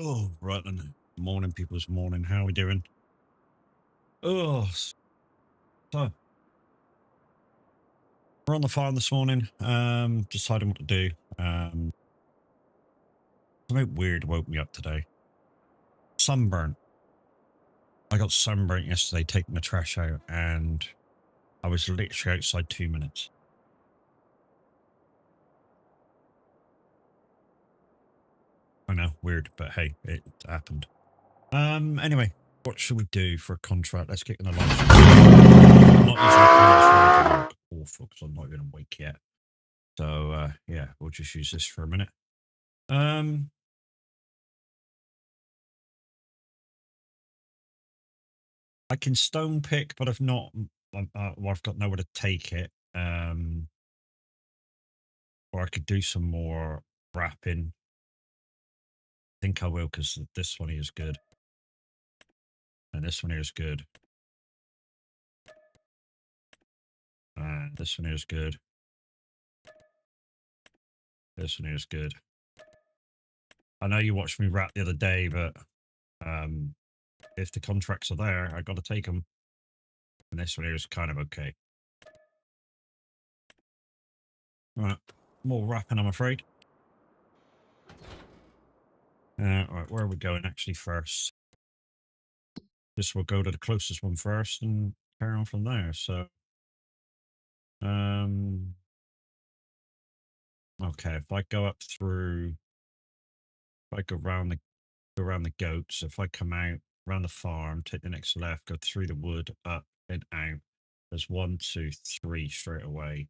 Oh, right then. Morning, people's morning. How are we doing? Oh, so we're on the farm this morning. Deciding what to do. Something weird woke me up today. Sunburn. I got sunburnt yesterday taking the trash out, and I was literally outside 2 minutes. I know, weird, but hey, it happened. Anyway, what should we do for a contract? Let's get in the live stream. I'm not using the comments for like awful because I'm not even awake yet. So yeah, we'll just use this for a minute. I can stone pick, but I've not. Well, I've got nowhere to take it. Or I could do some more wrapping. I think I will because this one here is good, and this one here is good, and this one here is good. This one here is good. I know you watched me wrap the other day, but if the contracts are there, I got to take them. And this one here is kind of okay. Right, more wrapping, I'm afraid. Right, where are we going actually first? This will go to the closest one first and carry on from there. So, okay, if I go up through, if I go around the goats, if I come out around the farm, take the next left, go through the wood, up and out. There's 1, 2, 3 straight away.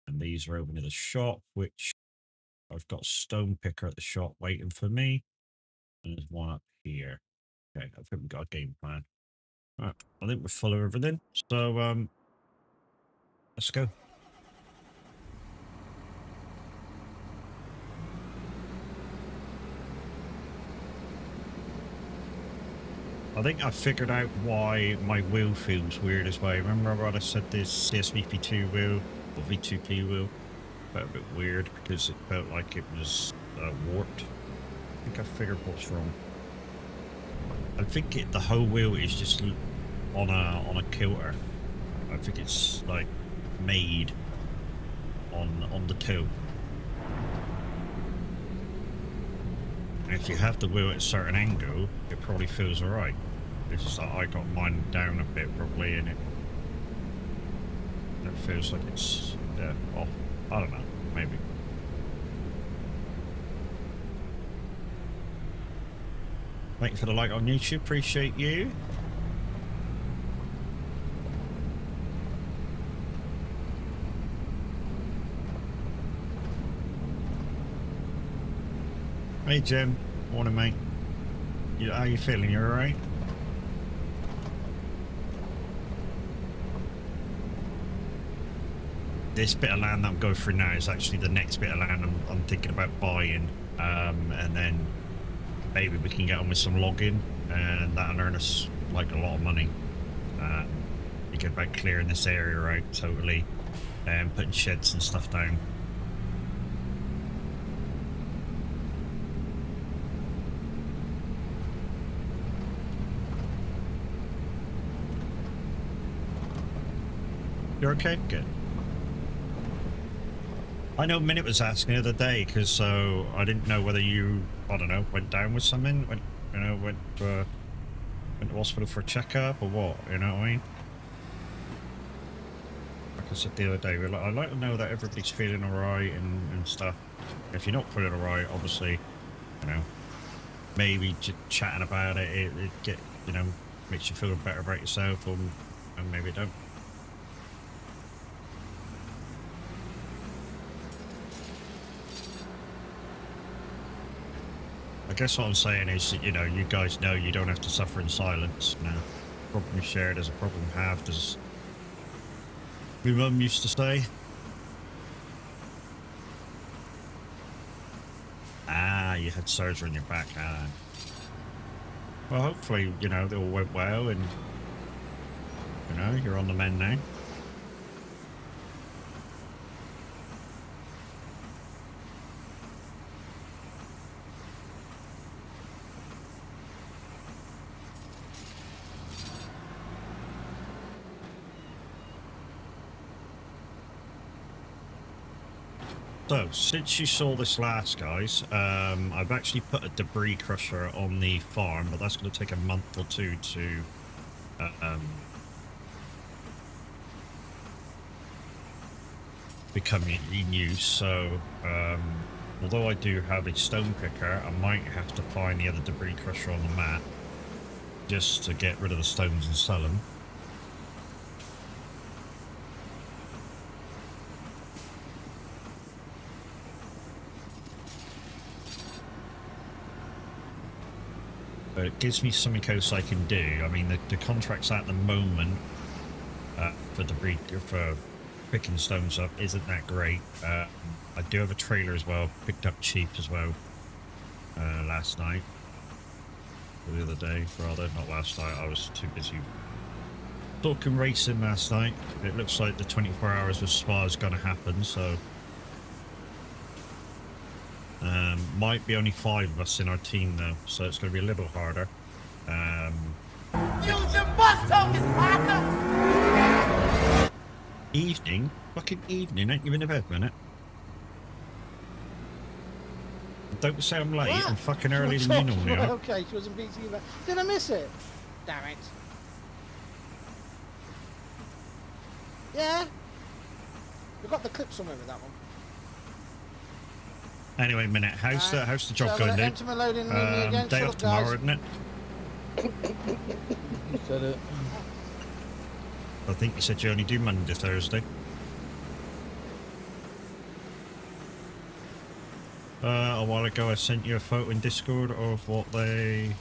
And these are open to the shop, which I've got stone picker at the shop waiting for me. And there's one up here. Okay, I think we've got a game plan. All right, I think we're full of everything. So let's go. I think I figured out why my wheel feels weird as well. Remember what I said, this CSVP2 wheel or V2P wheel felt a bit weird because it felt like it was warped. I think I figured what's wrong. I think the whole wheel is just on a kilter. I think it's like made on the toe. And if you have the wheel at a certain angle, it probably feels alright. It's just like I got mine down a bit probably, and it feels like it's off. I don't know, maybe. Thank you for the like on YouTube, appreciate you. Hey Jim, morning mate. How you feeling? You alright? This bit of land that I'm going through now is actually the next bit of land I'm thinking about buying, and then maybe we can get on with some logging, and that'll earn us like a lot of money. We get about clearing this area out totally, and putting sheds and stuff down. You're okay? Good. I know Minute was asking the other day because so I didn't know whether you, I don't know, went down with something, went to hospital for a checkup or what, you know what I mean? Like I said the other day, I'd like to know that everybody's feeling alright and stuff. If you're not feeling alright, obviously, you know, maybe chatting about it, it makes you feel better about yourself, or and maybe it don't. I guess what I'm saying is that, you guys know you don't have to suffer in silence. Problem shared is a problem halved, as my mum used to say. Ah, you had surgery on your back. Well, hopefully, they all went well, and, you're on the mend now. So, since you saw this last, guys, I've actually put a debris crusher on the farm, but that's going to take a month or two to become in use. So, although I do have a stone picker, I might have to find the other debris crusher on the map just to get rid of the stones and sell them. But it gives me something else I can do. I mean, the contracts at the moment for picking stones up isn't that great. I do have a trailer as well, picked up cheap as well last night. Or the other day, rather. Not last night, I was too busy talking racing last night. It looks like the 24 hours of Spa is going to happen, so... might be only 5 of us in our team though, so it's going to be a little harder. Evening? Fucking evening, ain't you in the bed, minute? Don't say I'm late, I'm fucking earlier than you normally are. Okay, she wasn't beating you back. Did I miss it? Damn it. Yeah? We've got the clip somewhere with that one. Anyway, minute, how's the job going, dude? Day off tomorrow, isn't it? You said it. I think you said you only do Monday to Thursday. A while ago I sent you a photo in Discord of what they...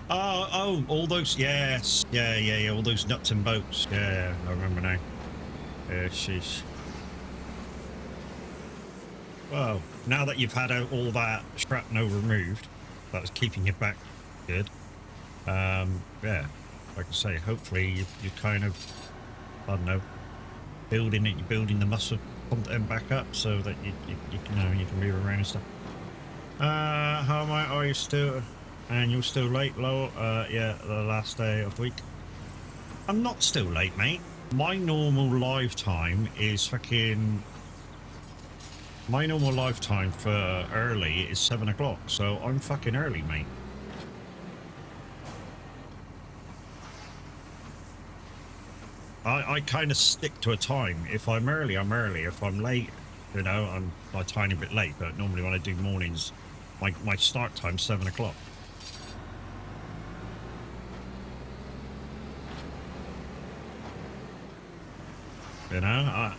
Oh, all those, yes. Yeah, all those nuts and bolts. Yeah, I remember now. Yeah, sheesh. Well, now that you've had all that shrapnel removed, that was keeping you back good. Yeah, like I say, hopefully you kind of, I don't know, building the muscle content back up so that you can move around and stuff. How am I? Are you still? And you're still late, Lowell? Yeah, the last day of the week. I'm not still late, mate. My normal live time is fucking. My normal lifetime for early is 7 o'clock, so I'm fucking early, mate. I kind of stick to a time. If I'm early, I'm early. If I'm late, you know, I'm a tiny bit late, but normally when I do mornings, my start time's 7 o'clock. You know,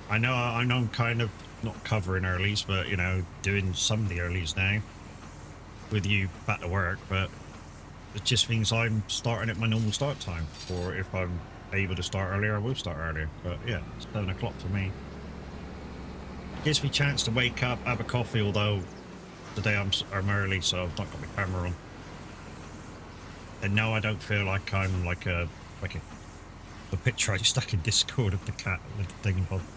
I know I'm kind of not covering earlies, but you know, doing some of the earlies now with you back to work, but it just means I'm starting at my normal start time, or if I'm able to start earlier, I will start earlier. But yeah, it's 7 o'clock for me. Gives me a chance to wake up, have a coffee, although today I'm early, so I've not got my camera on. And no, I don't feel like I'm like the picture I stuck in Discord of the cat with the thing involved.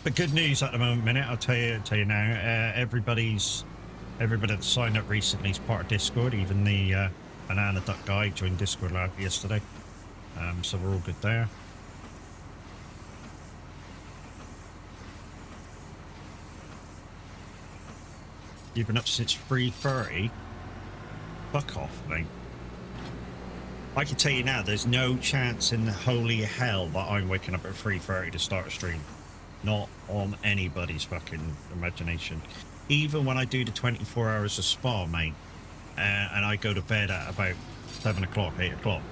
But good news at the moment, minute. I'll tell you now. Everybody that signed up recently is part of Discord. Even the banana duck guy joined Discord yesterday. So we're all good there. You've been up since 3:30. Fuck off, mate. I can tell you now, there's no chance in the holy hell that I'm waking up at 3:30 to start a stream. Not on anybody's fucking imagination. Even when I do the 24 hours of Spa, mate, and I go to bed at about 7 o'clock, 8 o'clock,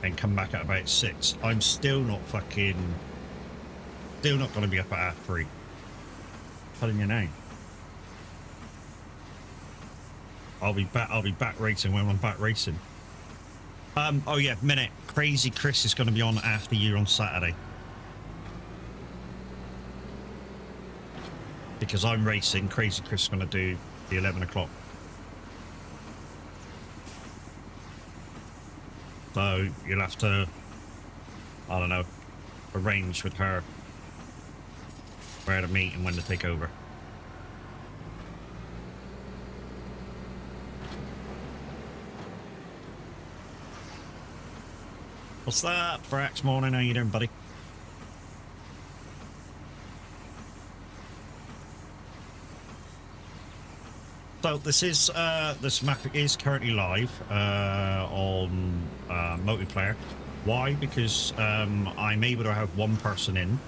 and come back at about 6, I'm still not going to be up at 3. Telling you now. I'll be back racing when I'm back racing. Oh yeah, minute. Crazy Chris is going to be on after you on Saturday. Because I'm racing, Crazy Chris is going to do the 11 o'clock. So you'll have to, I don't know, arrange with her where to meet and when to take over. What's that? Brax, morning, how you doing, buddy? So this map is currently live on multiplayer. Why? Because I'm able to have one person in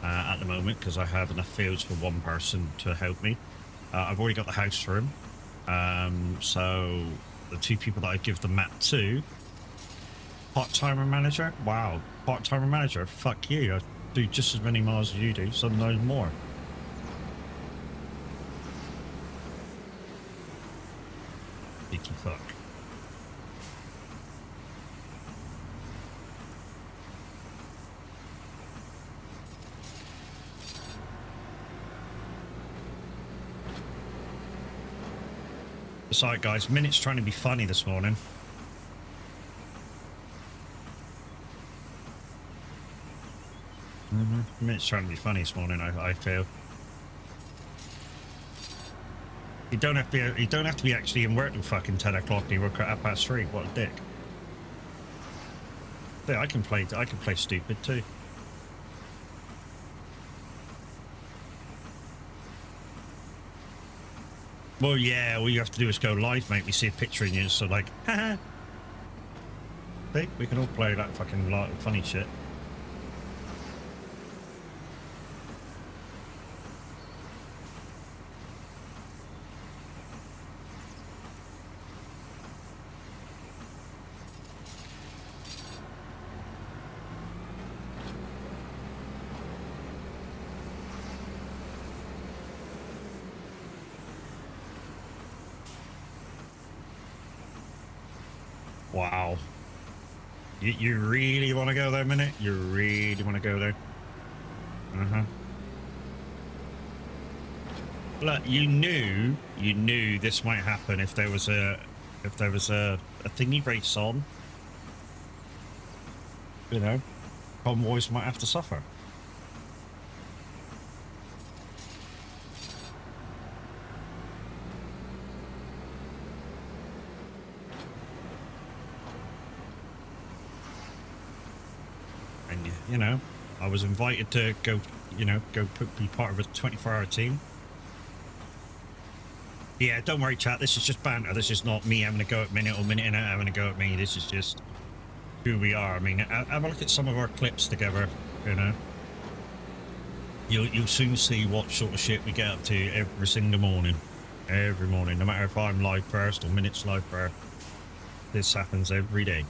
at the moment because I have enough fields for one person to help me. I've already got the house for him. So the two people that I give the map to, part-timer manager. Wow, part-timer manager. Fuck you. I do just as many miles as you do, sometimes more. Cheeky fuck. Sorry guys, Minute's trying to be funny this morning. Minute's trying to be funny this morning, I feel. You don't have to be actually in work till fucking 10 o'clock and you work at 3:30. What a dick. Yeah, I can play stupid too. Well, yeah, all you have to do is go live, mate. We see a picture in you, so like, haha. See, we can all play that fucking funny shit. Wow. You really want to go there, Minute? You really want to go there? Uh-huh. Look, you knew this might happen if there was a thingy race on. You know, convoys might have to suffer. And you know, I was invited to go, be part of a 24-hour team. Yeah, don't worry, chat. This is just banter. This is not me having a go at Minute or Minute and having a go at me. This is just who we are. I mean, have a look at some of our clips together. You know, you'll soon see what sort of shit we get up to every single morning. Every morning, no matter if I'm live first or Minute's live first. This happens every day.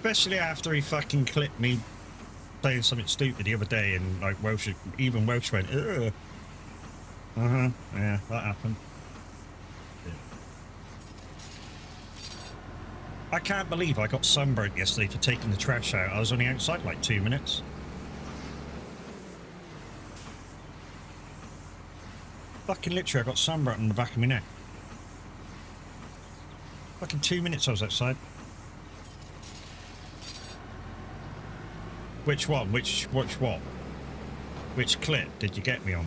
Especially after he fucking clipped me saying something stupid the other day, and like Welsh went, ugh. Yeah, that happened. Yeah. I can't believe I got sunburnt yesterday for taking the trash out. I was only outside like 2 minutes. Fucking literally, I got sunburnt on the back of my neck. Fucking 2 minutes I was outside. Which one? Which what? Which clip did you get me on?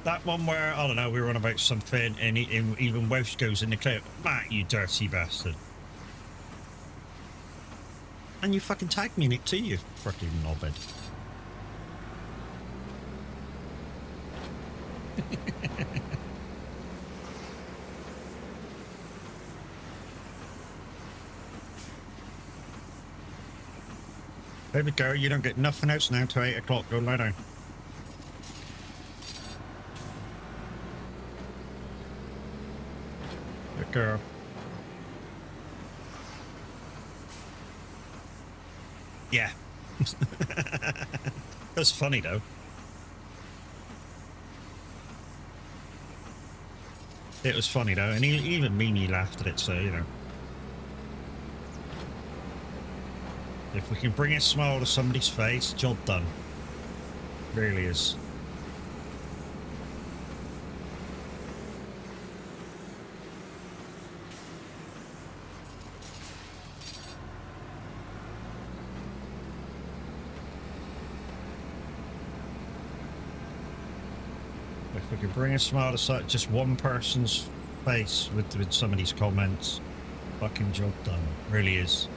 That one where, I don't know, we were on about something and even Welsh goes in the clip, Matt, you dirty bastard. And you fucking tagged me in it too, you fucking knobhead. There we go, you don't get nothing else now till 8 o'clock, go lie down. Good girl. Yeah. That's funny though. It was funny though, and even Mimi laughed at it, so you know. If we can bring a smile to somebody's face, job done. Really is. If we can bring a smile to just one person's face with some of these comments, Fucking job done. Really is.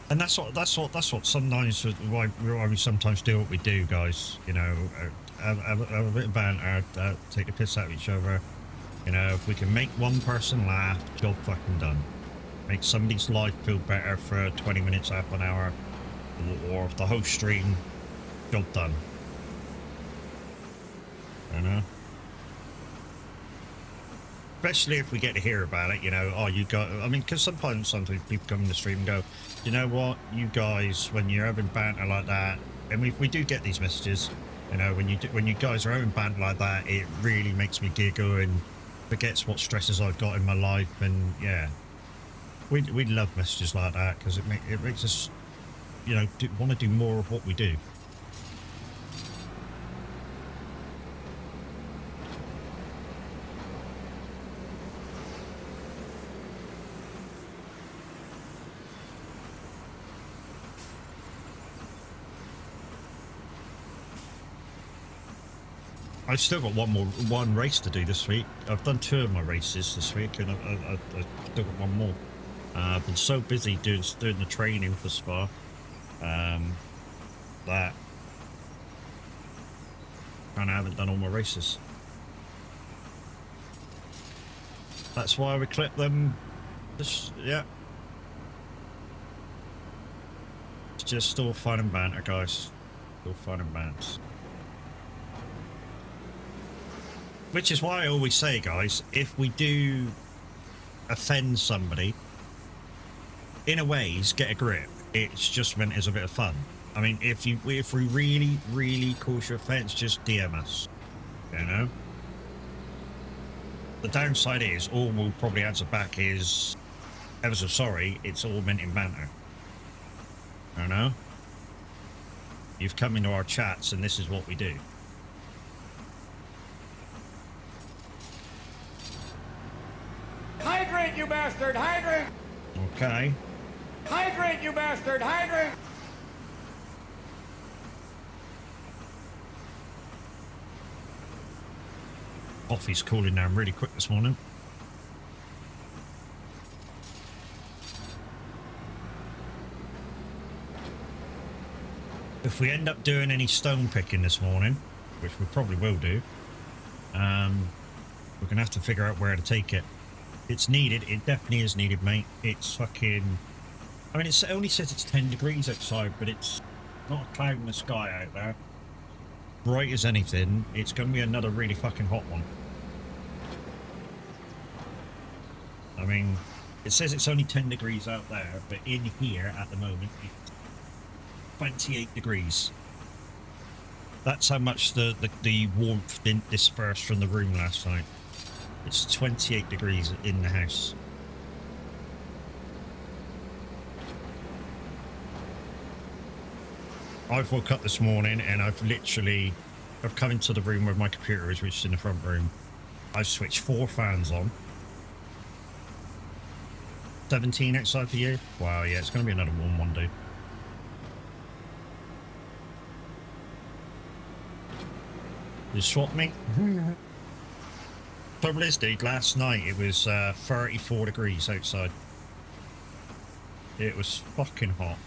And that's what sometimes why we sometimes do what we do, guys. You know, have a bit of banter, take the piss out of each other. You know, if we can make one person laugh, job fucking done. Make somebody's life feel better for 20 minutes, half an hour, or the whole stream, job done. You know? Especially if we get to hear about it, you know, oh, you got, I mean, because sometimes people come in the stream and go, you know what, you guys, when you're having banter like that, and we do get these messages, you know, when you guys are having banter like that, it really makes me giggle and forgets what stresses I've got in my life. And yeah, we love messages like that because it makes us, you know, want to do more of what we do. I've still got one race to do this week. I've done 2 of my races this week, and I've still got one more. I've been so busy doing the training for Spa that I haven't done all my races. That's why we clip them. Yeah. It's just still fun and banter, guys. Still fun and banter. Which is why I always say, guys, if we do offend somebody, in a ways, get a grip. It's just meant as a bit of fun. I mean, if we really, really cause you offense, just DM us. You know? The downside is, all we'll probably answer back is, ever so sorry, it's all meant in banter. You know? You've come into our chats and this is what we do. Hydrate, you bastard! Hydrate! Okay. Hydrate, you bastard! Hydrate! Coffee's cooling down really quick this morning. If we end up doing any stone picking this morning, which we probably will do, we're gonna have to figure out where to take it. It's needed. It definitely is needed, mate. It's fucking... I mean, it only says it's 10 degrees outside, but it's not a cloud in the sky out there. Bright as anything. It's going to be another really fucking hot one. I mean, it says it's only 10 degrees out there, but in here at the moment, it's 28 degrees. That's how much the warmth didn't disperse from the room last night. It's 28 degrees in the house. I've woke up this morning and I've come into the room where my computer is, which is in the front room. I've switched 4 fans on. 17 outside for you? Wow, yeah, it's going to be another warm one, dude. You swap me? Trouble is, dude, last night it was 34 degrees outside. It was fucking hot.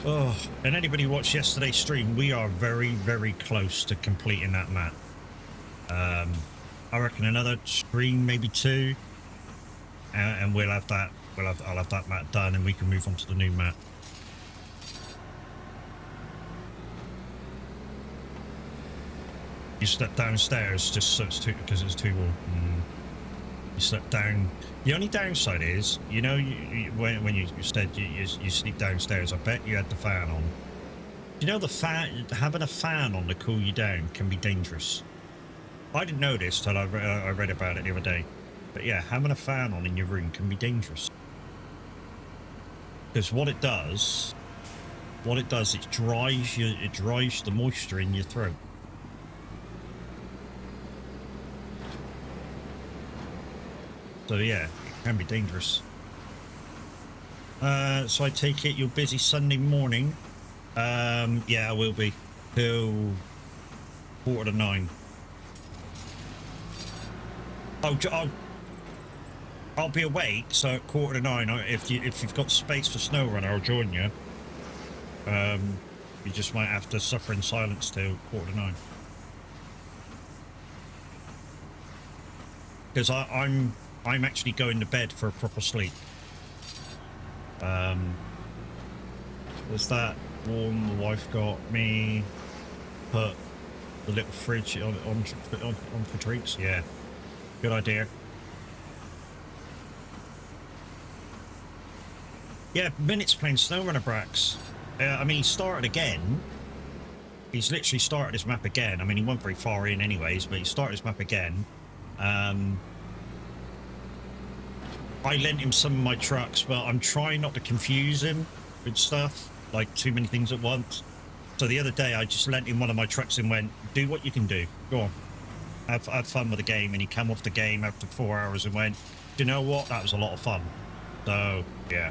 Oh, and anybody who watched yesterday's stream, we are very, very close to completing that map. I reckon another stream, maybe 2, and we'll have that. I'll have that map done, and we can move on to the new map. You step downstairs just so it's because it's too warm. You step down. The only downside is, you know, when you said you sleep downstairs, I bet you had the fan on. You know, having a fan on to cool you down can be dangerous. I didn't know this till I read about it the other day. But yeah, having a fan on in your room can be dangerous. Because what it does, it dries the moisture in your throat. So yeah, it can be dangerous. So I take it you're busy Sunday morning? Yeah, I will be till 8:45. I'll be awake. So at 8:45, if you've got space for SnowRunner, I'll join you. You just might have to suffer in silence till 8:45. Because I'm actually going to bed for a proper sleep. There's that one the wife got me. Put the little fridge on for drinks. Yeah, good idea. Yeah, Minutes playing SnowRunner, Brax. I mean, he started again. He's literally started his map again. I mean, he wasn't very far in anyways, but he started his map again. I lent him some of my trucks, but I'm trying not to confuse him with stuff, like too many things at once. So the other day, I just lent him one of my trucks and went, do what you can do. Go on. Have fun with the game. And he came off the game after 4 hours and went, do you know what? That was a lot of fun. So, yeah.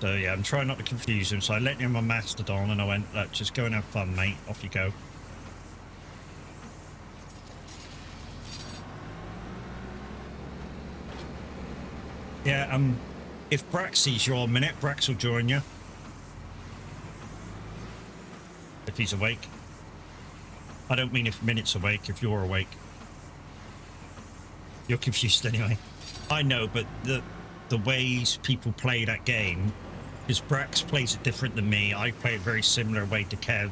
So, yeah, I'm trying not to confuse him. So I lent him my Mastodon and I went, look, just go and have fun, mate. Off you go. Yeah, if Brax sees you on a minute, Brax will join you. If he's awake. I don't mean if Minute's awake, if you're awake. You're confused anyway. I know, but the ways people play that game, because Brax plays it different than me. I play it very similar way to Kev.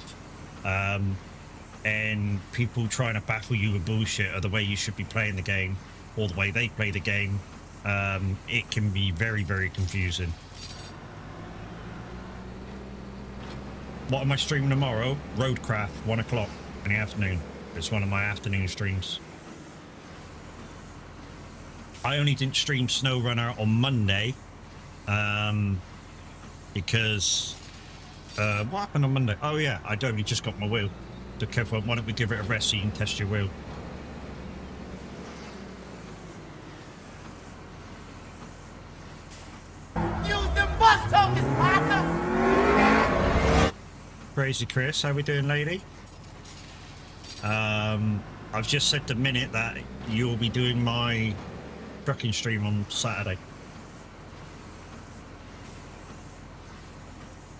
And people trying to baffle you with bullshit are the way you should be playing the game, or the way they play the game. It can be very, very confusing. What am I streaming tomorrow? Roadcraft, 1 o'clock in the afternoon. It's one of my afternoon streams. I only didn't stream SnowRunner on Monday, because what happened on Monday? Oh yeah, I only just got my wheel. So Kev went, why don't we give it a rest so you can test your wheel? Crazy Chris, how we doing, lady? I've just said to Minute that you'll be doing my trucking stream on Saturday.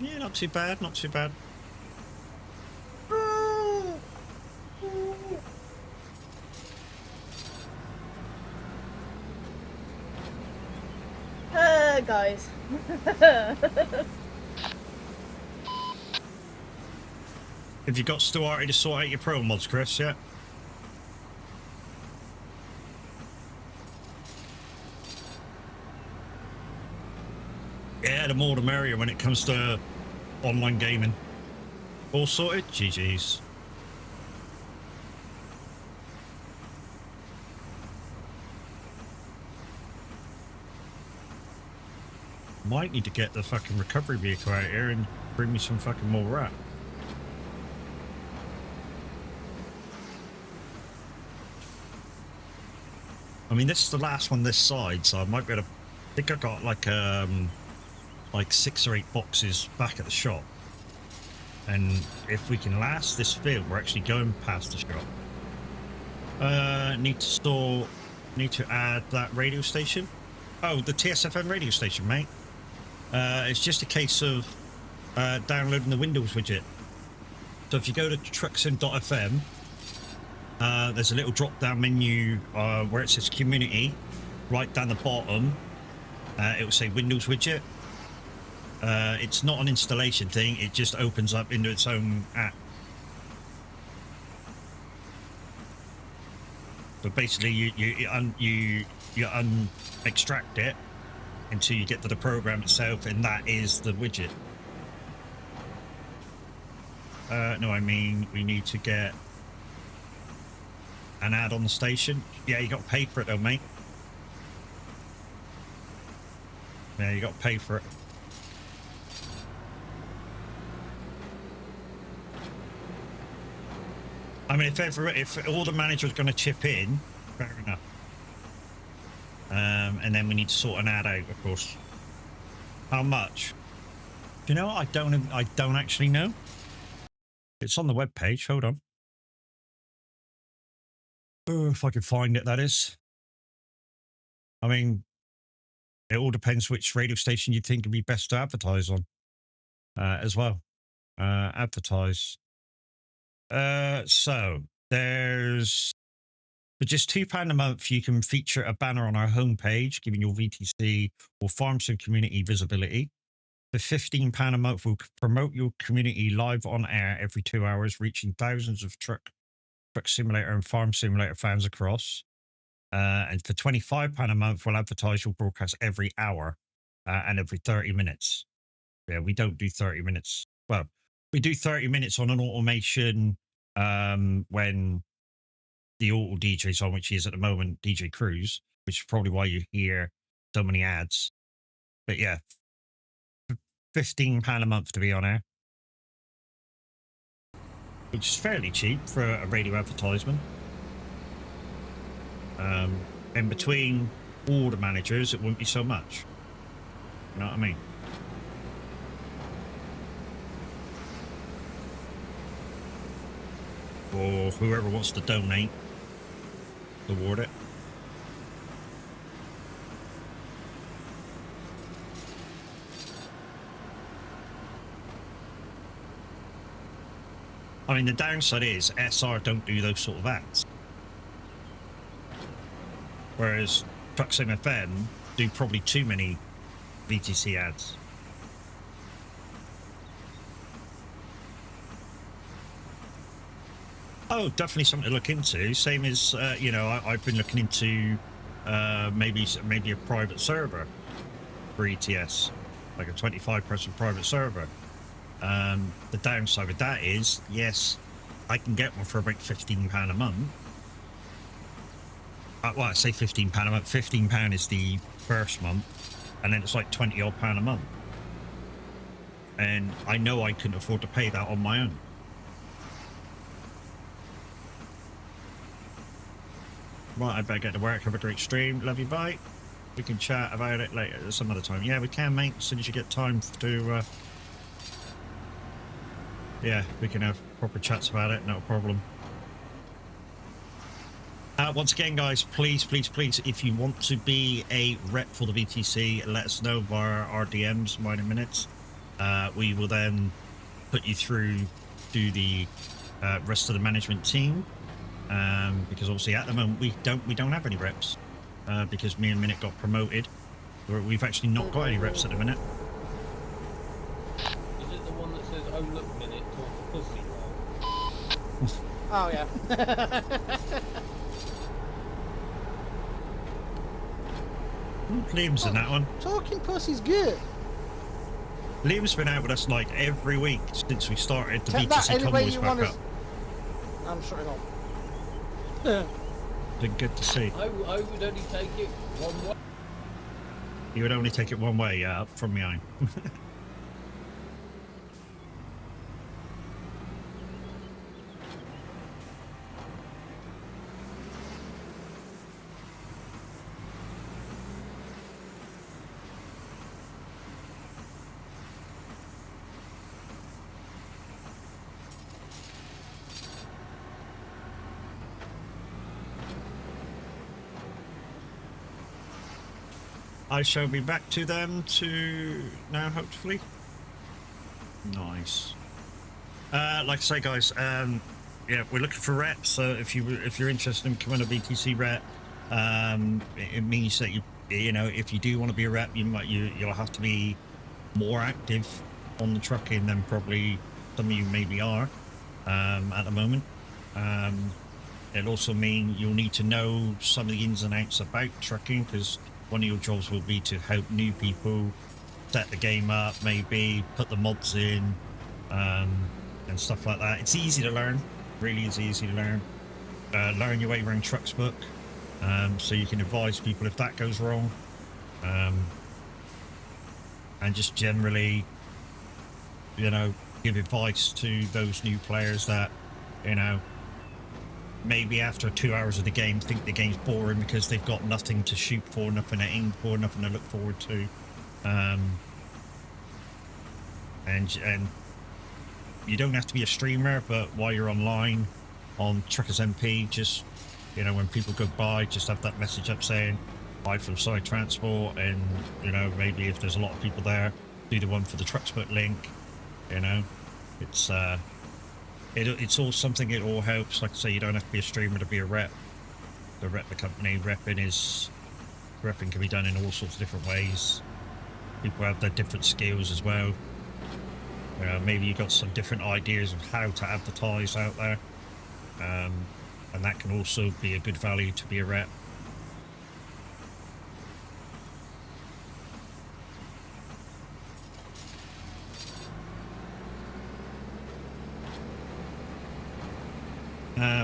Yeah, not too bad, not too bad. Guys. Have you got Stuarty to sort out your pro mods, Chris, yet? Yeah, the more the merrier when it comes to online gaming. All sorted? GG's. Might need to get the fucking recovery vehicle out here and bring me some fucking more rat. I mean, this is the last one this side, so I might be able to... I think I got like 6 or 8 boxes back at the shop. And if we can last this field, we're actually going past the shop. Need to add that radio station. Oh, the TSFM radio station, mate. It's just a case of downloading the Windows widget. So if you go to trucksim.fm, there's a little drop-down menu where it says community. Right down the bottom, it will say Windows widget. It's not an installation thing, it just opens up into its own app. But basically you extract it until you get to the program itself, and that is the widget. No, I mean we need to get an ad on the station. Yeah, you got to pay for it though, mate. Yeah, you got to pay for it. I mean, if all the managers going to chip in, fair enough. And then we need to sort an ad out, of course. How much? Do you know what? I don't actually know. It's on the web page. Hold on. Oh, if I can find it, that is. I mean, it all depends which radio station you think would be best to advertise on, as well. Advertise. So there's for just £2 a month, you can feature a banner on our homepage, giving your VTC or farm sim community visibility. For £15 a month, we'll promote your community live on air every 2 hours, reaching thousands of truck simulator and farm simulator fans across. And for £25 a month, we'll advertise your broadcast every hour and every 30 minutes. Yeah, we don't do 30 minutes. Well, we do 30 minutes on an automation when the auto DJ's on, which he is at the moment, DJ Cruz, which is probably why you hear so many ads. But yeah, £15 a month to be on air, which is fairly cheap for a radio advertisement. In between all the managers, it wouldn't be so much. You know what I mean? Or whoever wants to donate toward it. I mean, the downside is SR don't do those sort of ads. Whereas Truck Sim FM do probably too many VTC ads. Oh, definitely something to look into. Same as, you know, I've been looking into maybe a private server for ETS, like a 25-person private server. The downside with that is, yes, I can get one for about £15 a month. Well, I say £15 a month. £15 is the first month, and then it's like £20 odd a month. And I know I couldn't afford to pay that on my own. Right, I better get to work. Have a great stream. Love you, bye. We can chat about it later, some other time. Yeah, we can, mate. As soon as you get time to, yeah, we can have proper chats about it. No problem. Once again, guys, please, if you want to be a rep for the VTC, let us know via our DMs, mine in minutes. We will then put you through to the rest of the management team. Because obviously at the moment we don't have any reps because me and Minute got promoted. We've actually not got any reps at the minute. Is it the one that says, "Oh look, Minute, talk pussy"? Oh yeah. Liam's in that one. Talking pussy's good. Liam's been out with us like every week since we started the Take that VTC any way convoys you back want up. I'm shutting off. Been good to see. I would only take it one way. You would only take it one way, yeah, up from behind. I shall be back to them to now, hopefully. Nice. Like I say, guys, yeah, we're looking for reps. So if you're interested in becoming a VTC rep, it means that you know, if you do want to be a rep, you'll have to be more active on the trucking than probably some of you maybe are at the moment. It'll also mean you'll need to know some of the ins and outs about trucking, because one of your jobs will be to help new people set the game up, maybe put the mods in, and stuff like that. It's easy to learn, really is easy to learn. Learn your way around trucks book, so you can advise people if that goes wrong, and just generally, you know, give advice to those new players that, you know, maybe after 2 hours of the game think the game's boring because they've got nothing to shoot for, nothing to aim for, nothing to look forward to, and you don't have to be a streamer, but while you're online on Truckers MP, just, you know, when people go by, just have that message up saying bye from Side Transport, and, you know, maybe if there's a lot of people there, do the one for the Trucksbook link. You know, it's it's all something, it all helps. Like I say, you don't have to be a streamer to be a rep. To rep the company, repping can be done in all sorts of different ways. People have their different skills as well. Maybe you got some different ideas of how to advertise out there, and that can also be a good value to be a rep.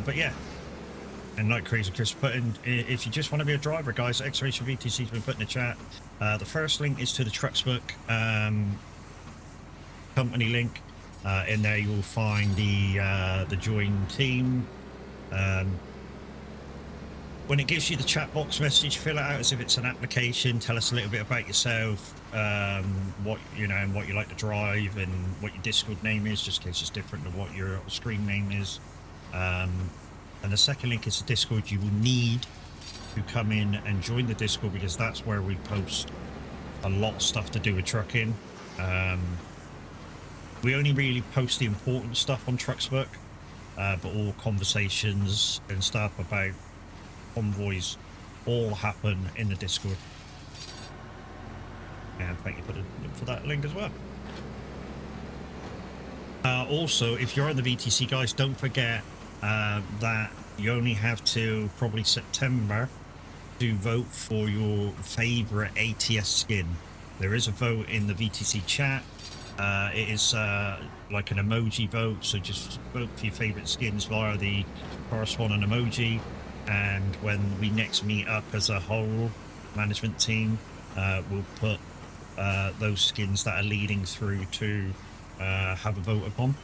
But yeah, and like Crazy Chris put in, if you just want to be a driver, guys, X-Ration VTC's been put in the chat. The first link is to the Trucksbook company link. In there you will find the join team. When it gives you the chat box message, fill it out as if it's an application. Tell us a little bit about yourself, what you know, and what you like to drive, and what your Discord name is, just in case it's different to what your screen name is. And the second link is the Discord. You will need to come in and join the Discord, because that's where we post a lot of stuff to do with trucking. We only really post the important stuff on Trucksbook, but all conversations and stuff about convoys all happen in the Discord. And thank you for that link as well. Also, if you're on the VTC, guys, don't forget that you only have till probably September to vote for your favorite ATS skin. There is a vote in the VTC chat. It is like an emoji vote, so just vote for your favorite skins via the corresponding emoji. And when we next meet up as a whole management team, we'll put those skins that are leading through to have a vote upon.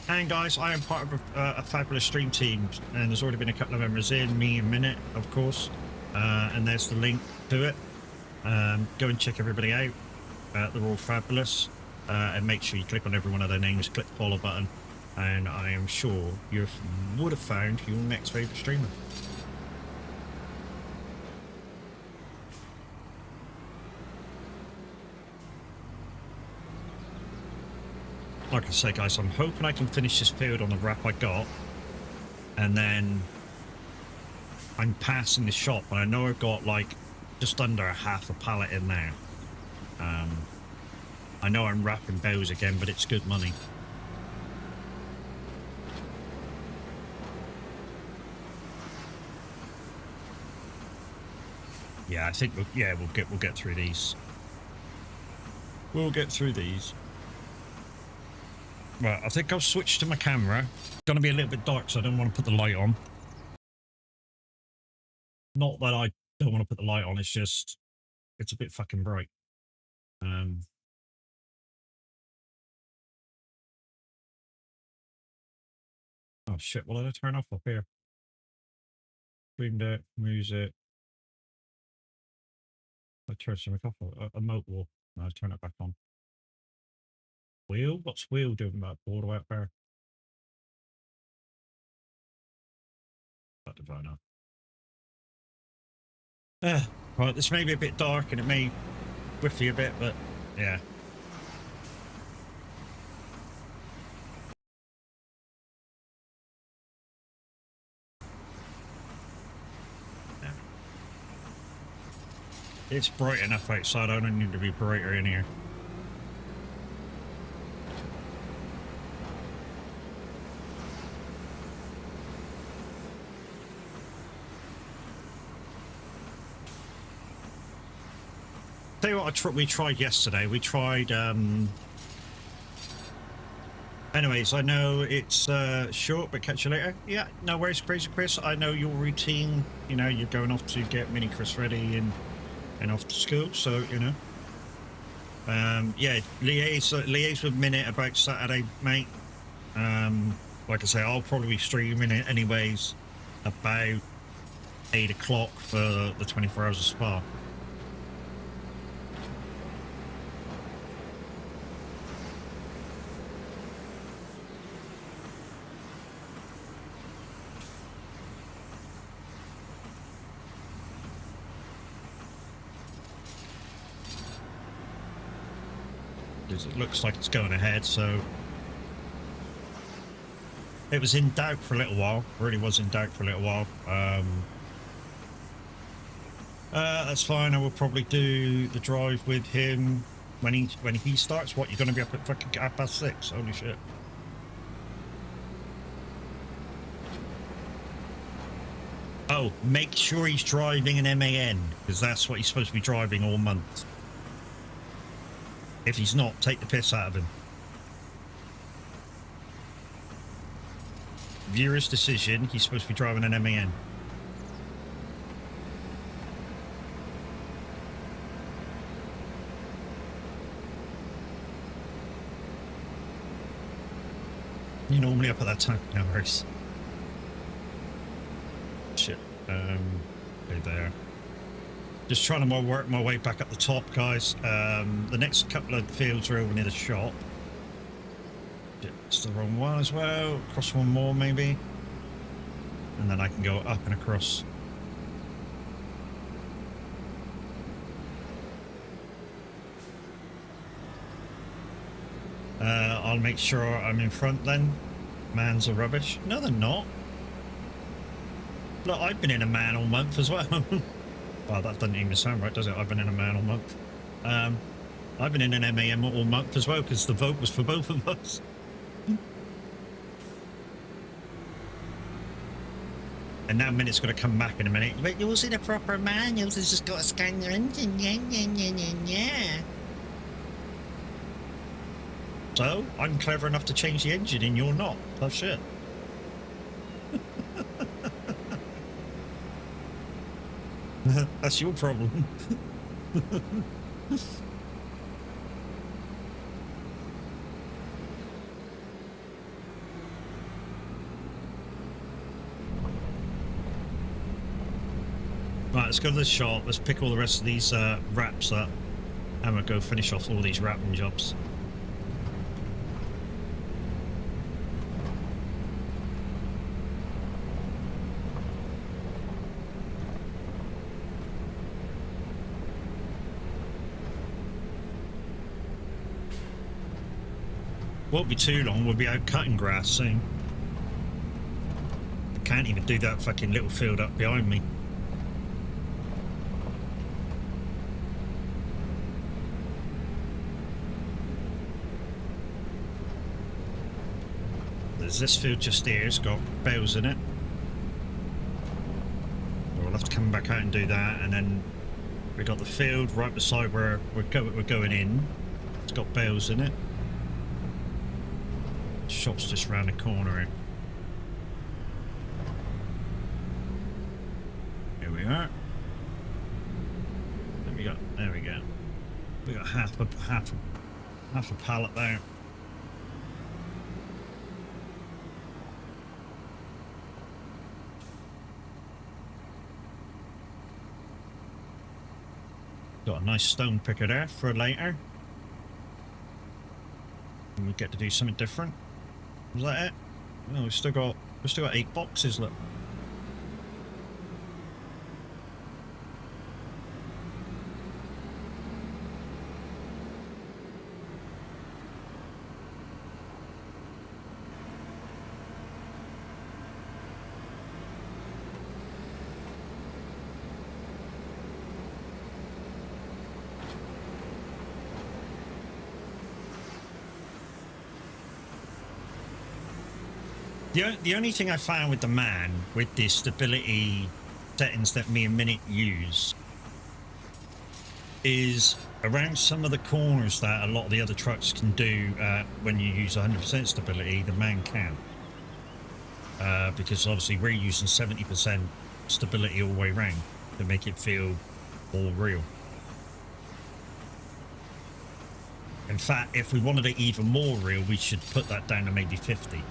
And guys, I am part of a fabulous stream team, and there's already been a couple of members in, me and Minute, of course, and there's the link to it. Go and check everybody out. They're all fabulous, and make sure you click on every one of their names, click the follow button, and I am sure you would have found your next favourite streamer. Like I say, guys, I'm hoping I can finish this field on the wrap I got, and then I'm passing the shop, and I know I've got like just under half a pallet in there. I know I'm wrapping bows again, but it's good money. Yeah, I think we'll get through these. We'll get through these. Right, I think I'll switch to my camera. It's going to be a little bit dark, so I don't want to put the light on. Not that I don't want to put the light on, it's just, it's a bit fucking bright. Oh shit, what did I turn off up here? Stream deck, music. I turned something off, a moat wall. No, I turn it back on. Wheel? What's wheel doing about all the way up there? That diviner. Right, this may be a bit dark and it may whiffy a bit, but yeah. It's bright enough outside, I don't need to be brighter in here. Tell you what we tried yesterday. We tried Anyways, I know it's short, but catch you later. Yeah, no worries, Crazy Chris. I know your routine. You know, you're going off to get Mini Chris ready and off to school. So you know, yeah, liaise with Minute about Saturday, mate. Like I say, I'll probably be streaming it anyways about 8 o'clock for the 24 hours of Spa. It looks like it's going ahead, so it was in doubt for a little while. Really was in doubt for a little while. That's fine. I will probably do the drive with him when he starts. What, you're going to be up at fucking 6:30? Holy shit! Oh, make sure he's driving an MAN, because that's what he's supposed to be driving all month. If he's not, take the piss out of him. Viewer's decision, he's supposed to be driving an MAN. You're normally up at that time. No worries. Shit. Okay, there. Just trying to work my way back up the top, guys. The next couple of fields are over near the shop. It's the wrong one as well. Cross one more, maybe. And then I can go up and across. I'll make sure I'm in front then. Mans are rubbish. No, they're not. Look, I've been in a man all month as well. Well, that doesn't even sound right, does it? I've been in a man all month. I've been in an MAM all month as well, because the vote was for both of us. And now Minute's going to come back in a minute. But yours in a proper man, yours has just got to scan your engine. Yeah. So, I'm clever enough to change the engine and you're not. Tough shit. That's your problem. Right, let's go to the shop. Let's pick all the rest of these wraps up, and we'll go finish off all these wrapping jobs. Won't be too long. We'll be out cutting grass soon. I can't even do that fucking little field up behind me. There's this field just here. It's got bales in it. We'll have to come back out and do that, and then we got the field right beside where we're going in. It's got bales in it. Shop's just round the corner here. Here we are. There we go. We got half a pallet there. Got a nice stone picker there for later. And we get to do something different. Was that it? No, we've still got 8 boxes, look. The only thing I found with the man, with the stability settings that me and Minute use, is around some of the corners that a lot of the other trucks can do when you use 100% stability, the man can't. Because obviously we're using 70% stability all the way around to make it feel all real. In fact, if we wanted it even more real, we should put that down to maybe 50.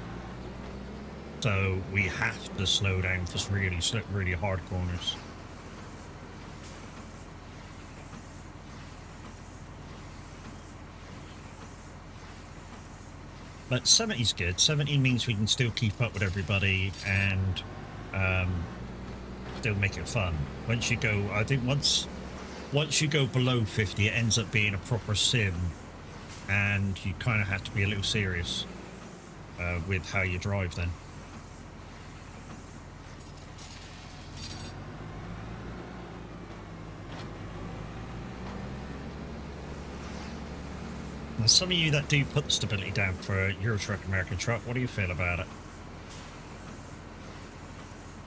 So we have to slow down for really hard corners. But 70's good. 70 means we can still keep up with everybody and still make it fun. Once you go, I think once you go below 50, it ends up being a proper sim, and you kind of have to be a little serious with how you drive then. Now, some of you that do put the stability down for Euro Truck, American Truck, what do you feel about it?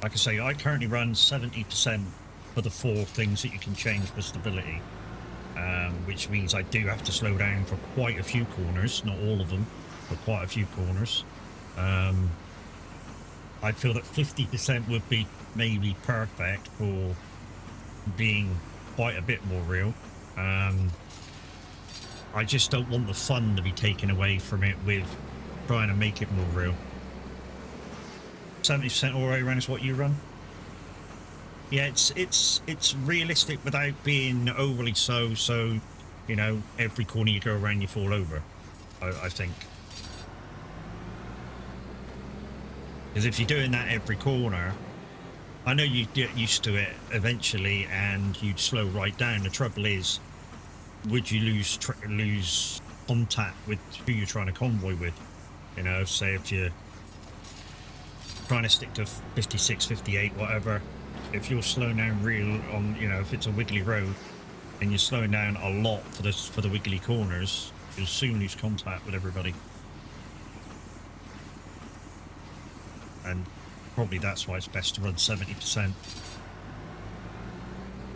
Like I say, I currently run 70% for the 4 things that you can change for stability, which means I do have to slow down for quite a few corners, not all of them, but quite a few corners. I feel that 50% would be maybe perfect for being quite a bit more real. I just don't want the fun to be taken away from it with trying to make it more real. 70% all the way around is what you run? Yeah, it's realistic without being overly so, you know, every corner you go around you fall over, I think. Because if you're doing that every corner, I know you get used to it eventually and you'd slow right down. The trouble is, would you lose contact with who you're trying to convoy with? You know, say if you're trying to stick to 56, 58, whatever, if you're slowing down real on, you know, if it's a wiggly road and you're slowing down a lot for the wiggly corners, you'll soon lose contact with everybody. And probably that's why it's best to run 70%.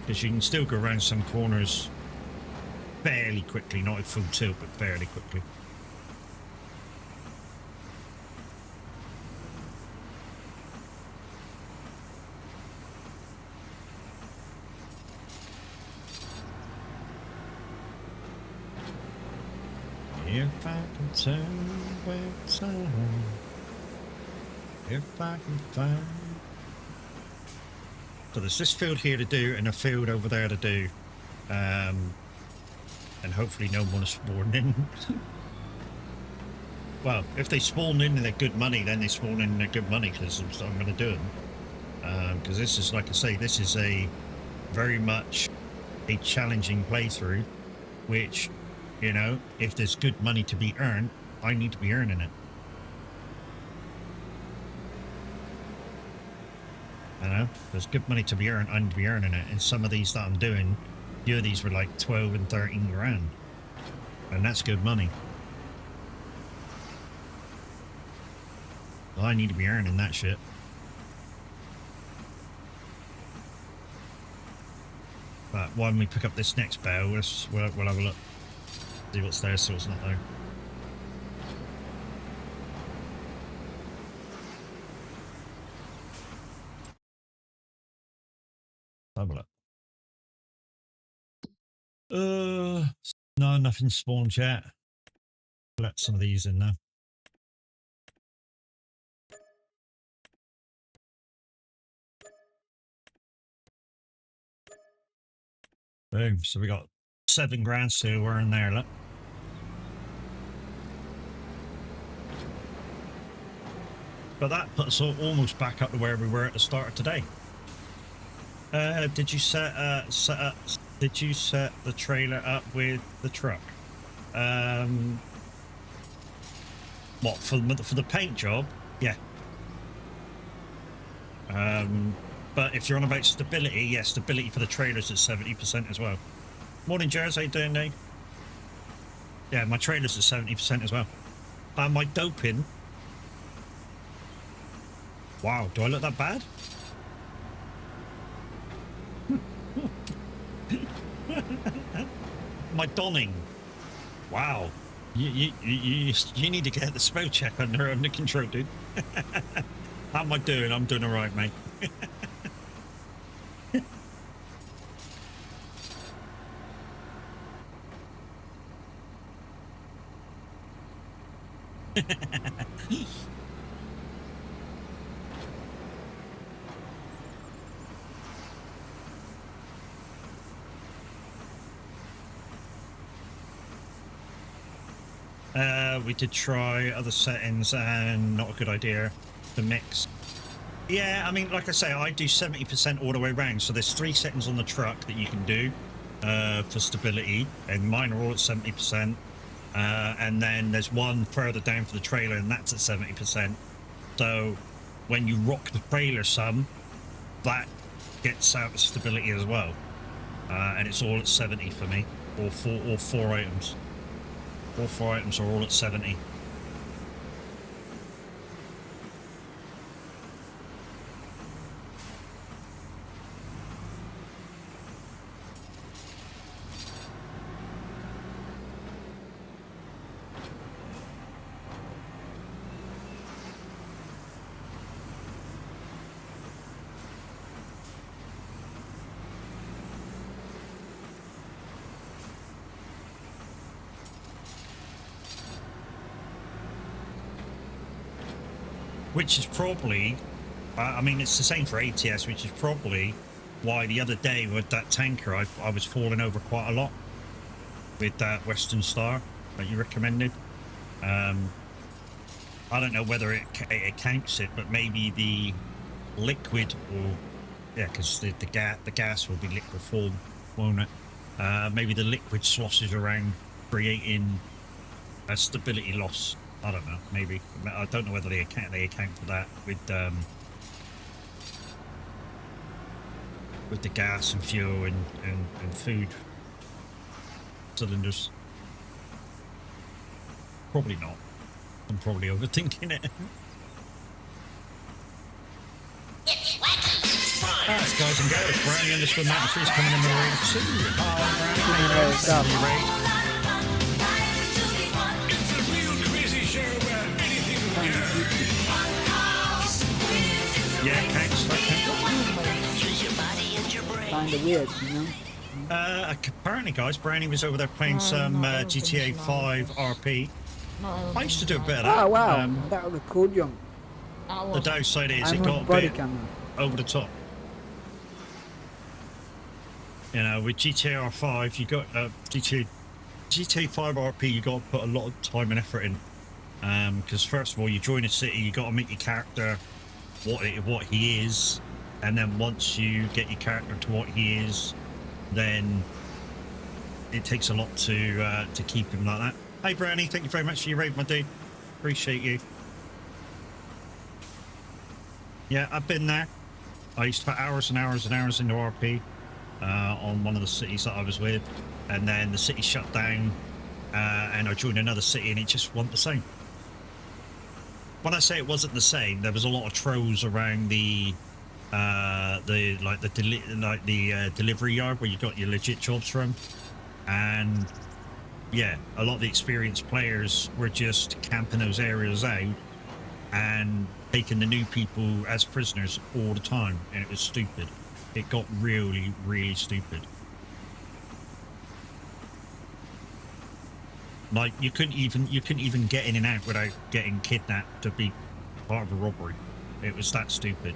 Because you can still go around some corners fairly quickly, not at full tilt, but fairly quickly. If I can turn back time, if I can find. So there's this field here to do and a field over there to do. And hopefully no one is spawned in. Well, if they spawn in and they're good money, then they spawn in and they're good money, because I'm going to do them. Because this is, like I say, this is a very much a challenging playthrough, which, you know, if there's good money to be earned, I need to be earning it. You know, there's good money to be earned, I need to be earning it. And some of these that I'm doing, a few of these were like 12 and 13 grand. And that's good money. Well, I need to be earning that shit. But when we pick up this next bale, we'll have a look. See what's there, see what's not there. Have a look. No, nothing spawned yet. Let some of these in now. Boom. So we got 7 grand still we're in there, look. But that puts us almost back up to where we were at the start of today. Did you set the trailer up with the truck? What, for the paint job? Yeah. But if you're on about stability, yeah, stability for the trailers is 70% as well. Morning, Jers, how you doing, Nate? Yeah, my trailer's at 70% as well. My doping. Wow, do I look that bad? my donning. Wow. You need to get the spell check under control, dude. How am I doing? I'm doing all right, mate. We did try other settings and not a good idea. The mix. Yeah, I mean, like I say, I do 70% all the way around. So there's 3 settings on the truck that you can do for stability, and mine are all at 70%. And then there's one further down for the trailer, and that's at 70%. So when you rock the trailer some, that gets out of stability as well. And it's all at 70 for me. All four items. All 4 items are all at 70. Which is probably, I mean, it's the same for ATS, which is probably why the other day with that tanker, I was falling over quite a lot with that Western Star that you recommended. I don't know whether it counts it, but maybe the liquid will, yeah, because the gas will be liquid form, won't it? Maybe the liquid sloshes around, creating a stability loss. I don't know, maybe. I don't know whether they account for that with the gas and fuel and food cylinders. Probably not. I'm probably overthinking it. Alright, guys and girls, Brownie underscore 93 is coming in the raid too. Yeah, thanks. Kind of weird, you know. Apparently, guys, Brownie was over there playing some GTA 5 RP. I used to do a bit of that. Oh wow, that was a cool jump. The downside is it I'm got on a body bit camera. over the top. You know, with GTA 5, you got GTA 5 RP. You got to put a lot of time and effort in. Because first of all, you join a city, you got to make your character what he is, and then once you get your character to what he is, then it takes a lot to keep him like that. Hey Brownie, thank you very much for your raid, my dude. Appreciate you. Yeah, I've been there. I used to put hours and hours and hours into RP on one of the cities that I was with, and then the city shut down, and I joined another city, and it just wasn't the same. When I say it wasn't the same, there was a lot of trolls around the delivery yard where you got your legit jobs from, and yeah, a lot of the experienced players were just camping those areas out and taking the new people as prisoners all the time, and it was stupid. It got really, really stupid. Like you couldn't even get in and out without getting kidnapped to be part of a robbery. It was that stupid.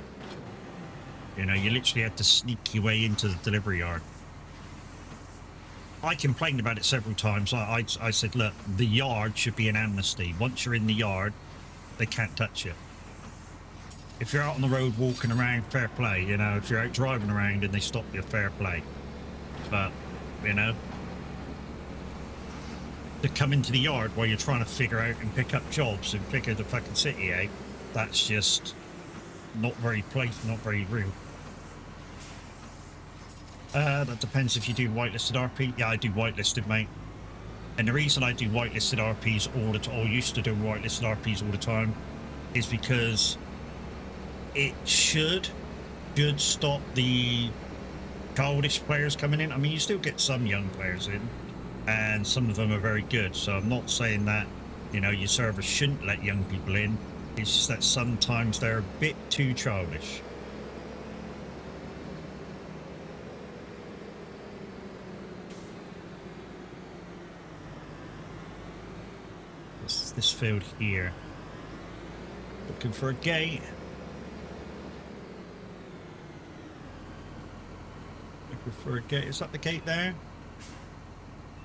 You know, you literally had to sneak your way into the delivery yard. I complained about it several times. I said, look, the yard should be an amnesty. Once you're in the yard, they can't touch you. If you're out on the road walking around, fair play. You know, if you're out driving around and they stop you, fair play. But, you know, to come into the yard while you're trying to figure out and pick up jobs and figure the fucking city out, that's just not very not very real. That depends if you do whitelisted RP. Yeah, I do whitelisted, mate. And the reason I do whitelisted RPs all the time, or used to do whitelisted RPs all the time, is because it should stop the childish players coming in. I mean, you still get some young players in, and some of them are very good. So I'm not saying that, you know, your server shouldn't let young people in. It's just that sometimes they're a bit too childish. This field here. Looking for a gate. Looking for a gate. Is that the gate there?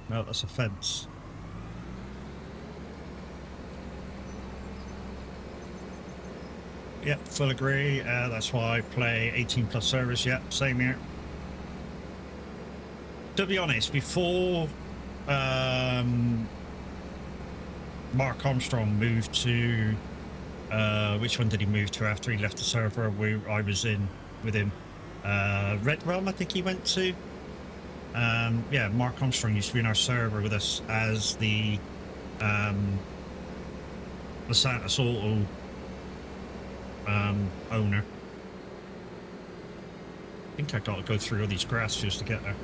No, that's a fence. Yep, full agree. That's why I play 18 plus servers. Yep, same here. To be honest, before Mark Armstrong moved to which one did he move to after he left the server where I was in with him? Red Realm, I think he went to. Yeah, Mark Armstrong used to be in our server with us as the Santos Auto owner. I think I got to go through all these grass fields to get there.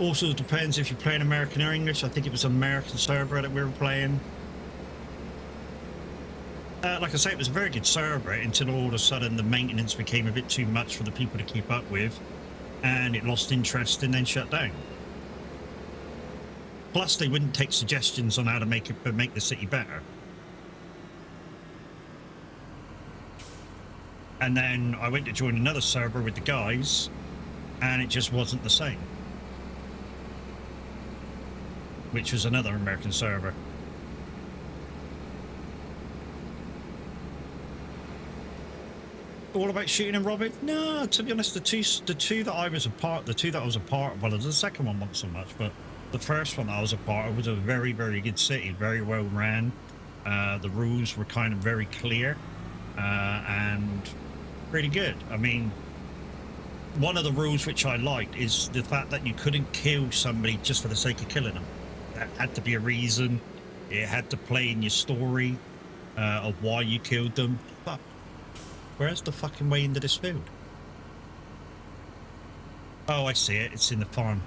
Also depends if you're playing American or English. I think it was American server that we were playing. Like I say, it was a very good server until all of a sudden the maintenance became a bit too much for the people to keep up with, and it lost interest and then shut down. Plus, they wouldn't take suggestions on how to make the city better. And then I went to join another server with the guys, and it just wasn't the same. Which was another American server. All about shooting and robbing? No, to be honest, the two that I was a part of, well, the second one not so much, but the first one that I was a part of was a very, very good city, very well ran. The rules were kind of very clear and pretty good. I mean, one of the rules which I liked is the fact that you couldn't kill somebody just for the sake of killing them. That had to be a reason. It had to play in your story of why you killed them. But where's the fucking way into this field? Oh, I see it. It's in the farm.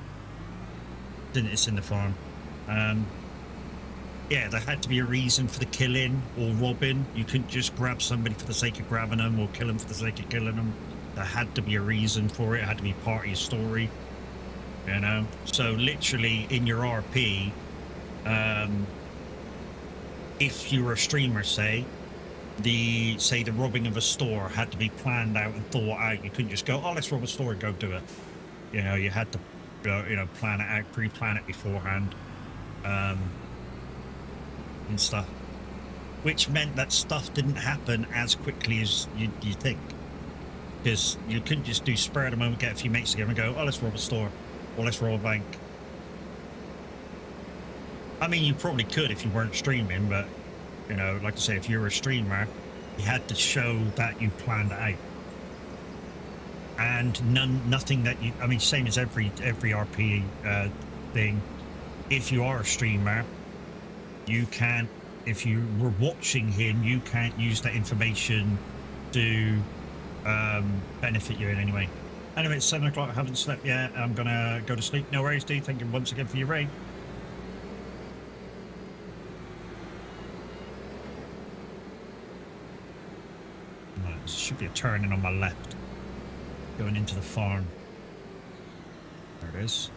It's in the farm. Yeah, there had to be a reason for the killing or robbing. You couldn't just grab somebody for the sake of grabbing them or kill them for the sake of killing them. There had to be a reason for it. It had to be part of your story. You know? So literally in your RP, if you were a streamer, say the robbing of a store had to be planned out and thought out. You couldn't just go, oh, let's rob a store and go do it. You know, you had to, you know, plan it out, pre-plan it beforehand, and stuff. Which meant that stuff didn't happen as quickly as you think, because you couldn't just do spur of the moment, get a few mates together and go, oh, let's rob a store, or let's rob a bank. I mean, you probably could if you weren't streaming, but you know, like I say, if you were a streamer, you had to show that you planned it out. And nothing that you, I mean, same as every RP thing. If you are a streamer, you can't, if you were watching him, you can't use that information to benefit you in any way. Anyway, it's 7 o'clock, I haven't slept yet. I'm gonna go to sleep. No worries, D. Thank you once again for your raid. Right, there should be a turning on my left, going into the farm. There it is.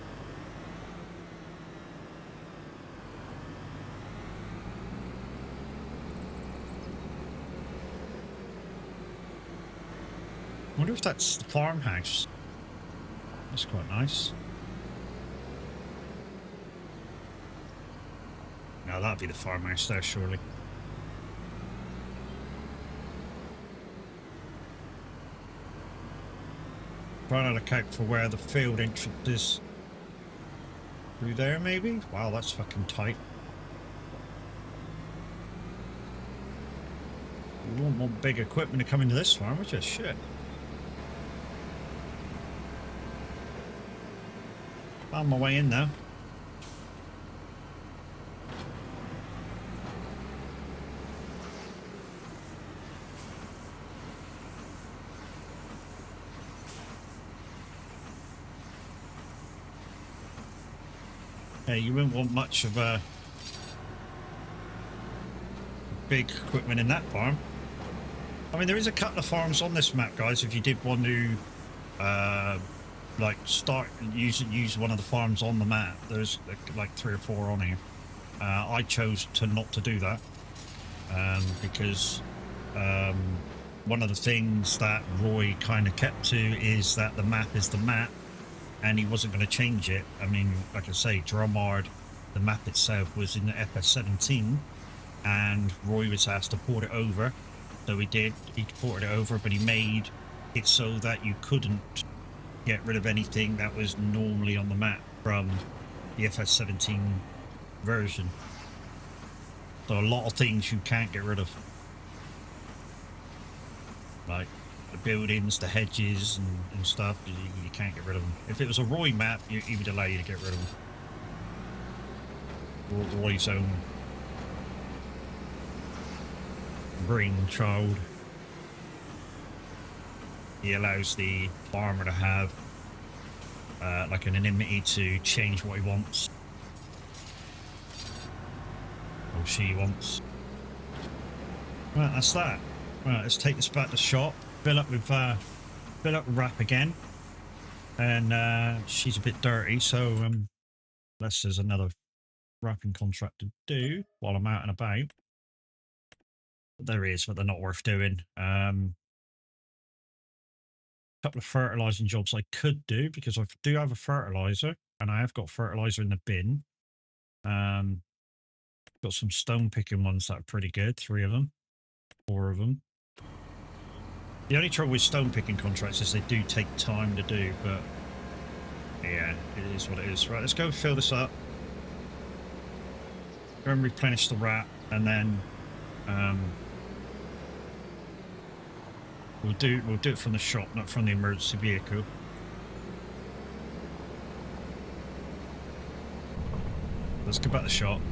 I wonder if that's the farmhouse. That's quite nice. No, that'd be the farmhouse there, surely. Trying to look out for where the field entrance is. Through there, maybe? Wow, that's fucking tight. You want more big equipment to come into this farm, which is shit. On my way in now. Yeah, you wouldn't want much of a big equipment in that farm. I mean, there is a couple of farms on this map, guys. If you did want to, like, use one of the farms on the map, there's like 3 or 4 on here. I chose to not to do that because one of the things that Roy kind of kept to is that the map is the map, and he wasn't going to change it. I mean, like I say, Drumard, the map itself was in the FS17, and Roy was asked to port it over. So he did. He ported it over, but he made it so that you couldn't get rid of anything that was normally on the map from the FS17 version. So a lot of things you can't get rid of, like the buildings, the hedges, and stuff. You can't get rid of them. If it was a Roy map, he would allow you to get rid of them. Roy's own brainchild. He allows the farmer to have like an anonymity to change what he wants, or she wants. Right, that's that. Right, let's take this back to the shop. Fill up with wrap again, and she's a bit dirty, so unless there's another wrapping contract to do while I'm out and about. There is, but they're not worth doing. Couple of fertilizing jobs I could do, because I do have a fertilizer, and I have got fertilizer in the bin. Got some stone picking ones that are pretty good, 3 of them, 4 of them. The only trouble with stone picking contracts is they do take time to do, but yeah, it is what it is. Right, let's go and fill this up, go and replenish the wrap, and then we'll do it from the shop, not from the emergency vehicle. Let's go back to the shop,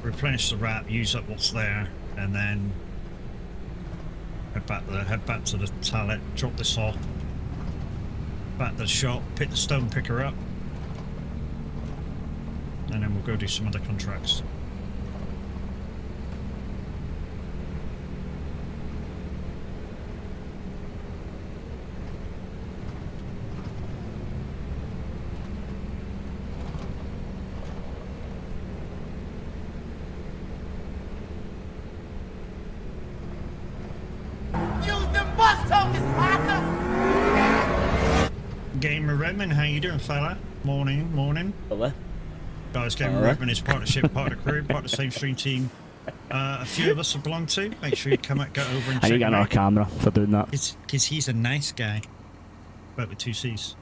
replenish the wrap, use up what's there, and then head back to the tallet, drop this off, back to the shop, pick the stone picker up, and then we'll go do some other contracts. Gamer Redman, how you doing, fella? Morning. Hello. Guys, Gamer Redman is partnership, part of the crew, part of the same stream team. A few of us have belonged to. Make sure you come out, get over and check I need to get him another out. camera for doing that. Because he's a nice guy. But with 2 C's.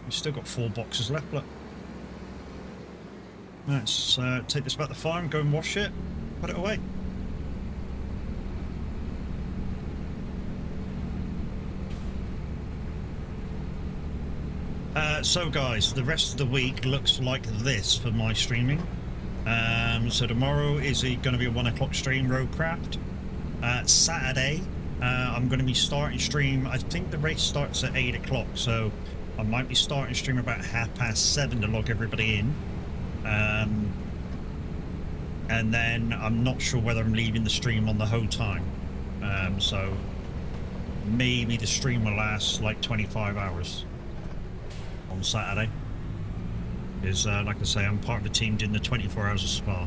We've still got 4 boxes left, look. Let's take this back to the farm, go and wash it, put it away. So guys, the rest of the week looks like this for my streaming. So tomorrow is going to be a 1 o'clock stream, Roadcraft. Saturday, I'm going to be starting stream, I think the race starts at 8 o'clock, so I might be starting stream about 7:30 to log everybody in. And then I'm not sure whether I'm leaving the stream on the whole time. So maybe the stream will last like 25 hours. On Saturday, is like I say, I'm part of the team doing the 24 hours of Spa.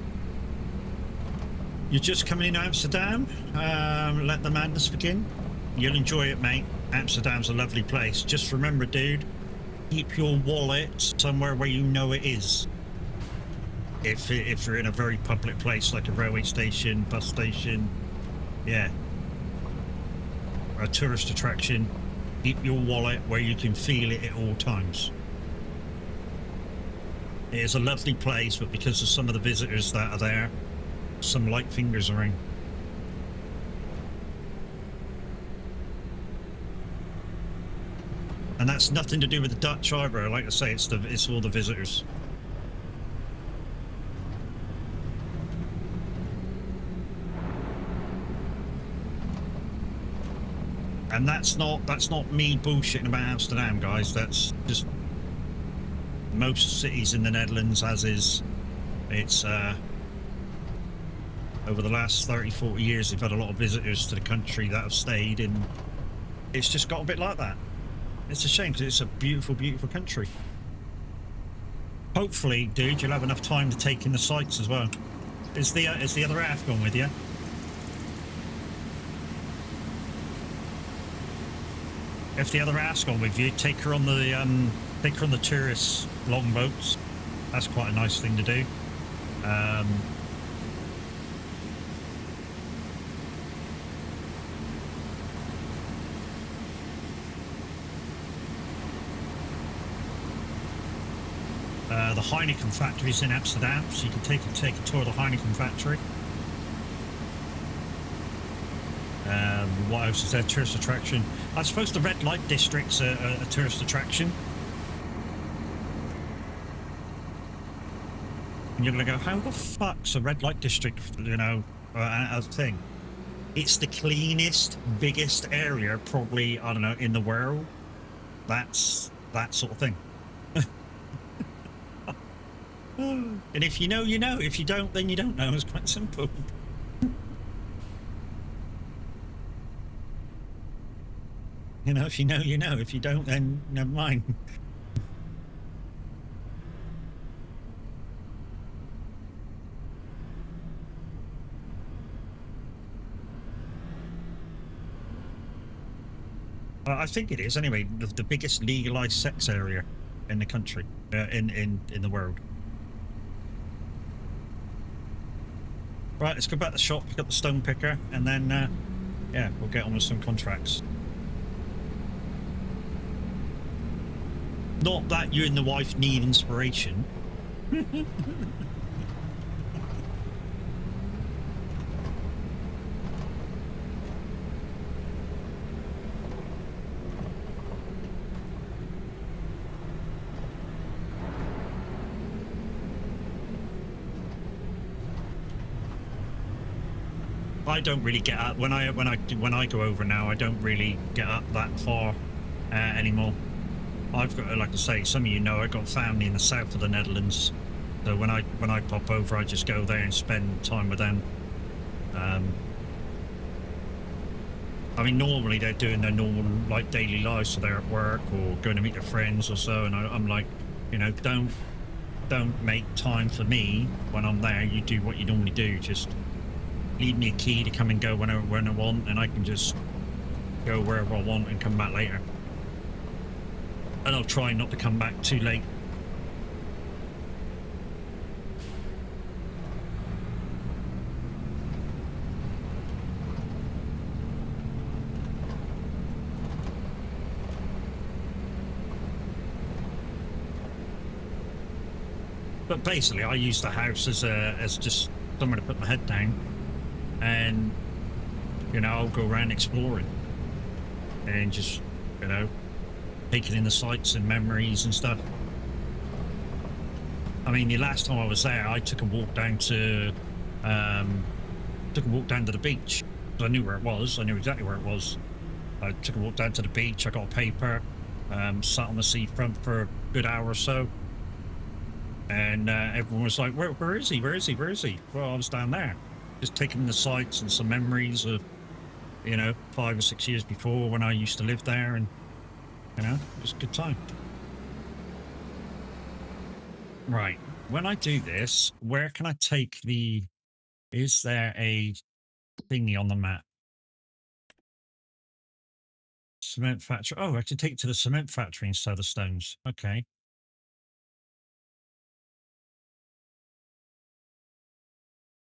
You're just coming in Amsterdam, let the madness begin. You'll enjoy it, mate. Amsterdam's a lovely place. Just remember, dude, keep your wallet somewhere where you know it is. If you're in a very public place like a railway station, bus station, yeah, a tourist attraction, keep your wallet where you can feel it at all times. It is a lovely place, but because of some of the visitors that are there, some light fingers are in. And that's nothing to do with the Dutch either. Like I say, it's all the visitors. And that's not me bullshitting about Amsterdam, guys. That's just most cities in the Netherlands, as is. It's over the last 30, 40 years, we've had a lot of visitors to the country that have stayed, and it's just got a bit like that. It's a shame because it's a beautiful, beautiful country. Hopefully, dude, you'll have enough time to take in the sights as well. Is the other half gone with you? If the other half's gone with you, take her on the tourist longboats. That's quite a nice thing to do. The Heineken factory is in Amsterdam, so you can take a tour of the Heineken factory. What else is there? Tourist attraction. I suppose the red light district's a tourist attraction. And you're gonna go, how the fuck's a red light district, you know, as a thing? It's the cleanest, biggest area, probably, I don't know, in the world. That's that sort of thing. And if you know, you know. If you don't, then you don't know. It's quite simple. You know, if you know, you know. If you don't, then never mind. I think it is, anyway, the biggest legalized sex area in the country, in the world. Right, let's go back to the shop, pick up the stone picker, and then, yeah, we'll get on with some contracts. Not that you and the wife need inspiration. I don't really get up when I go over now. I don't really get up that far anymore. I've got, like I say, some of you know, I've got family in the south of the Netherlands, so when I pop over, I just go there and spend time with them. I mean, normally they're doing their normal, like, daily lives, so they're at work or going to meet their friends or so, and I'm like, you know, don't make time for me when I'm there. You do what you normally do. Just leave me a key to come and go when I want, and I can just go wherever I want and come back later. And I'll try not to come back too late. But basically, I use the house as just somewhere to put my head down, and you know, I'll go around exploring and just, you know, taking in the sights and memories and stuff. I mean, the last time I was there, I took a walk down to the beach. I knew where it was. I knew exactly where it was. I took a walk down to the beach. I got a paper, sat on the seafront for a good hour or so, and everyone was like, "Where is he? Where is he? Where is he?" Well, I was down there, just taking in the sights and some memories of, you know, 5 or 6 years before when I used to live there, and you know, it was a good time. Right, when I do this, where can I take the... Is there a thingy on the map? Cement factory. Oh, I can take it to the cement factory instead of the stones. Okay.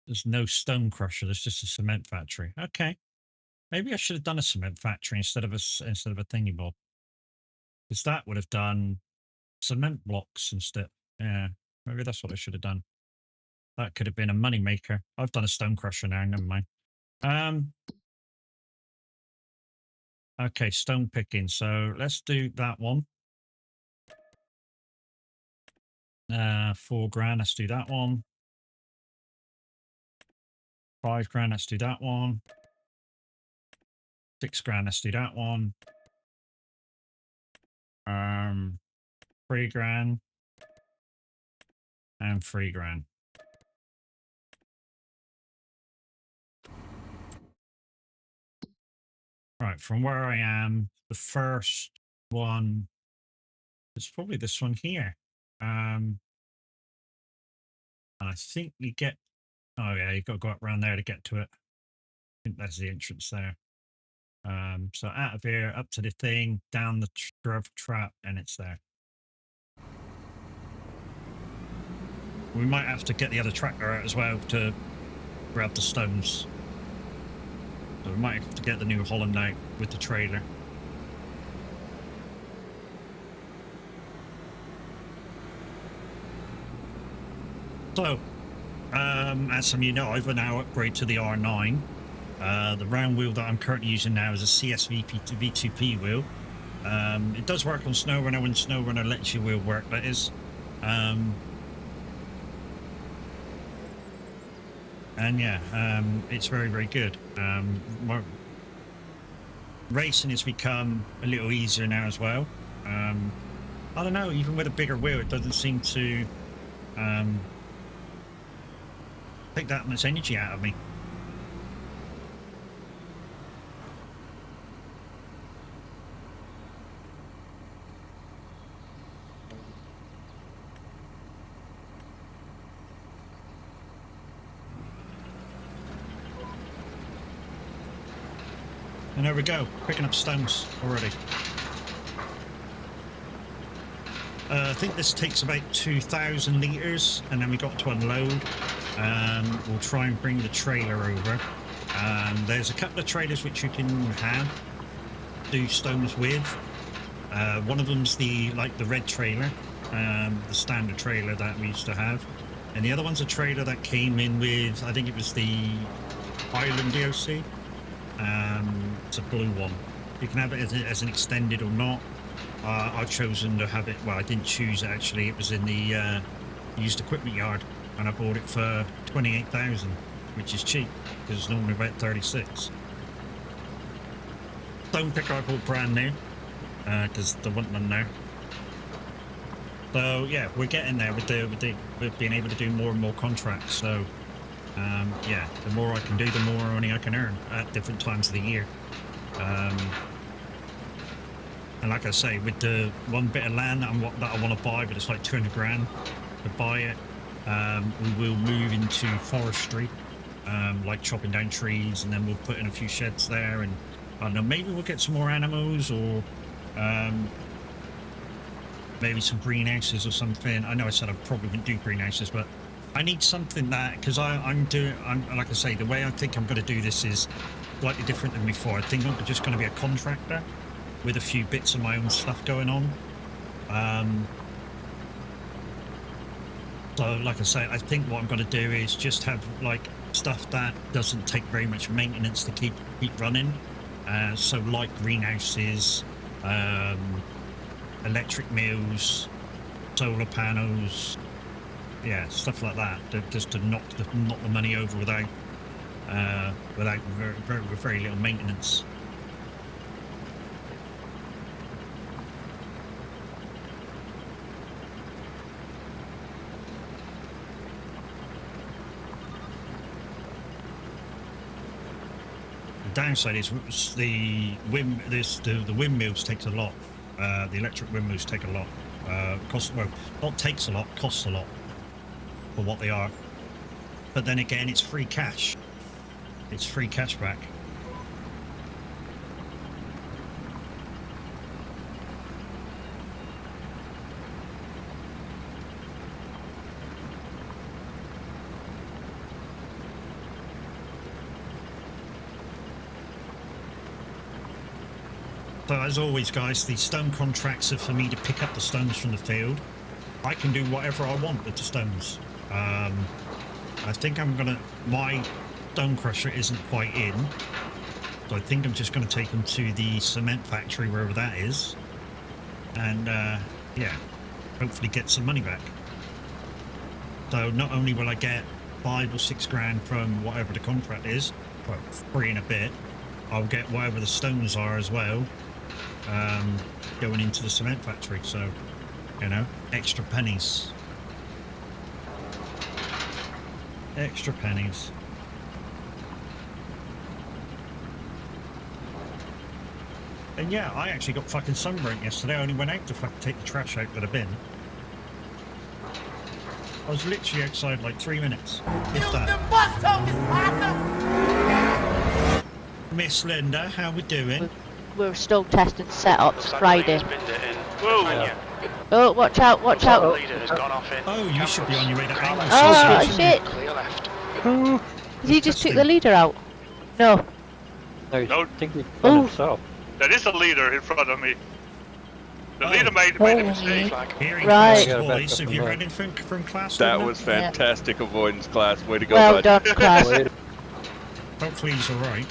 There's no stone crusher. There's just a cement factory. Okay. Maybe I should have done a cement factory instead of a thingy bob. Because that would have done cement blocks instead. Yeah, maybe that's what I should have done. That could have been a money maker. I've done a stone crusher now. Never mind. Okay, stone picking. So let's do that one. 4 grand. Let's do that one. 5 grand. Let's do that one. 6 grand. Let's do that one. 3 grand. And 3 grand. Right, from where I am, the first one is probably this one here. And I think you get, oh yeah, you got to go up around there to get to it. I think that's the entrance there. So out of here, up to the thing, down the trap, and it's there. We might have to get the other tractor out as well to grab the stones. So we might have to get the New Holland out with the trailer. So, as some of you know, I've now upgraded to the R9. The round wheel that I'm currently using now is a CSV V2P wheel. It does work on SnowRunner when SnowRunner lets your wheel work, that is. And yeah, it's very, very good. Racing has become a little easier now as well. I don't know, even with a bigger wheel, it doesn't seem to take that much energy out of me. And there we go, picking up stones already. I think this takes about 2,000 litres, and then we got to unload. We'll try and bring the trailer over. There's a couple of trailers which you can do stones with. One of them's the red trailer, the standard trailer that we used to have, and the other one's a trailer that came in with, I think it was the Island DOC. It's a blue one. You can have it as an extended or not. I've chosen to have it, well, I didn't choose it actually, it was in the used equipment yard, and I bought it for 28,000, which is cheap because it's normally about 36. Stone picker I bought brand new because there wasn't none there. So yeah, we're getting there with being able to do more and more contracts. So yeah, the more I can do, the more money I can earn at different times of the year. And like I say, with the one bit of land that I want to buy, but it's like 200 grand to buy it, we will move into forestry, like chopping down trees, and then we'll put in a few sheds there, and I don't know, maybe we'll get some more animals, or maybe some greenhouses or something. I know I said I probably wouldn't do greenhouses, but I need something that, because I'm like I say, the way I think I'm going to do this is slightly different than before. I think I'm just going to be a contractor with a few bits of my own stuff going on. So like I say, I think what I'm going to do is just have like stuff that doesn't take very much maintenance to keep running. So like greenhouses, electric mills, solar panels, yeah, stuff like that, just to knock the money over without very little maintenance. The downside is the windmills takes a lot. The electric windmills take a lot. Costs a lot for what they are. But then again, it's free cash. It's free cash back. So as always, guys, the stone contracts are for me to pick up the stones from the field. I can do whatever I want with the stones. I think my stone crusher isn't quite in, so I think I'm just going to take them to the cement factory, wherever that is, and yeah, hopefully get some money back. So not only will I get 5 or 6 grand from whatever the contract is, well, 3 and a bit, I'll get whatever the stones are as well, going into the cement factory. So, you know, extra pennies. Extra pennies. And yeah, I actually got fucking sunburnt yesterday. I only went out to fucking take the trash out of the bin. I was literally outside like 3 minutes. If that. Miss Linda, how we doing? We're still testing setups Friday. Whoa! Oh, watch out, watch out. The leader has gone off in. Oh, you should be on your way to Anglesey. Oh, shouldn't shit. Clear left. Has he just took the leader out? No. No, No. I think he's Oh. done himself. There is a leader in front of me. The Oh. leader made a mistake. Flag. you? Hearing Right. classes, Yeah, back boys. up Have and you right. heard anything from class? That Linda? was fantastic avoidance class. Way to go, Well bud. done, class. Wait, Hopefully he's alright.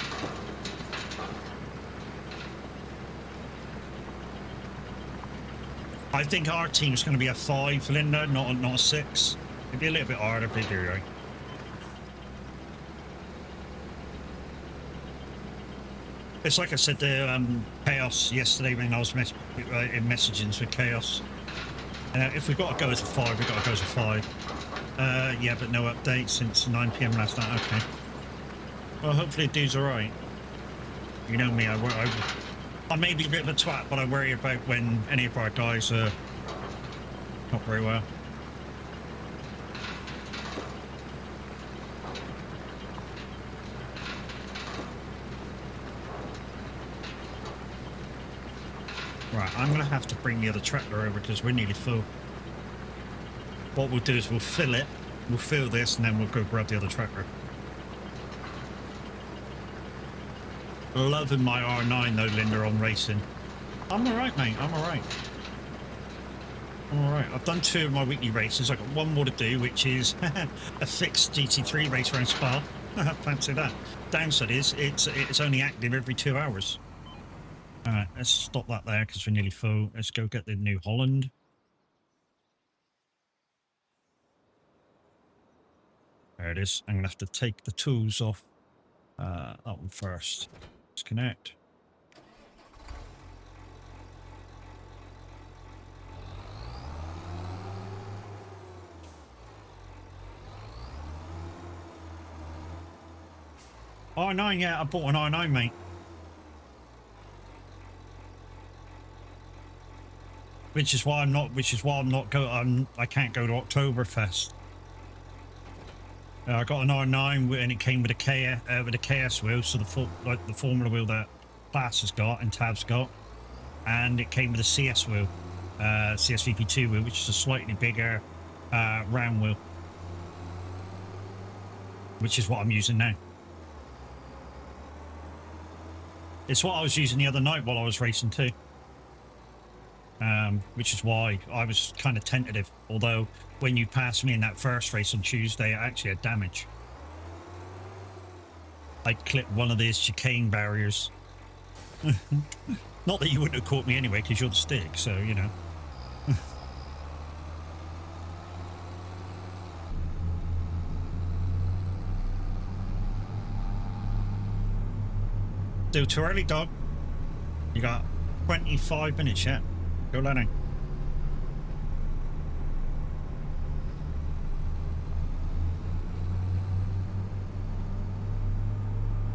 I think our team's going to be a 5, Linda, not a 6. It'd be a little bit harder, but you're right. It's like I said to Chaos yesterday when I was in messagings with Chaos. If we've got to go as a 5, we've got to go as a 5. Yeah, but no update since 9 PM last night. Okay. Well, hopefully the dude's alright. You know me, I may be a bit of a twat, but I worry about when any of our guys are not very well. Right, I'm going to have to bring the other tractor over because we're nearly full. What we'll do is we'll fill it, we'll fill this, and then we'll go grab the other tractor. Loving my R9 though, Linda, on racing. I'm alright, mate, I'm alright. I'm alright. I've done 2 of my weekly races. I've got 1 more to do, which is a fixed GT3 race around Spa. Fancy that. Downside is, it's only active every 2 hours. Alright, let's stop that there because we're nearly full. Let's go get the New Holland. There it is. I'm going to have to take the tools off that one first. Disconnect. R9, yeah, I bought an R9, mate. Which is why I'm not I can't go to Oktoberfest. I got an R9 and it came with a KS wheel, so the Formula wheel that Class has got and Tab's got, and it came with a CS wheel, CSVP2 wheel, which is a slightly bigger round wheel, which is what I'm using now. It's what I was using the other night while I was racing too. Which is why I was kind of tentative, although when you passed me in that first race on Tuesday, I actually had damage. I clipped one of these chicane barriers. Not that you wouldn't have caught me anyway, because you're the stick, so, you know. Still too early, dog. You got 25 minutes yet. Go Lenny.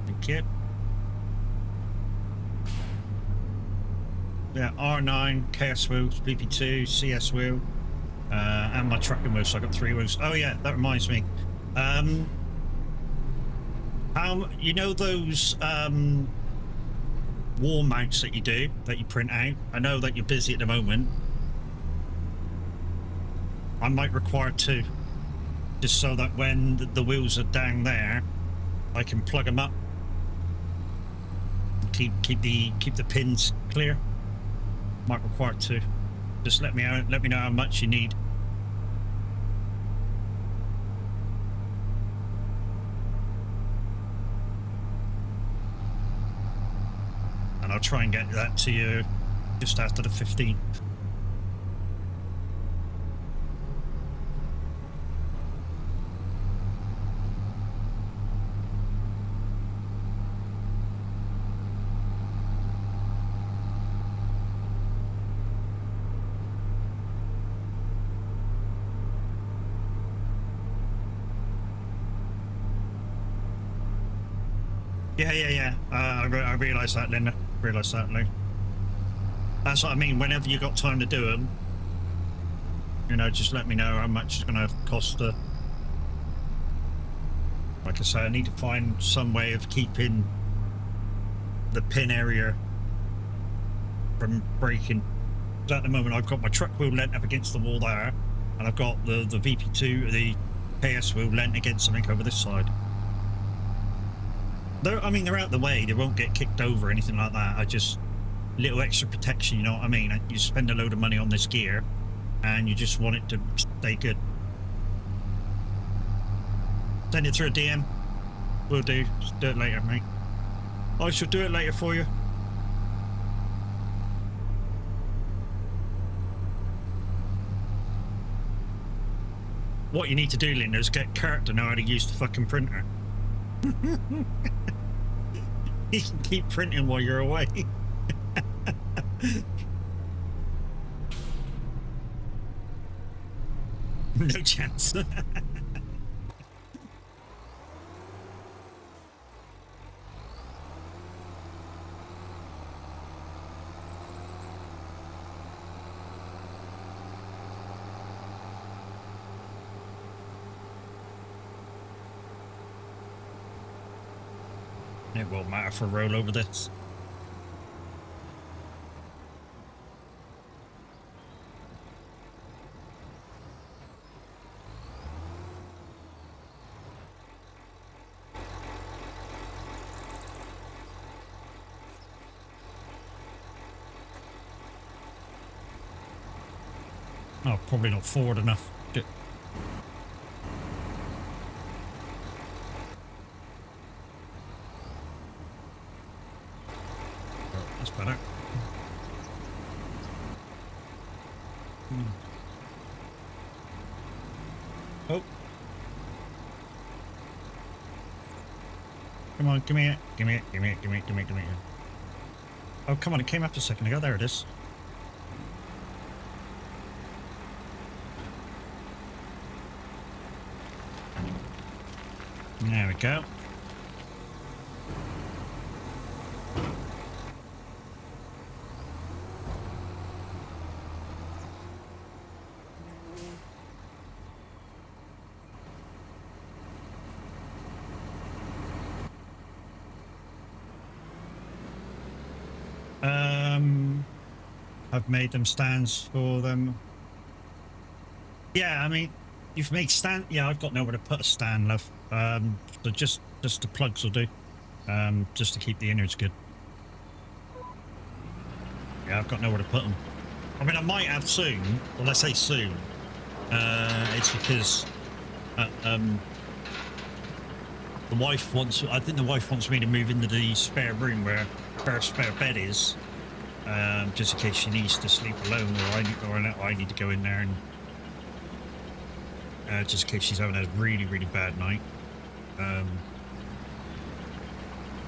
Thank you. Yeah, R9, KS wheels, BP2, CS wheel, and my trucking wheels, so I got 3 wheels. Oh yeah, that reminds me. You know those wall mounts that you do, that you print out? I know that you're busy at the moment. I might require 2, just so that when the wheels are down there, I can plug them up. Keep the pins clear. Might require 2. Just let me know how much you need. And I'll try and get that to you just after the 15th. Yeah. I realise that, Linda. Realise that, Lou. That's what I mean. Whenever you got time to do them, you know, just let me know how much it's going to cost. Like I say, I need to find some way of keeping the pin area from breaking. So at the moment, I've got my truck wheel lent up against the wall there, and I've got the VP2, the KS wheel lent against something over this side. I mean, they're out the way. They won't get kicked over or anything like that. I just little extra protection. You know what I mean? You spend a load of money on this gear, and you just want it to stay good. Send it through a DM. We'll do. Just do it later, mate. I shall do it later for you. What you need to do, Linda, is get Kurt to know how to use the fucking printer. He can keep printing while you're away. No chance. It won't matter if I roll over this. Oh, probably not forward enough. That's better. Oh. Come on, give me it. Give me it. Give me it. Give me it. Give me it. Give me it. Oh, come on. It came up a second ago. There it is. There we go. I've made them stands for them. Yeah, I mean, you've made stand. Yeah, I've got nowhere to put a stand, love. So just the plugs will do. Just to keep the innards good. Yeah, I've got nowhere to put them. I mean, I might have soon. Well, let's say soon. It's because the wife wants. I think the wife wants me to move into the spare room where her spare bed is. Just in case she needs to sleep alone, or I need to go in there and just in case she's having a really, really bad night.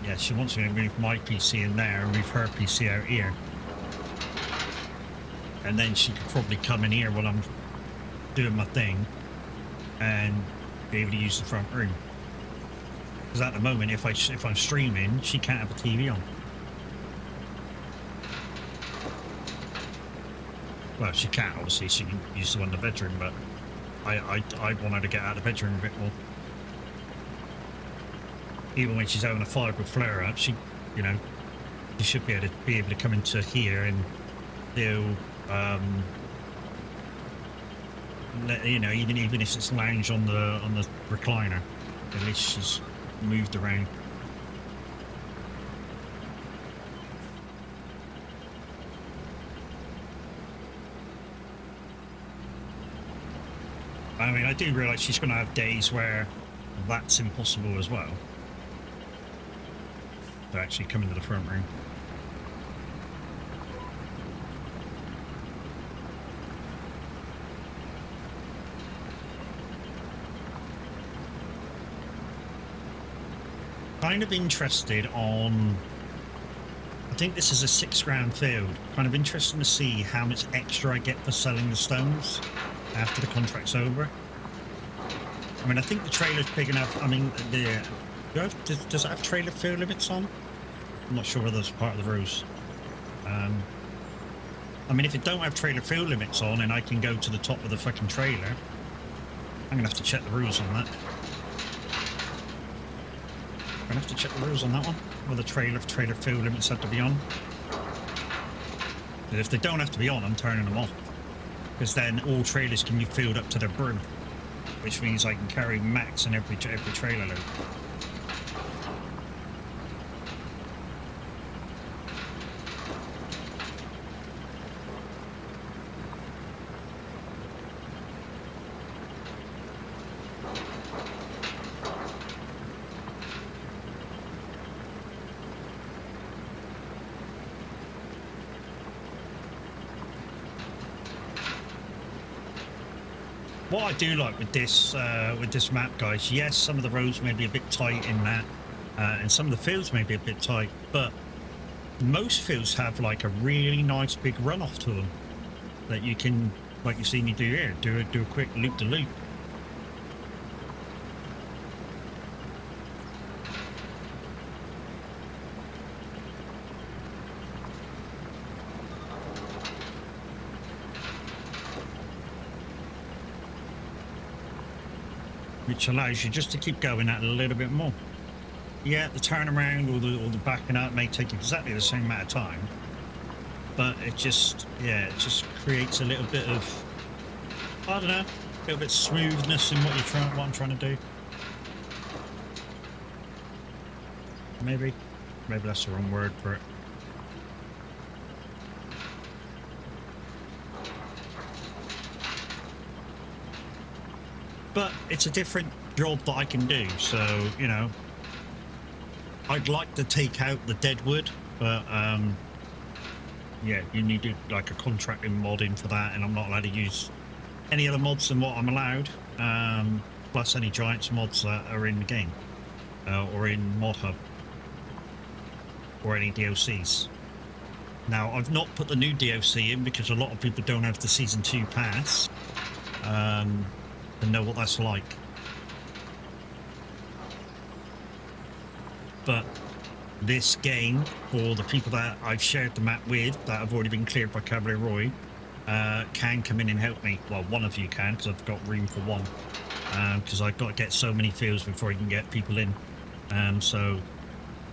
Yeah, she wants me to move my PC in there and move her PC out here, and then she could probably come in here while I'm doing my thing and be able to use the front room. Because at the moment, if I'm streaming, she can't have a TV on. Well, she can't, obviously. She can use the one in the bedroom, but I want her to get out of the bedroom a bit more. Even when she's having a fibre flare-up, she should be able to come into here and do, even if it's lounge on the recliner, at least she's moved around. I mean, I do realise she's going to have days where that's impossible as well. To actually come into the front room. Kind of interested on... I think this is a £6 field. Kind of interesting to see how much extra I get for selling the stones after the contract's over. I mean, I think the trailer's big enough. I mean, Does it have trailer fuel limits on? I'm not sure whether that's part of the rules. I mean, if it don't have trailer fuel limits on and I can go to the top of the fucking trailer, I'm gonna have to check the rules on that. I'm gonna have to check the rules on that one. Whether trailer fuel limits have to be on. But if they don't have to be on, I'm turning them off. Because then all trailers can be filled up to their brim, which means I can carry max in every trailer load. What I do like with this map, guys, yes, some of the roads may be a bit tight in that, and some of the fields may be a bit tight, but most fields have like a really nice big runoff to them that you can, like you've seen me do here, do a quick loop-to-loop. Which allows you just to keep going that a little bit more. Yeah, the turnaround or the backing up may take exactly the same amount of time, but it just creates a little bit of, I don't know, a little bit of smoothness in what I'm trying to do. Maybe that's the wrong word for it. But it's a different job that I can do, so, you know, I'd like to take out the dead wood, but, yeah, you need to, like, a contracting mod in for that, and I'm not allowed to use any other mods than what I'm allowed, plus any Giants mods that are in the game, or in Mod Hub, or any DLCs. Now, I've not put the new DLC in because a lot of people don't have the Season 2 pass, and know what that's like. But this game, for the people that I've shared the map with, that have already been cleared by Cavalier Roy, can come in and help me. Well, one of you can, because I've got room for one. Because I've got to get so many fields before I can get people in. So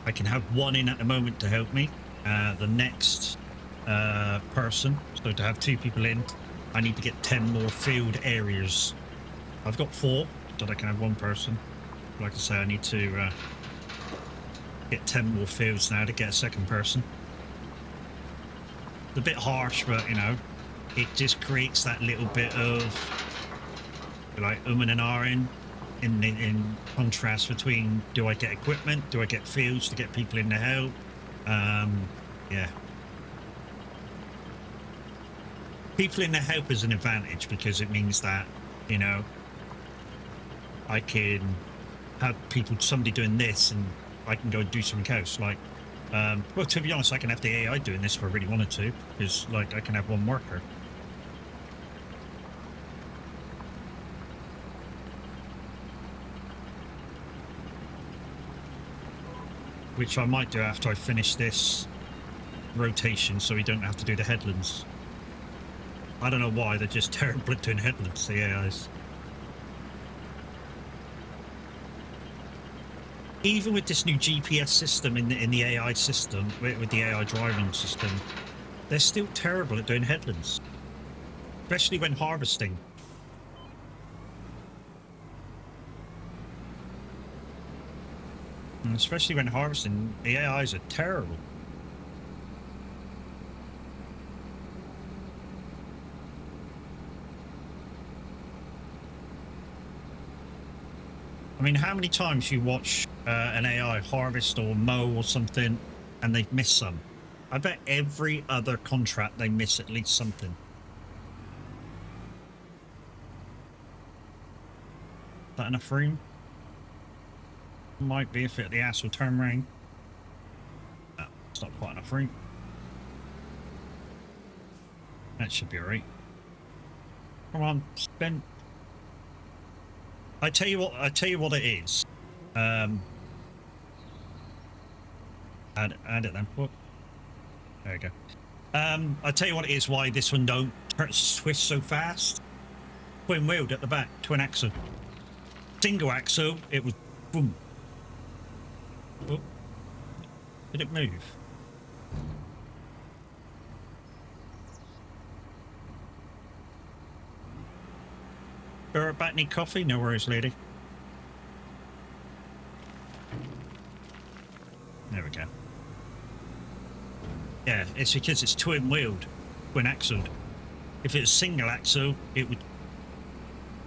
I can have one in at the moment to help me. The next person, so to have 2 people in, I need to get 10 more field areas. I've got 4, so I can have 1 person. Like I say, I need to get 10 more fields now to get a second person. It's a bit harsh, but, you know, it just creates that little bit of, like, and ahhing in contrast between, do I get equipment, do I get fields to get people in to help? Yeah. People in to help is an advantage because it means that, you know, I can have somebody doing this and I can go and do something else. Like, well, to be honest, I can have the AI doing this if I really wanted to, because, like, I can have 1 worker. Which I might do after I finish this rotation, so we don't have to do the headlands. I don't know why, they're just terrible at doing headlands, the AIs. Even with this new GPS system in the AI system, with the AI driving system, they're still terrible at doing headlands. Especially when harvesting. And especially when harvesting, the AIs are terrible. I mean, how many times you watch an AI harvest or mow or something and they've missed some? I bet every other contract they miss at least something. Is that enough room? Might be if the ass will turn round. No, it's not quite enough room. That should be alright. Come on, spin. I tell you what it is. Add it then. Whoop. There we go. I'll tell you what it is, why this one don't twist so fast. Twin wheeled at the back, twin axle. Single axle, it was boom. Oh. Did it move? Barrett back need coffee? No worries, lady. There we go. Yeah, it's because it's twin wheeled, twin axled. If it's single axle, it would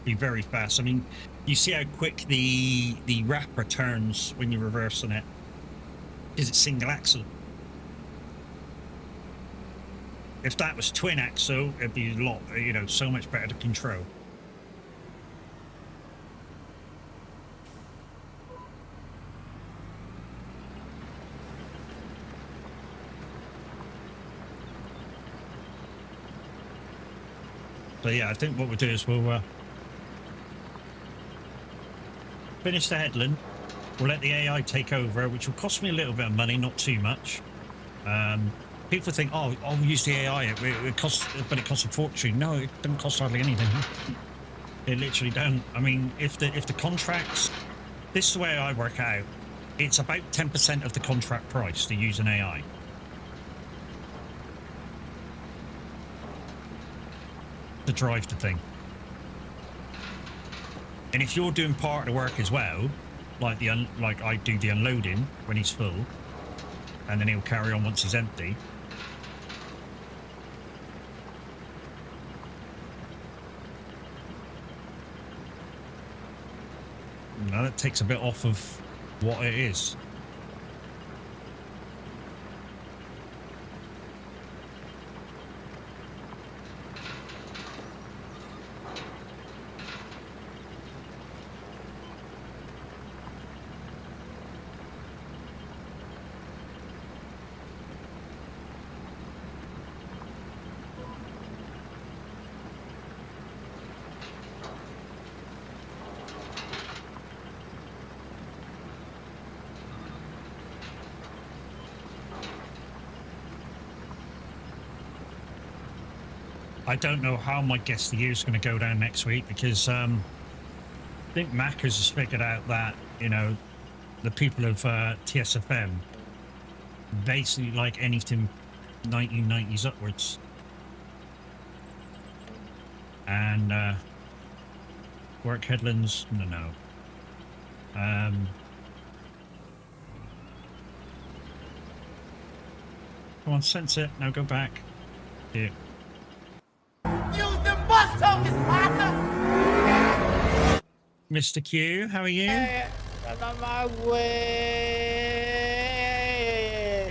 be very fast. I mean, you see how quick the wrapper turns when you're reversing it, because it's single axle. If that was twin axle, it'd be a lot, you know, so much better to control. So yeah, I think what we'll do is we'll finish the headland. We'll let the AI take over, which will cost me a little bit of money, not too much. People think, oh, I'll use the AI. It costs, but it costs a fortune. No, it doesn't cost hardly anything. It literally don't. I mean, if the contracts, this is the way I work out. It's about 10% of the contract price to use an AI. To drive the thing. And if you're doing part of the work as well, like like I do the unloading when he's full, and then he'll carry on once he's empty. Now that takes a bit off of what it is. I don't know how my guest of the year is going to go down next week, because I think Macca's has figured out that, you know, the people of TSFM basically like anything 1990s upwards. And work headlands, no. Come on, sense it. Now go back. Here. Mr. Q, how are you? Out of my way!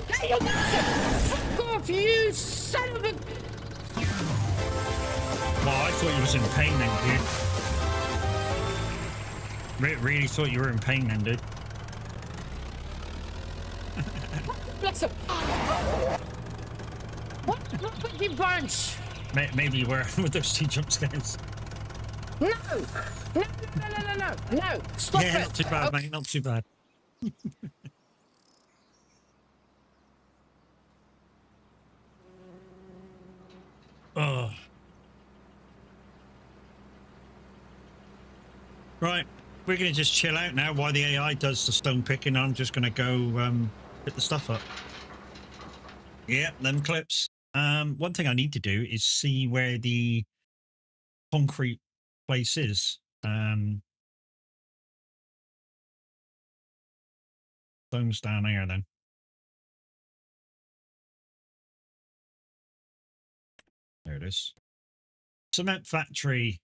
Hey, you fuck off, you son of a... Well, I thought you was in pain then, dude. Really thought you were in pain then, dude. Bless him! What the bunch? Maybe you were with those two jump scares. No! No! Stop it! Yeah, not too bad, mate, not too bad. Oh. Right, we're going to just chill out now while the AI does the stone picking. I'm just going to go pick the stuff up. Yeah, them clips. One thing I need to do is see where the concrete place is. Stone's down here then. There it is. Cement factory.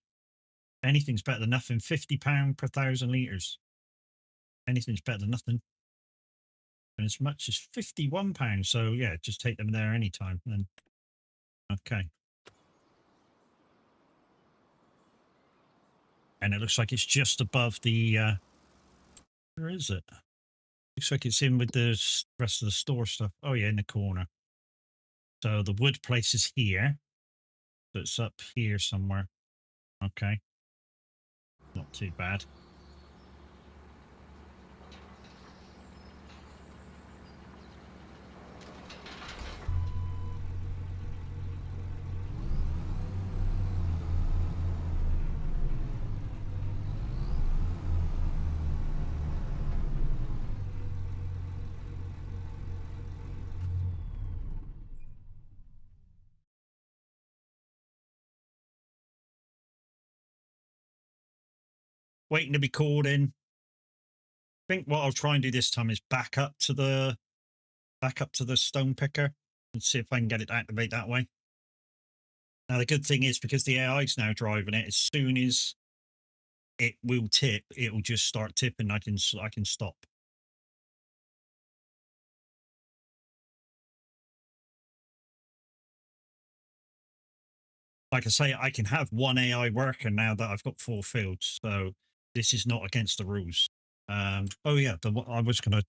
Anything's better than nothing. £50 per 1,000 litres. Anything's better than nothing. And as much as £51. So yeah, just take them there anytime. Then okay. And it looks like it's just above the where is it? Looks like it's in with the rest of the store stuff. Oh yeah, in the corner. So the wood place is here. So it's up here somewhere. Okay. Not too bad. waiting to be called in. I think what I'll try and do this time is back up to the stone picker and see if I can get it to activate that way. Now the good thing is, because the AI is now driving it, as soon as it will tip, it will just start tipping. I can stop. Like I say, I can have one AI worker now that I've got 4 fields, so this is not against the rules. Oh yeah, I was gonna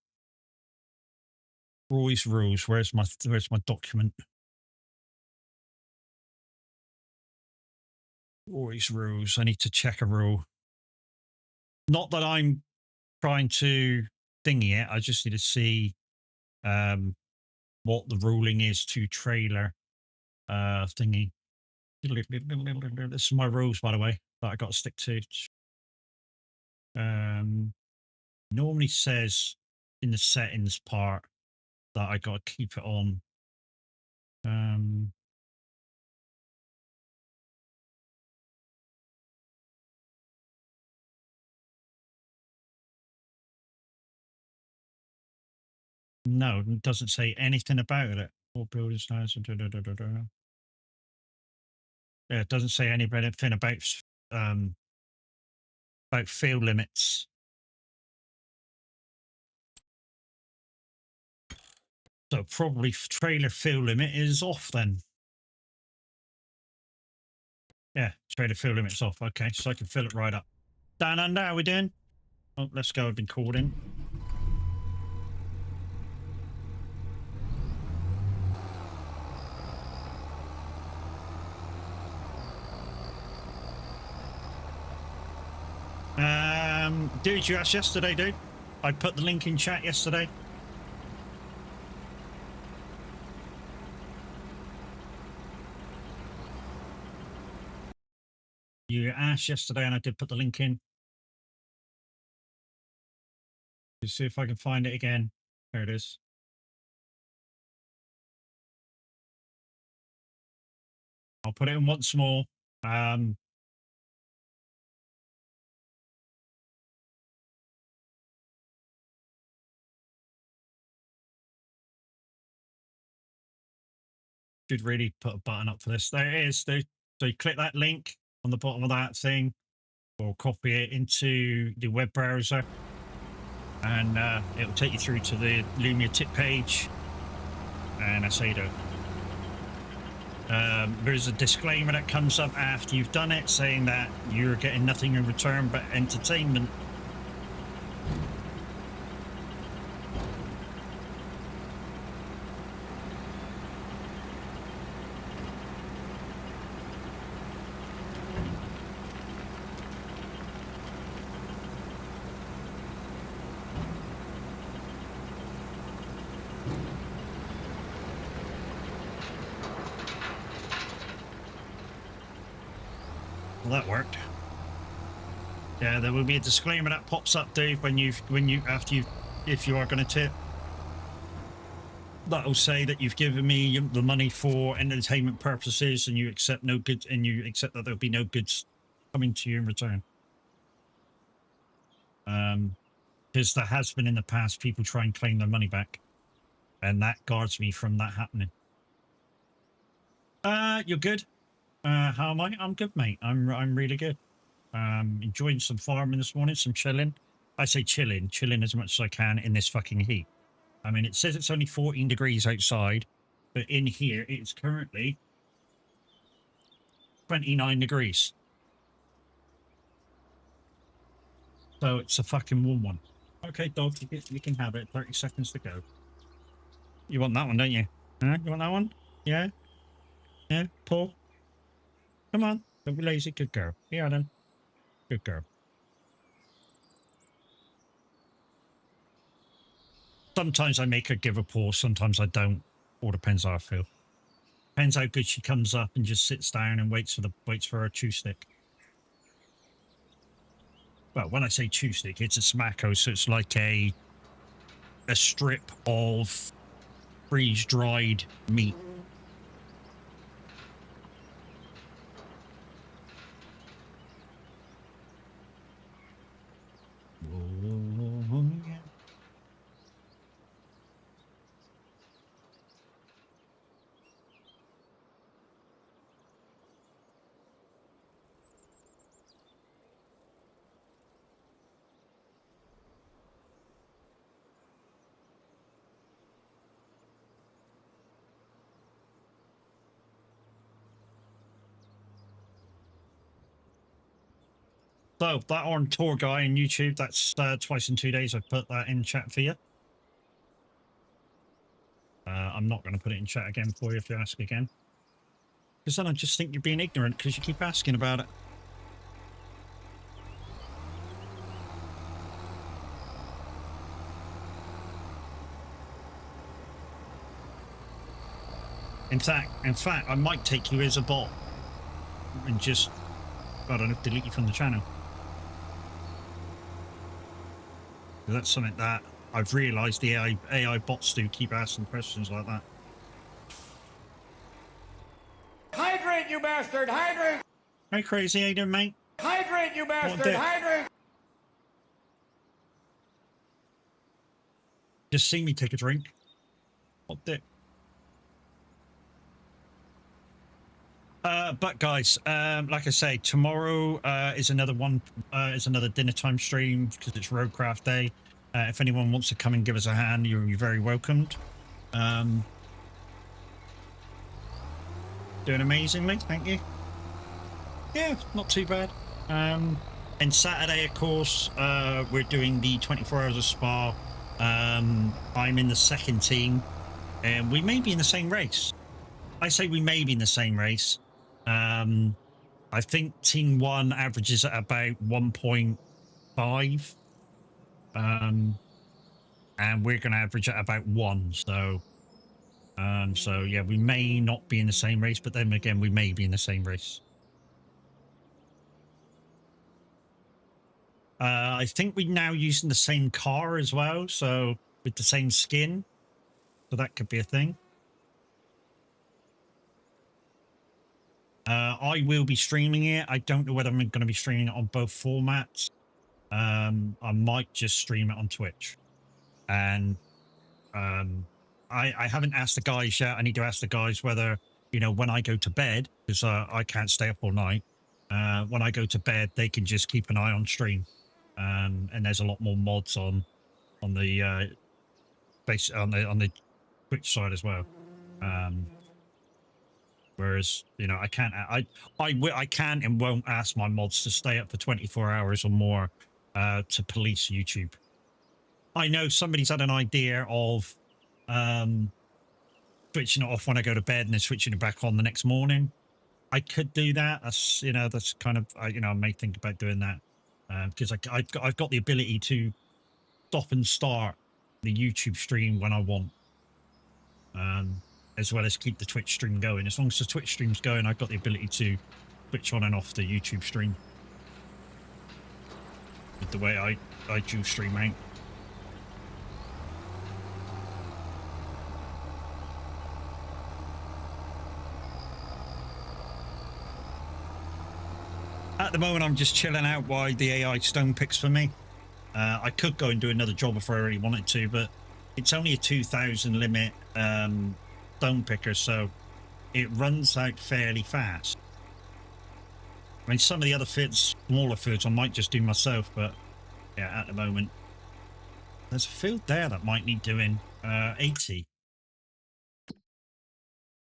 Roy's rules. Where's my document? Roy's rules. I need to check a rule. Not that I'm trying to thingy it. I just need to see what the ruling is to trailer thingy. This is my rules, by the way, that I got to stick to. Normally says in the settings part that I got to keep it on. No, it doesn't say anything about it. All builders now. Yeah, it doesn't say anything about field limits. So probably trailer field limit is off then. Yeah, trailer field limit's off. Okay, so I can fill it right up. Down under, how we doing? Oh, let's go. I've been called in. Dude, you asked yesterday, dude. I put the link in chat yesterday. You asked yesterday, and I did put the link in. Let's see if I can find it again. There it is. I'll put it in once more. Should really put a button up for this. There it is. So you click that link on the bottom of that thing, or copy it into the web browser, and it'll take you through to the Lumia tip page, and that's how you do it. There's a disclaimer that comes up after you've done it, saying that you're getting nothing in return but entertainment. Well, that worked. Yeah, there will be a disclaimer that pops up, Dave, if you are going to tip. That'll say that you've given me the money for entertainment purposes, and you accept no goods, and you accept that there'll be no goods coming to you in return. Because there has been in the past people try and claim their money back, and that guards me from that happening. You're good. How am I? I'm good, mate. I'm really good. Enjoying some farming this morning, some chilling. I say chilling as much as I can in this fucking heat. I mean, it says it's only 14 degrees outside, but in here it's currently 29 degrees. So it's a fucking warm one. Okay, dog, you can have it. 30 seconds to go. You want that one, don't you? Huh? You want that one? Yeah? Yeah, Paul? Come on, don't be lazy. Good girl. Yeah, then. Good girl. Sometimes I make her give a paw, sometimes I don't. All depends how I feel. Depends how good she comes up and just sits down and waits for her chew stick. Well, when I say chew stick, it's a smacko, so it's like a strip of freeze-dried meat. So that on tour guy on YouTube, that's twice in 2 days. I've put that in chat for you. I'm not going to put it in chat again for you if you ask again. Because then I just think you're being ignorant because you keep asking about it. In fact, I might take you as a bot and just, I don't know, delete you from the channel. That's something that I've realised the AI bots do keep asking questions like that. Hydrant, you bastard! Hydrant! Hey, crazy, how you doing, mate? Hydrant, you bastard! dick? Hydrant! Just see me take a drink. What dick? But guys, like I say, tomorrow is another dinner time stream because it's Roadcraft Day. If anyone wants to come and give us a hand, you're very welcomed. Doing amazingly, thank you. Yeah, not too bad. And Saturday, of course, we're doing the 24 hours of Spa. I'm in the second team, and we may be in the same race. I say we may be in the same race. I think Team 1 averages at about 1.5. And we're going to average at about 1. So yeah, we may not be in the same race, but then again, we may be in the same race. I think we're now using the same car as well, so with the same skin. So that could be a thing. I will be streaming it. I don't know whether I'm going to be streaming it on both formats. I might just stream it on Twitch. And I haven't asked the guys yet. I need to ask the guys whether, you know, when I go to bed, because I can't stay up all night. When I go to bed, they can just keep an eye on stream. And there's a lot more mods on the on the Twitch side as well. Whereas, you know, I can and won't ask my mods to stay up for 24 hours or more to police YouTube. I know somebody's had an idea of switching it off when I go to bed and then switching it back on the next morning. I could do that. That's, you know, that's kind of, you know, I may think about doing that because I've got the ability to stop and start the YouTube stream when I want. As well as keep the Twitch stream going. As long as the Twitch stream's going, I've got the ability to switch on and off the YouTube stream. With the way I do stream out. At the moment, I'm just chilling out while the AI stone picks for me. I could go and do another job if I really wanted to, but it's only a 2,000 limit stone picker, so it runs out fairly fast. I mean, some of the other smaller fields I might just do myself, but yeah, at the moment there's a field there that might need doing. 80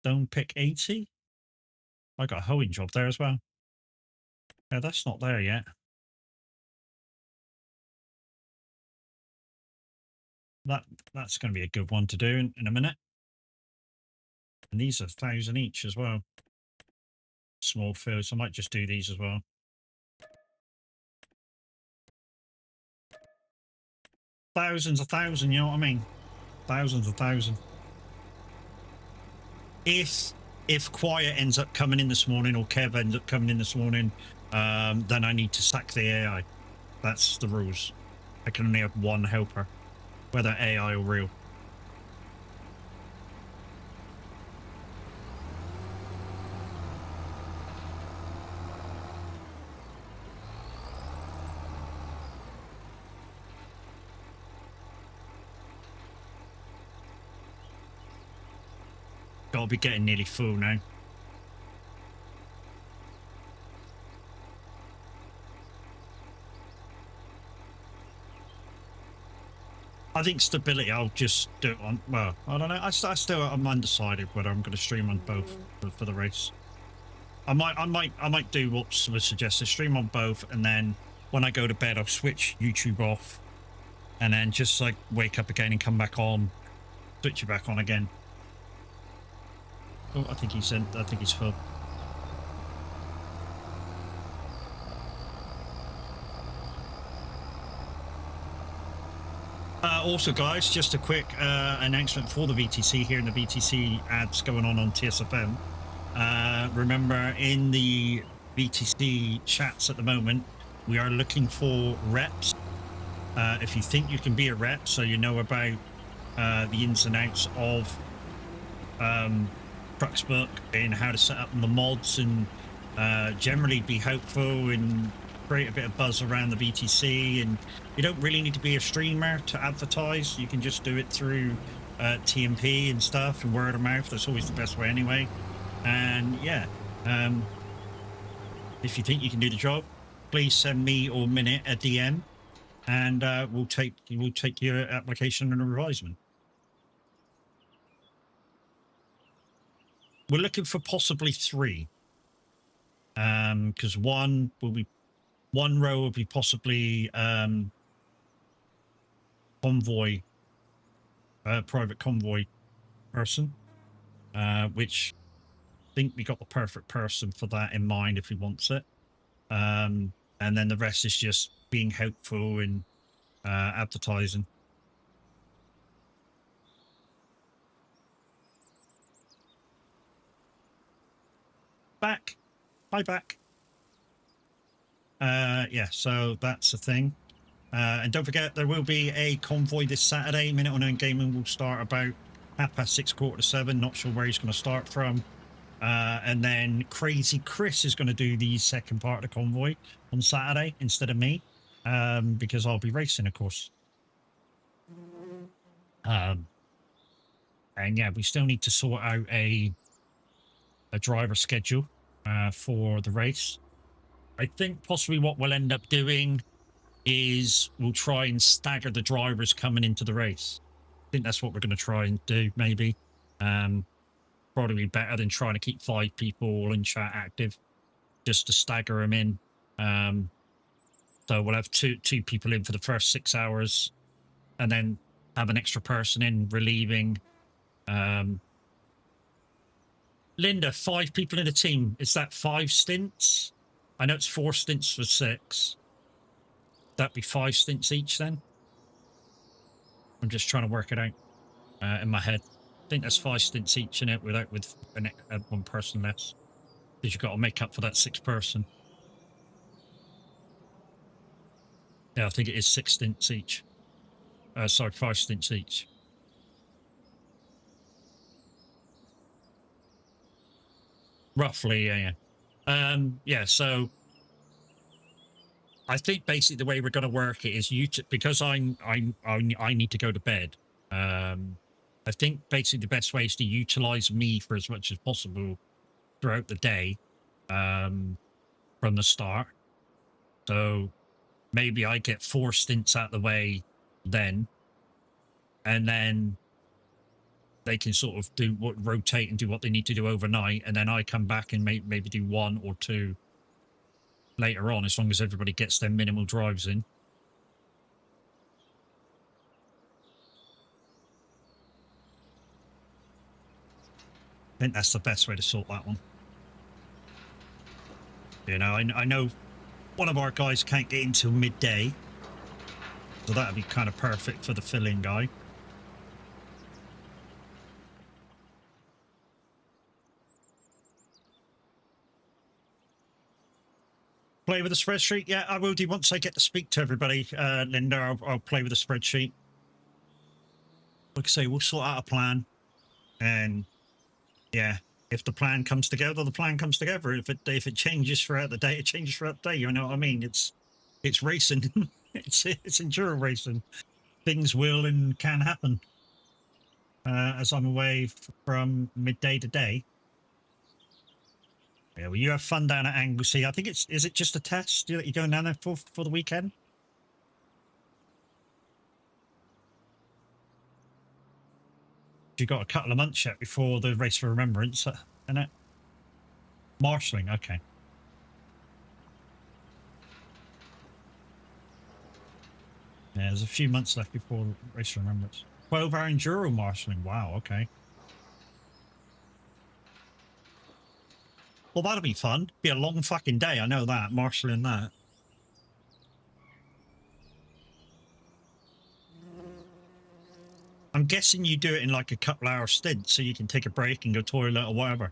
stone pick 80. I got a hoeing job there as well. Yeah, that's not there yet. That's going to be a good one to do in a minute. And these are 1,000 each as well. Small fields. I might just do these as well. Thousands of thousand, you know what I mean? Thousands of thousand. If Quiet ends up coming in this morning or Kev ends up coming in this morning, then I need to sack the AI. That's the rules. I can only have one helper, whether AI or real. Gotta be getting nearly full now. I think stability, I'll just do it on, well, I don't know. I'm undecided whether I'm going to stream on both for the race. I might do what was suggested, stream on both, and then when I go to bed, I'll switch YouTube off, and then just like wake up again and come back on, switch it back on again. Oh, I think he's full. Also, guys, just a quick announcement for the VTC here in the VTC ads going on TSFM. Remember, in the VTC chats at the moment, we are looking for reps. If you think you can be a rep, so you know about the ins and outs of Trucksbook and how to set up the mods, and generally be helpful and create a bit of buzz around the VTC. And you don't really need to be a streamer to advertise. You can just do it through TMP and stuff and word of mouth. That's always the best way anyway. And yeah, if you think you can do the job, please send me or Minute a DM, and we'll take your application and a revisement. We're looking for possibly 3, because one row will be possibly convoy, private convoy person, which I think we got the perfect person for that in mind if he wants it. And then the rest is just being helpful and advertising. Back. Hi, back. Yeah, so that's the thing. And don't forget, there will be a convoy this Saturday. Minute on End Gaming will start about 6:30, 7:15. Not sure where he's going to start from. And then Crazy Chris is going to do the second part of the convoy on Saturday instead of me, because I'll be racing, of course. And yeah, we still need to sort out a driver schedule for the race. I think possibly what we'll end up doing is we'll try and stagger the drivers coming into the race. I think that's what we're going to try and do, maybe. Probably better than trying to keep 5 people in chat active, just to stagger them in. So we'll have two people in for the first 6 hours, and then have an extra person in relieving. Linda, 5 people in the team. Is that 5 stints? I know it's 4 stints for 6. That'd be 5 stints each then? I'm just trying to work it out in my head. I think that's 5 stints each in it, with one person less. Because you've got to make up for that 6th person. Yeah, I think it is 6 stints each. Sorry, 5 stints each. Roughly, yeah. Yeah, so I think basically the way we're going to work it is because I need to go to bed. I think basically the best way is to utilize me for as much as possible throughout the day, from the start. So maybe I get 4 stints out of the way then, and then they can sort of rotate and do what they need to do overnight, and then I come back and maybe do 1 or 2 later on, as long as everybody gets their minimal drives in. I think that's the best way to sort that one. You know, I know one of our guys can't get in till midday, so that would be kind of perfect for the fill-in guy. Play with the spreadsheet? Yeah, I will do once I get to speak to everybody, Linda. I'll play with the spreadsheet. Like I say, we'll sort out a plan, and yeah, if the plan comes together, the plan comes together. If it changes throughout the day, it changes throughout the day. You know what I mean? It's racing. it's enduro racing. Things will and can happen. As I'm away from midday to day. Yeah, well, you have fun down at Anglesey. I think is it just a test that you're going down there for the weekend? You got a couple of months yet before the race for remembrance, isn't it? Marshalling, okay. Yeah, there's a few months left before Race Remembrance. 12-hour enduro marshalling. Wow, okay. Well, that'll be fun. Be a long fucking day, I know that, marshalling that. I'm guessing you do it in like a couple hour stint so you can take a break and go toilet or whatever.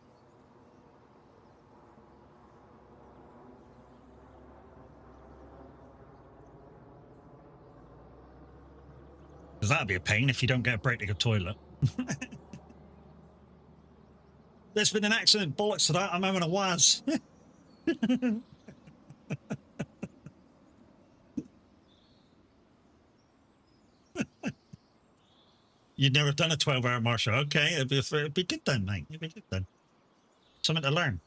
Because that'd be a pain if you don't get a break to go toilet. There's been an accident, bollocks to that, I'm having a waz. You'd never done a 12-hour marshal. Okay, it'd be good then, mate. It'd be good then. Something to learn.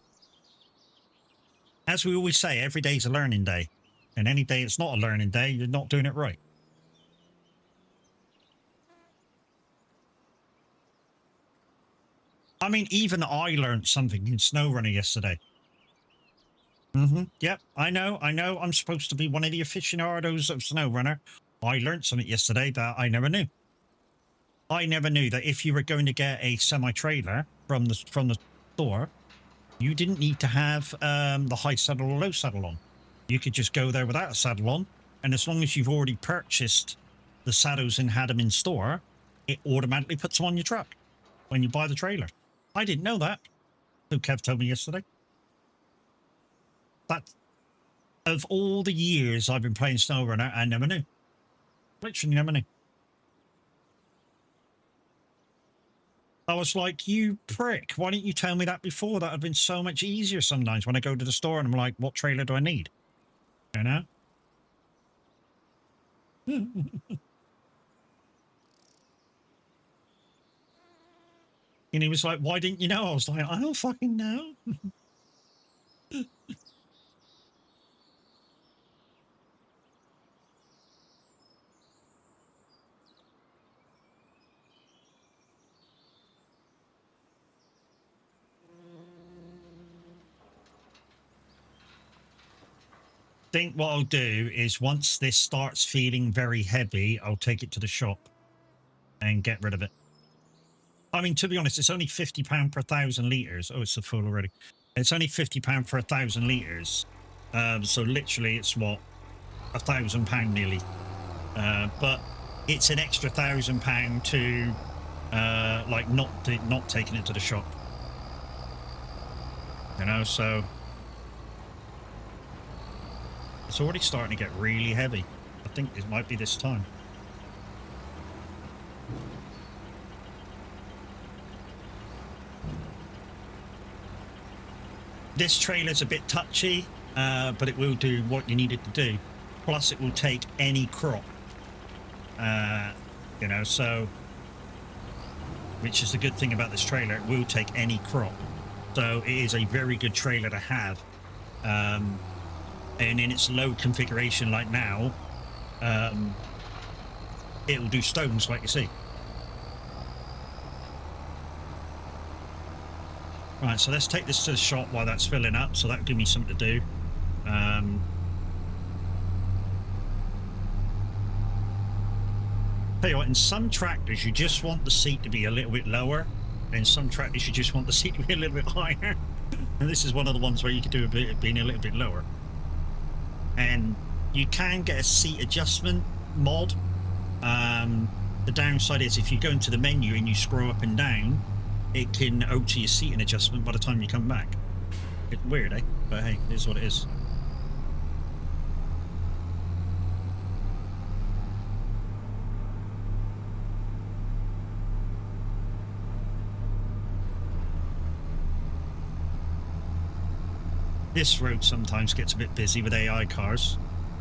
As we always say, every day's a learning day. And any day it's not a learning day, you're not doing it right. I mean, even I learned something in SnowRunner yesterday. Yep, I know. I'm supposed to be one of the aficionados of SnowRunner. I learned something yesterday that I never knew. I never knew that if you were going to get a semi-trailer from the store, you didn't need to have the high saddle or low saddle on. You could just go there without a saddle on, and as long as you've already purchased the saddles and had them in store, it automatically puts them on your truck when you buy the trailer. I didn't know that. So Kev told me yesterday. That, of all the years I've been playing SnowRunner, I never knew. Literally never knew. I was like, you prick, why didn't you tell me that before? That would have been so much easier sometimes when I go to the store and I'm like, what trailer do I need? You know? And he was like, why didn't you know? I was like, I don't fucking know. I think what I'll do is once this starts feeling very heavy, I'll take it to the shop and get rid of it. I mean, to be honest, it's only £50 per 1,000 litres. Oh, it's a full already. It's only £50 for 1,000 litres. So literally it's what, £1,000 nearly. But it's an extra £1,000 to like not taking it to the shop. You know, so it's already starting to get really heavy. I think it might be this time. This trailer's a bit touchy, but it will do what you need it to do. Plus, it will take any crop. You know, so, which is the good thing about this trailer, it will take any crop. So it is a very good trailer to have. And in its low configuration like now, it'll do stones like you see. Right, so let's take this to the shop while that's filling up, so that'll give me something to do. Tell you what, in some tractors you just want the seat to be a little bit lower, and in some tractors you just want the seat to be a little bit higher. And this is one of the ones where you could do a bit of being a little bit lower. And you can get a seat adjustment mod. The downside is if you go into the menu and you scroll up and down, it can alter your seating adjustment by the time you come back. It's weird, eh? But hey, it is what it is. This road sometimes gets a bit busy with AI cars,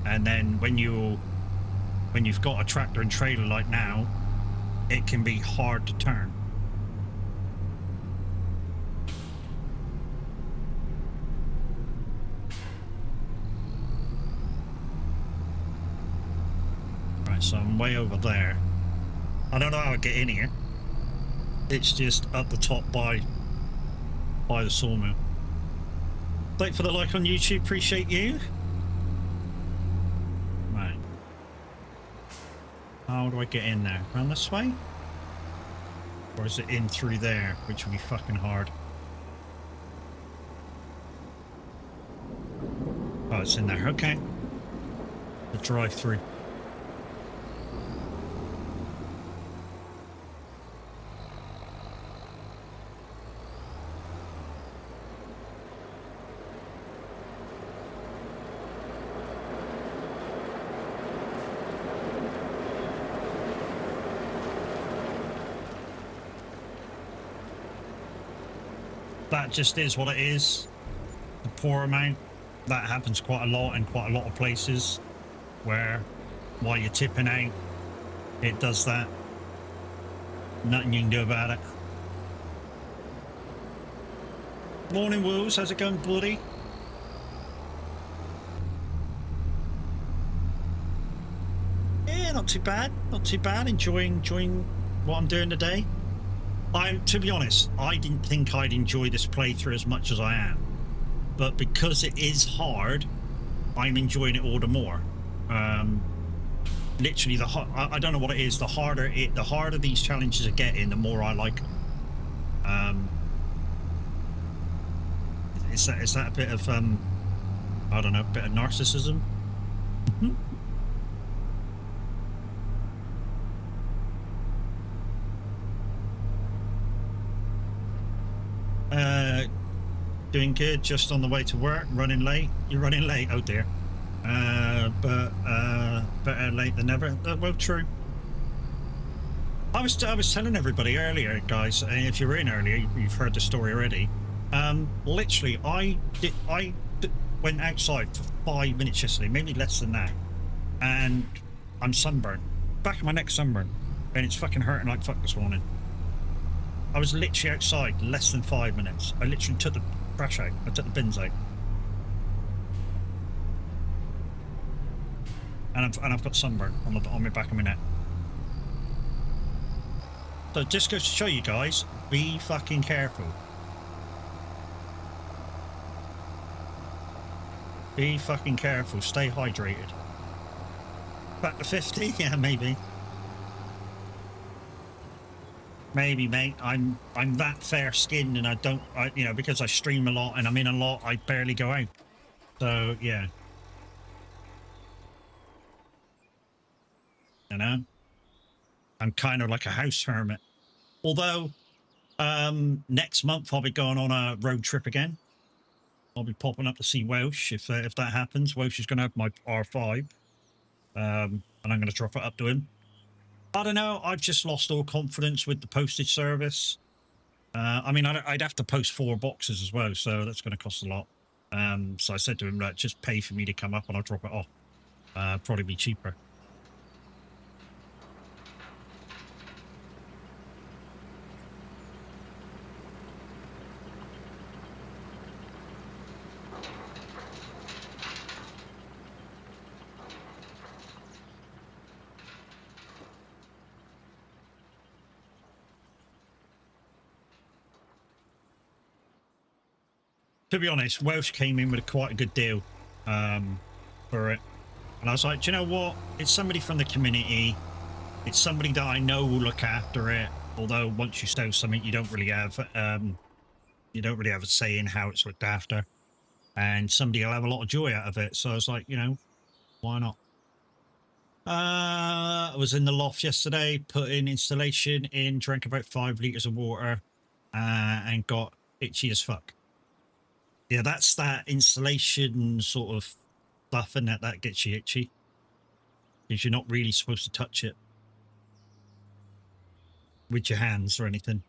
and then when you've got a tractor and trailer like now, it can be hard to turn. Right, so I'm way over there. I don't know how I get in here. It's just up the top by the sawmill. Thank you for the like on YouTube, appreciate you. Right. How do I get in now? Around this way? Or is it in through there, which would be fucking hard? Oh, it's in there. Okay. The drive-through. That just is what it is. The poor amount. That happens quite a lot in quite a lot of places where while you're tipping out, it does that. Nothing you can do about it. Morning, Wolves. How's it going, buddy? Yeah, not too bad. Not too bad. Enjoying what I'm doing today. To be honest, I didn't think I'd enjoy this playthrough as much as I am, but because it is hard, I'm enjoying it all the more. Literally, I don't know what it is. The harder these challenges are getting, the more I like them. Is that a bit of I don't know, a bit of narcissism? Doing good, just on the way to work, running late. You're running late, oh dear. But better late than never. Well, true. I was telling everybody earlier, guys, if you were in earlier, you've heard the story already. Literally, I went outside for 5 minutes yesterday, maybe less than that, and I'm sunburned. Back of my neck sunburned, and it's fucking hurting like fuck this morning. I was literally outside less than 5 minutes. I literally took the trash out. I took the bins out. And I've got sunburn on my back of my neck. So it just goes to show you guys, be fucking careful. Be fucking careful. Stay hydrated. Back to 50? Yeah, maybe. Maybe, mate. I'm that fair-skinned, and you know, because I stream a lot and I'm in a lot, I barely go out. So yeah. You know, I'm kind of like a house hermit. Although, next month I'll be going on a road trip again. I'll be popping up to see Welsh if that happens. Welsh is going to have my R5, and I'm going to drop it up to him. I don't know. I've just lost all confidence with the postage service. I mean, I'd have to post 4 boxes as well, so that's going to cost a lot. So I said to him, like, just pay for me to come up and I'll drop it off. Probably be cheaper. To be honest, Welsh came in with quite a good deal for it. And I was like, do you know what? It's somebody from the community. It's somebody that I know will look after it. Although once you sell something, you don't really have a say in how it's looked after. And somebody will have a lot of joy out of it. So I was like, you know, why not? I was in the loft yesterday, put in installation in, drank about 5 liters of water, and got itchy as fuck. Yeah, that's that installation sort of stuff, and that gets you itchy. Because you're not really supposed to touch it with your hands or anything.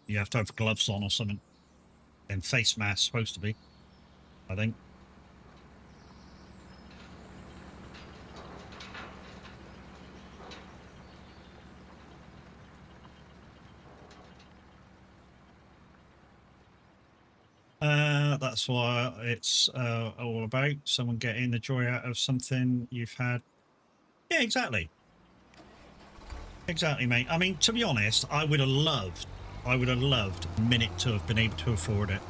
You have to have gloves on or something. And face mask supposed to be, I think. That's what it's all about. Someone getting the joy out of something you've had. Yeah, exactly. Exactly, mate. I mean, to be honest, I would have loved Minute to have been able to afford it.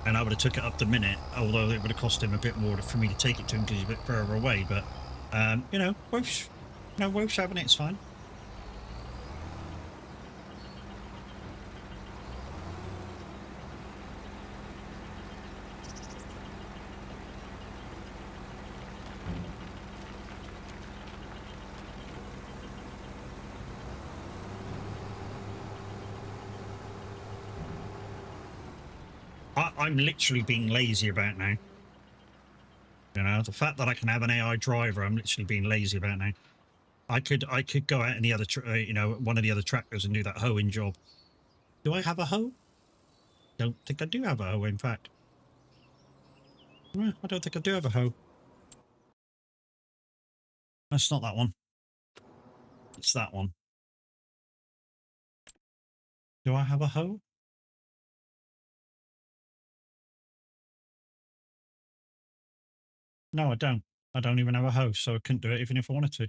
And I would have took it up to Minute, although it would have cost him a bit more for me to take it to him because he's a bit further away. But You know, Welsh having it's fine. I'm literally being lazy about now. You know, the fact that I can have an AI driver, I'm literally being lazy about now. I could go out in the other, you know, one of the other tractors and do that hoeing job. Do I have a hoe? Don't think I do have a hoe, in fact. I don't think I do have a hoe. That's not that one. It's that one. Do I have a hoe? No, I don't. I don't even have a hoe, so I couldn't do it even if I wanted to.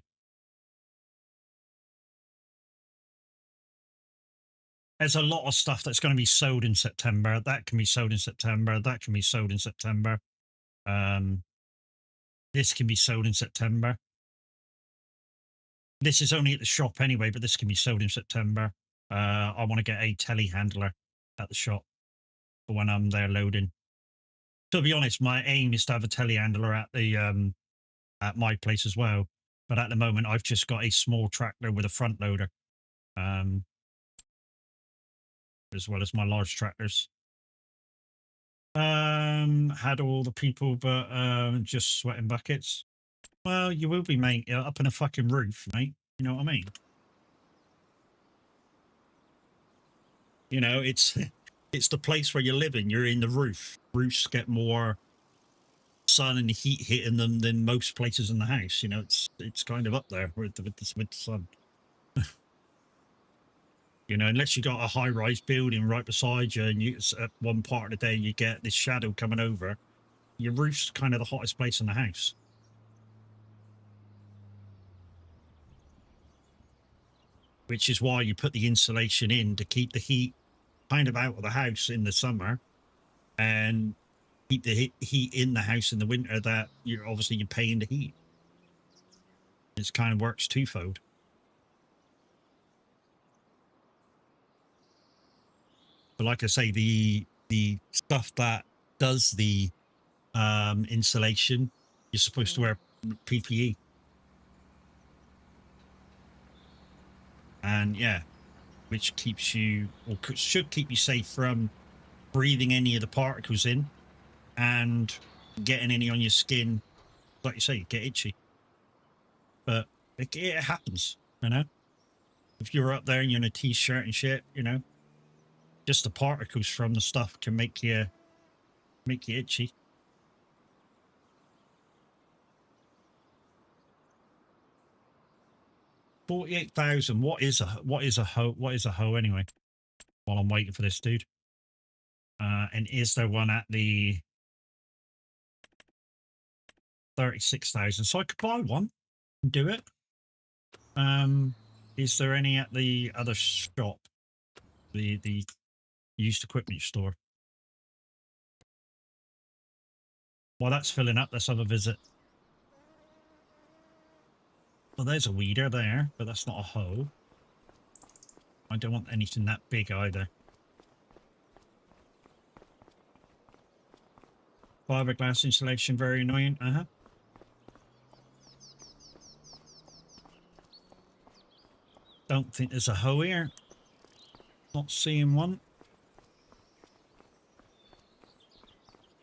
There's a lot of stuff that's going to be sold in September. That can be sold in September. That can be sold in September. This can be sold in September. This is only at the shop anyway, but this can be sold in September. I want to get a telehandler at the shop for when I'm there loading. To be honest, my aim is to have a telehandler at the at my place as well. But at the moment, I've just got a small tractor with a front loader, as well as my large tractors. Had all the people, but just sweating buckets. Well, you will be, mate. You're up in a fucking roof, mate. You know what I mean? You know, it's the place where you're living. You're in the roof. Roofs get more sun and heat hitting them than most places in the house. You know, it's kind of up there with the sun. You know, unless you got a high-rise building right beside you, and at one part of the day you get this shadow coming over, your roof's kind of the hottest place in the house. Which is why you put the insulation in to keep the heat kind of out of the house in the summer, and keep the heat in the house in the winter. That you're paying the heat. It kind of works twofold. But like I say, the stuff that does the insulation, you're supposed to wear PPE. And yeah, which keeps you, or should keep you safe from breathing any of the particles in and getting any on your skin. Like you say, get itchy. But it happens, you know. If you're up there and you're in a t-shirt and shit, you know, just the particles from the stuff can make you itchy. $48,000. What is a hoe anyway? While I'm waiting for this dude. And is there one at the 36,000? So I could buy one and do it. Is there any at the other shop? The used equipment store. While that's filling up, let's have a visit. Well, there's a weeder there, but that's not a hoe. I don't want anything that big either. Fiberglass insulation, very annoying. Don't think there's a hoe here. Not seeing one.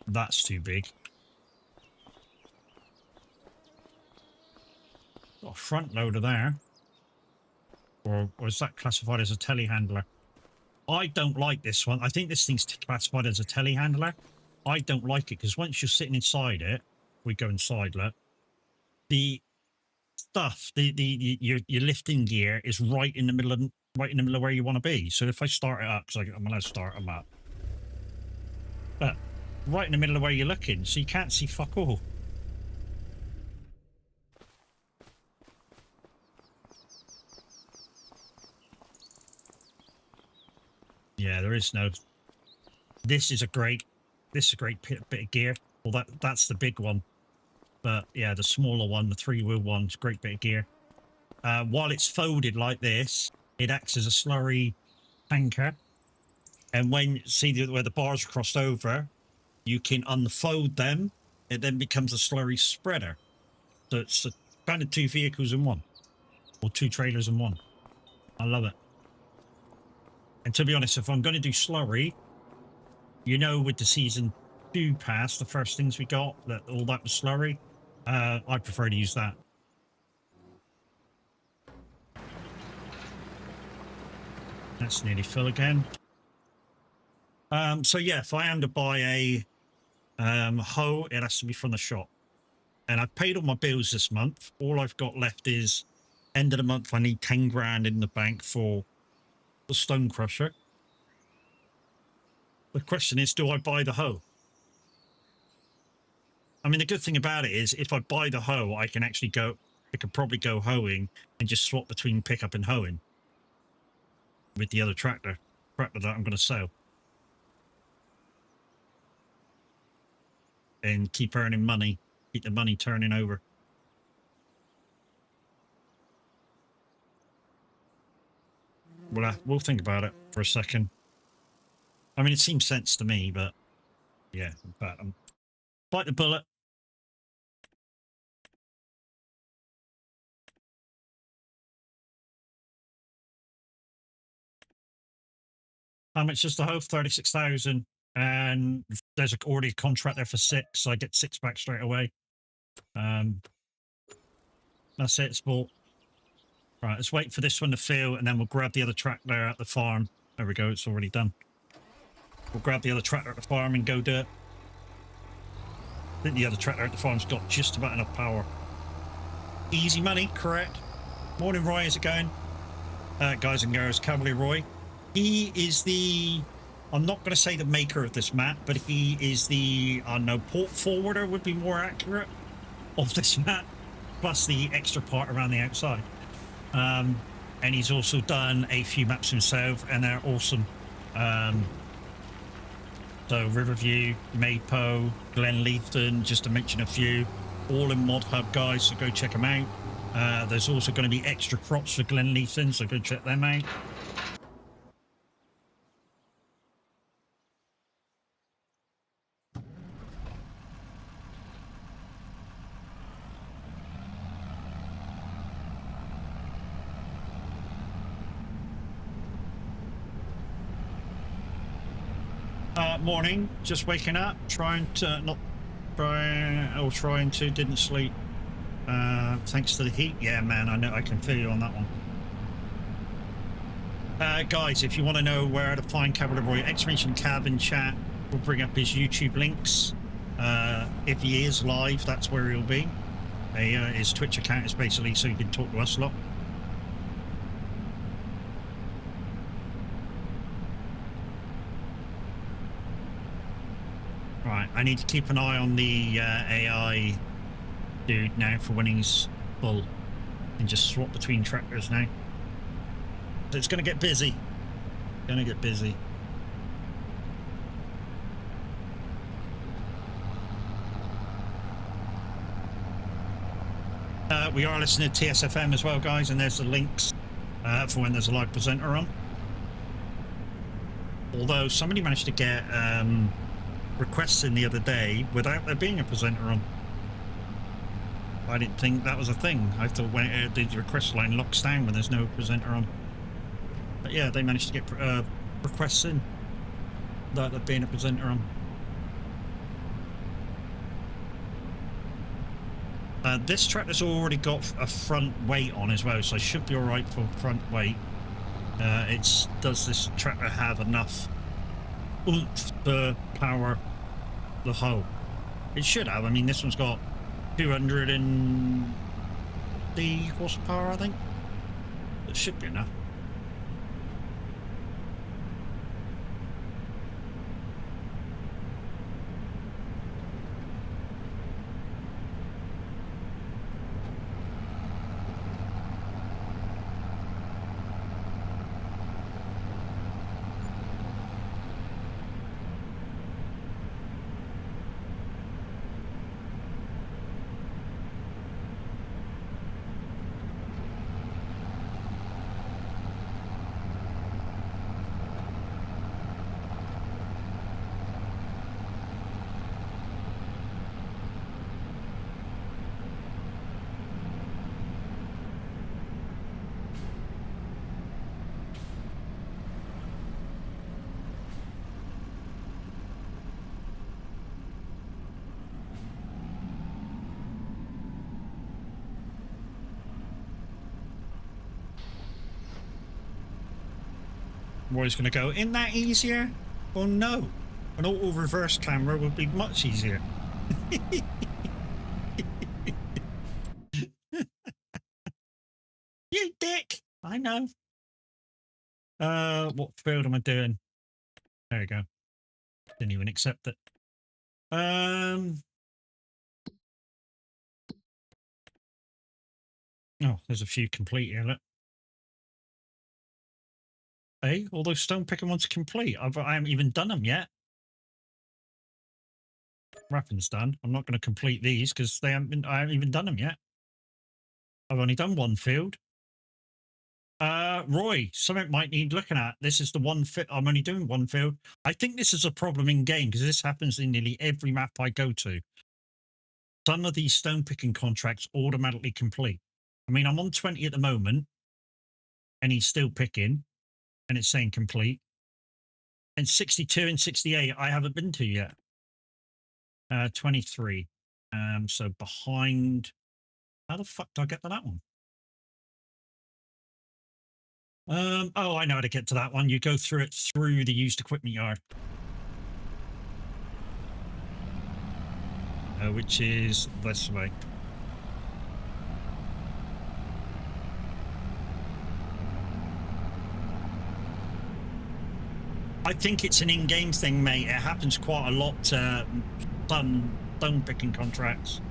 That's too big. Got a front loader there. Or is that classified as a telehandler? I don't like this one. I think this thing's classified as a telehandler. I don't like it because once you're sitting inside it, we go inside, look. The stuff, your lifting gear is right in the middle of where you want to be. So if I start it up, because I'm allowed to start them up, but right in the middle of where you're looking, so you can't see fuck all. Yeah, there is no. This is a great bit of gear. Well, that's the big one. But yeah, the smaller one, the 3-wheel one's great bit of gear. While it's folded like this, it acts as a slurry tanker. And when where the bars are crossed over, you can unfold them. It then becomes a slurry spreader. So it's kind of 2 vehicles in one, or 2 trailers in one. I love it. And to be honest, if I'm going to do slurry, you know, with the season 2 pass, the first things we got, all that was slurry. I prefer to use that. That's nearly full again. So yeah, if I am to buy a hoe, it has to be from the shop. And I've paid all my bills this month. All I've got left is end of the month. I need 10 grand in the bank for the stone crusher. The question is, do I buy the hoe? I mean, the good thing about it is if I buy the hoe, I can actually go, I could probably go hoeing and just swap between pickup and hoeing with the other tractor that I'm going to sell. And keep earning money, keep the money turning over. We'll think about it for a second. I mean, it seems sense to me, but yeah, but bite the bullet. How much is the hoe? 36,000, and there's already a contract there for 6, so I get 6 back straight away. That's it, sport. Right, let's wait for this one to fill, and then we'll grab the other tractor at the farm. There we go, it's already done. We'll grab the other tractor at the farm and go do it. I think the other tractor at the farm's got just about enough power. Easy money, correct? Morning, Roy, how's it going? Guys and girls, Cavalier Roy. He is the, I'm not going to say the maker of this map, but he is the, I don't know, port forwarder would be more accurate of this map, plus the extra part around the outside. And he's also done a few maps himself, and they're awesome. So Riverview, Mapo, Glenleafton, just to mention a few, all in Mod Hub, guys, so go check them out. There's also going to be extra crops for Glenleafton, so go check them out. Morning, just waking up, trying to didn't sleep. Thanks to the heat. Yeah, man, I know, I can feel you on that one. Guys, if you want to know where to find Cavalier Roy, exclamation Cav in chat will bring up his YouTube links. If he is live, that's where he'll be. His Twitch account is basically so you can talk to us a lot. Right, I need to keep an eye on the AI dude now for when he's full, and just swap between tractors now. So it's going to get busy. Going to get busy. We are listening to TSFM as well, guys, and there's the links for when there's a live presenter on. Although somebody managed to get requests in the other day without there being a presenter on. I didn't think that was a thing. I thought when the request line locks down when there's no presenter on. But yeah, they managed to get requests in without there being a presenter on. This tractor's already got a front weight on as well, so I should be alright for front weight. Does this tractor have enough oomph to power the hoe? It should have. I mean, this one's got 200 horsepower, I think. It should be enough. Roy's going to go, isn't that easier? Oh no, an auto reverse camera would be much easier. You dick! I know. What field am I doing? There you go. Didn't even accept it. Oh, there's a few complete here. Look. Hey, all those stone picking ones are complete. I haven't even done them yet. Wrapping's done. I'm not going to complete these because I haven't even done them yet. I've only done one field. Roy, something might need looking at. This is the one fit. I'm only doing one field. I think this is a problem in game because this happens in nearly every map I go to. Some of these stone picking contracts automatically complete. I mean, I'm on 20 at the moment and he's still picking and it's saying complete. And 62 and 68, I haven't been to yet. 23. So behind, how the fuck do I get to that one? Oh, I know how to get to that one. You go through it through the used equipment yard. Which is this way. I think it's an in-game thing, mate. It happens quite a lot. Some stone picking contracts.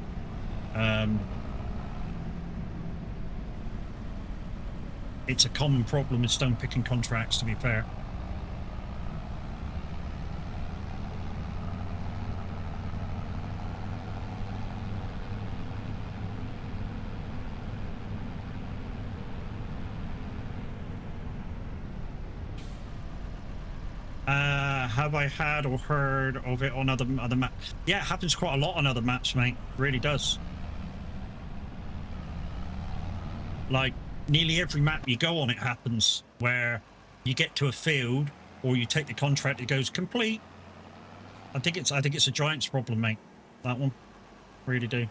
It's a common problem with stone picking contracts, to be fair. Have I had or heard of it on other maps? Yeah, it happens quite a lot on other maps, mate. It really does. Like, nearly every map you go on, it happens where you get to a field or you take the contract, it goes complete. I think it's a Giants problem, mate. That one. Really do.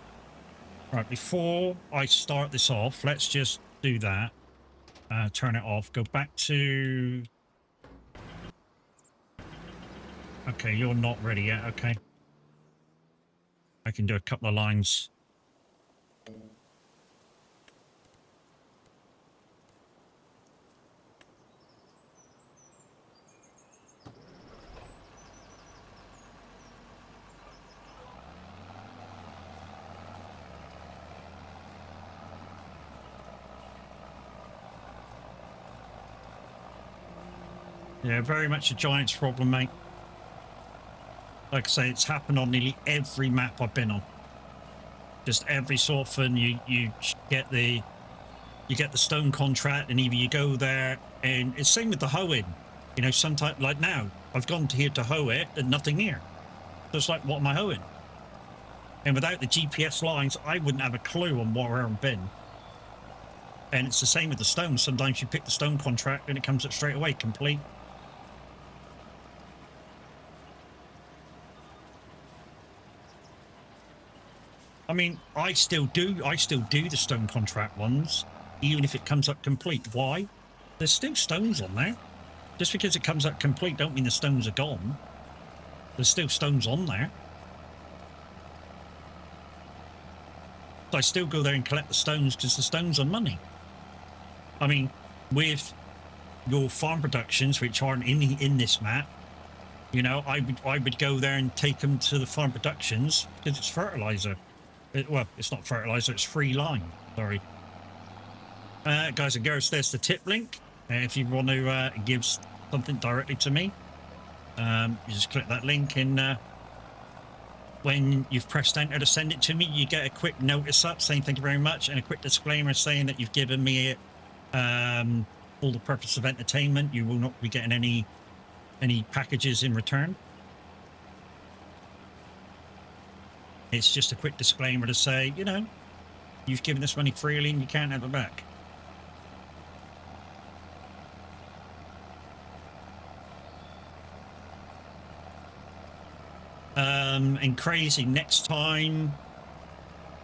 Right, before I start this off, let's just do that. Turn it off. Go back to... Okay, you're not ready yet. Okay. I can do a couple of lines. Yeah, very much a Giants problem, mate. Like I say, it's happened on nearly every map I've been on. Just every so often you get the stone contract, and either you go there, and it's same with the hoeing. You know, sometimes like now I've gone to here to hoe it and nothing here. So it's like, what am I hoeing? And without the GPS lines, I wouldn't have a clue on where I've been. And it's the same with the stones. Sometimes you pick the stone contract and it comes up straight away, complete. I mean, I still do the stone contract ones, even if it comes up complete. Why? There's still stones on there. Just because it comes up complete don't mean the stones are gone. There's still stones on there. So I still go there and collect the stones because the stones are money. I mean, with your farm productions, which aren't in this map, you know, I would go there and take them to the farm productions because it's fertilizer. Well, it's not fertilizer, it's free lime. Sorry. Guys and girls, there's the tip link. If you want to give something directly to me, you just click that link, and when you've pressed enter to send it to me, you get a quick notice up saying thank you very much, and a quick disclaimer saying that you've given me all the purpose of entertainment. You will not be getting any packages in return. It's just a quick disclaimer to say, you know, you've given us money freely and you can't have it back. And crazy, next time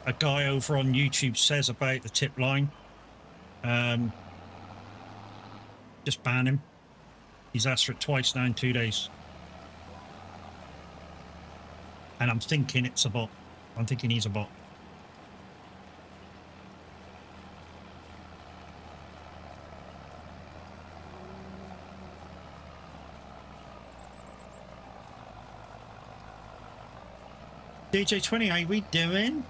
a guy over on YouTube says about the tip line, just ban him. He's asked for it twice now in 2 days. And I'm thinking it's a bot. I'm thinking he's a bot. DJ20, how we doing?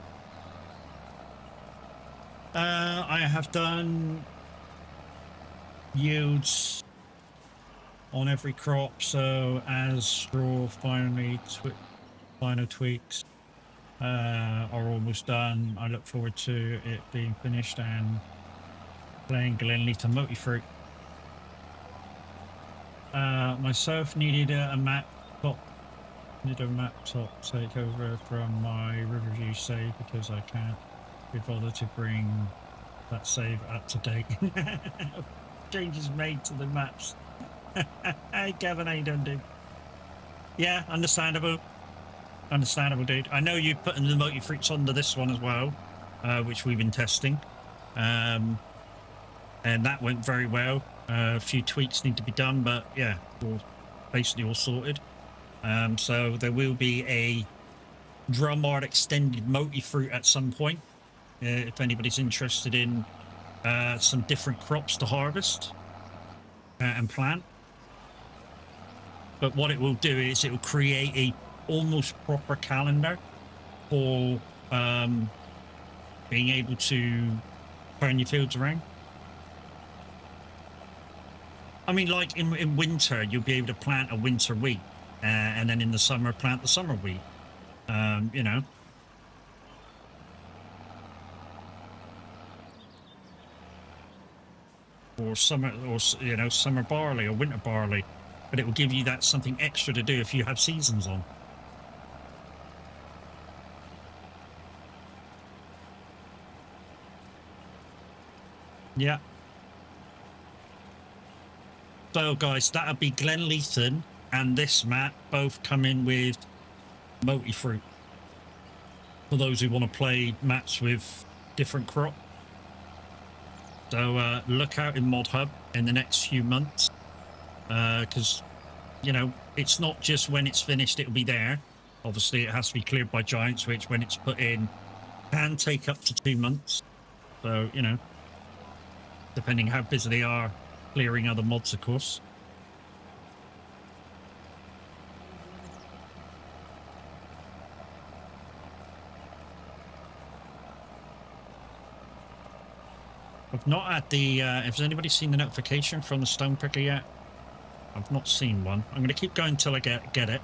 I have done yields on every crop, so as straw final tweaks are almost done, I look forward to it being finished and playing Glenleaton multi-fruit. Myself needed a map top takeover from my Riverview save because I can't be bothered to bring that save up to date. Changes made to the maps. Hey Gavin, how you doing, dude? Yeah, understandable. Understandable, dude. I know you're putting the multi-fruits onto this one as well, which we've been testing. And that went very well. A few tweaks need to be done, but yeah, we're basically all sorted. So there will be a Drumard extended multi-fruit at some point, if anybody's interested in some different crops to harvest and plant. But what it will do is it will create a almost proper calendar for being able to turn your fields around. I mean, like in winter, you'll be able to plant a winter wheat, and then in the summer, plant the summer wheat. You know. Or summer, or you know, summer barley or winter barley, but it will give you that something extra to do if you have seasons on. Yeah. So guys, that'll be Glenleaton and this map both come in with multi-fruit for those who want to play maps with different crop. So look out in Mod Hub in the next few months, because you know it's not just when it's finished it'll be there. Obviously it has to be cleared by Giants, which when it's put in can take up to 2 months. So you know, depending how busy they are clearing other mods, of course. I've not had the, has anybody seen the notification from the stone picker yet? I've not seen one. I'm going to keep going until I get it.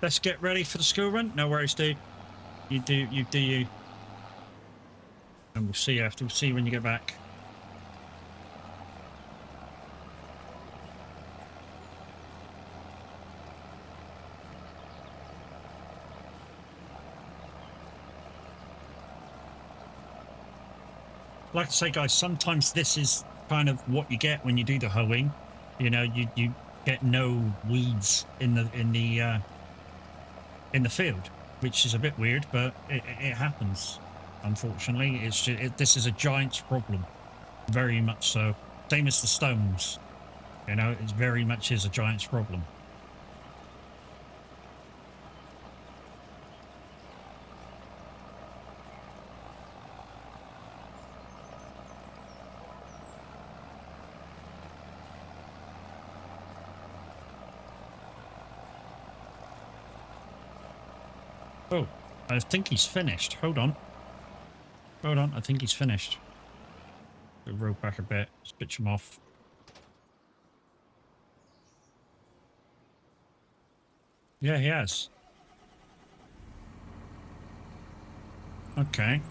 Let's get ready for the school run. No worries, dude. You do you. And we'll see you after. We'll see you when you get back. Like I say, guys, sometimes this is kind of what you get when you do the hoeing. You know, you get no weeds in the field, which is a bit weird, but it happens. Unfortunately, it's just, this is a Giant's problem, very much so. Same as the stones. You know, it very much is a Giant's problem. Oh, I think he's finished. Hold on. Hold on, I think he's finished. We'll roll back a bit, switch him off. Yeah, he has. Okay.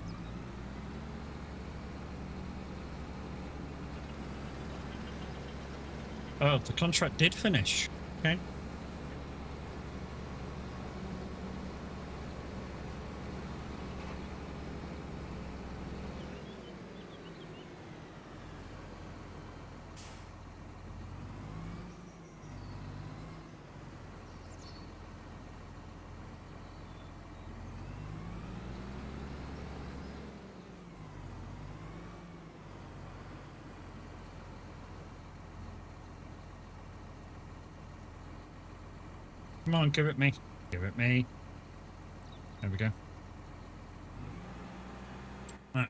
Oh, the contract did finish. Okay. Come on, give it me. Give it me. There we go. Right.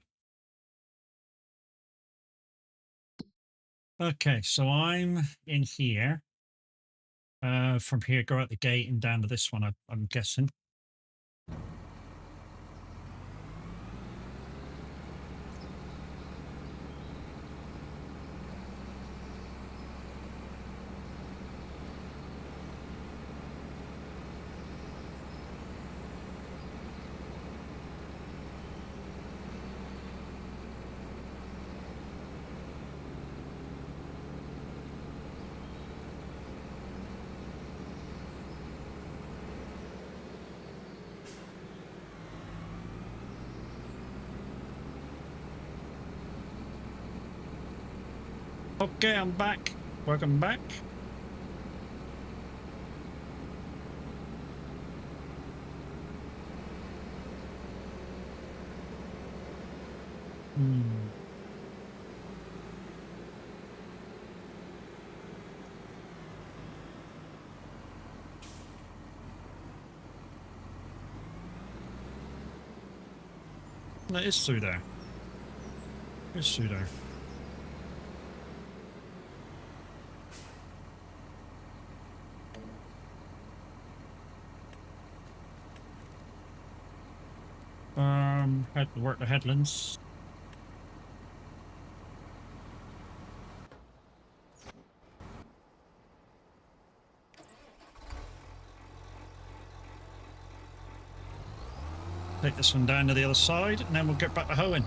Okay, so I'm in here. From here, go out the gate and down to this one, I'm guessing. Okay, I'm back. Welcome back. No, it's through there. It's through there. Had to work the headlands. Take this one down to the other side, and then we'll get back to hoeing.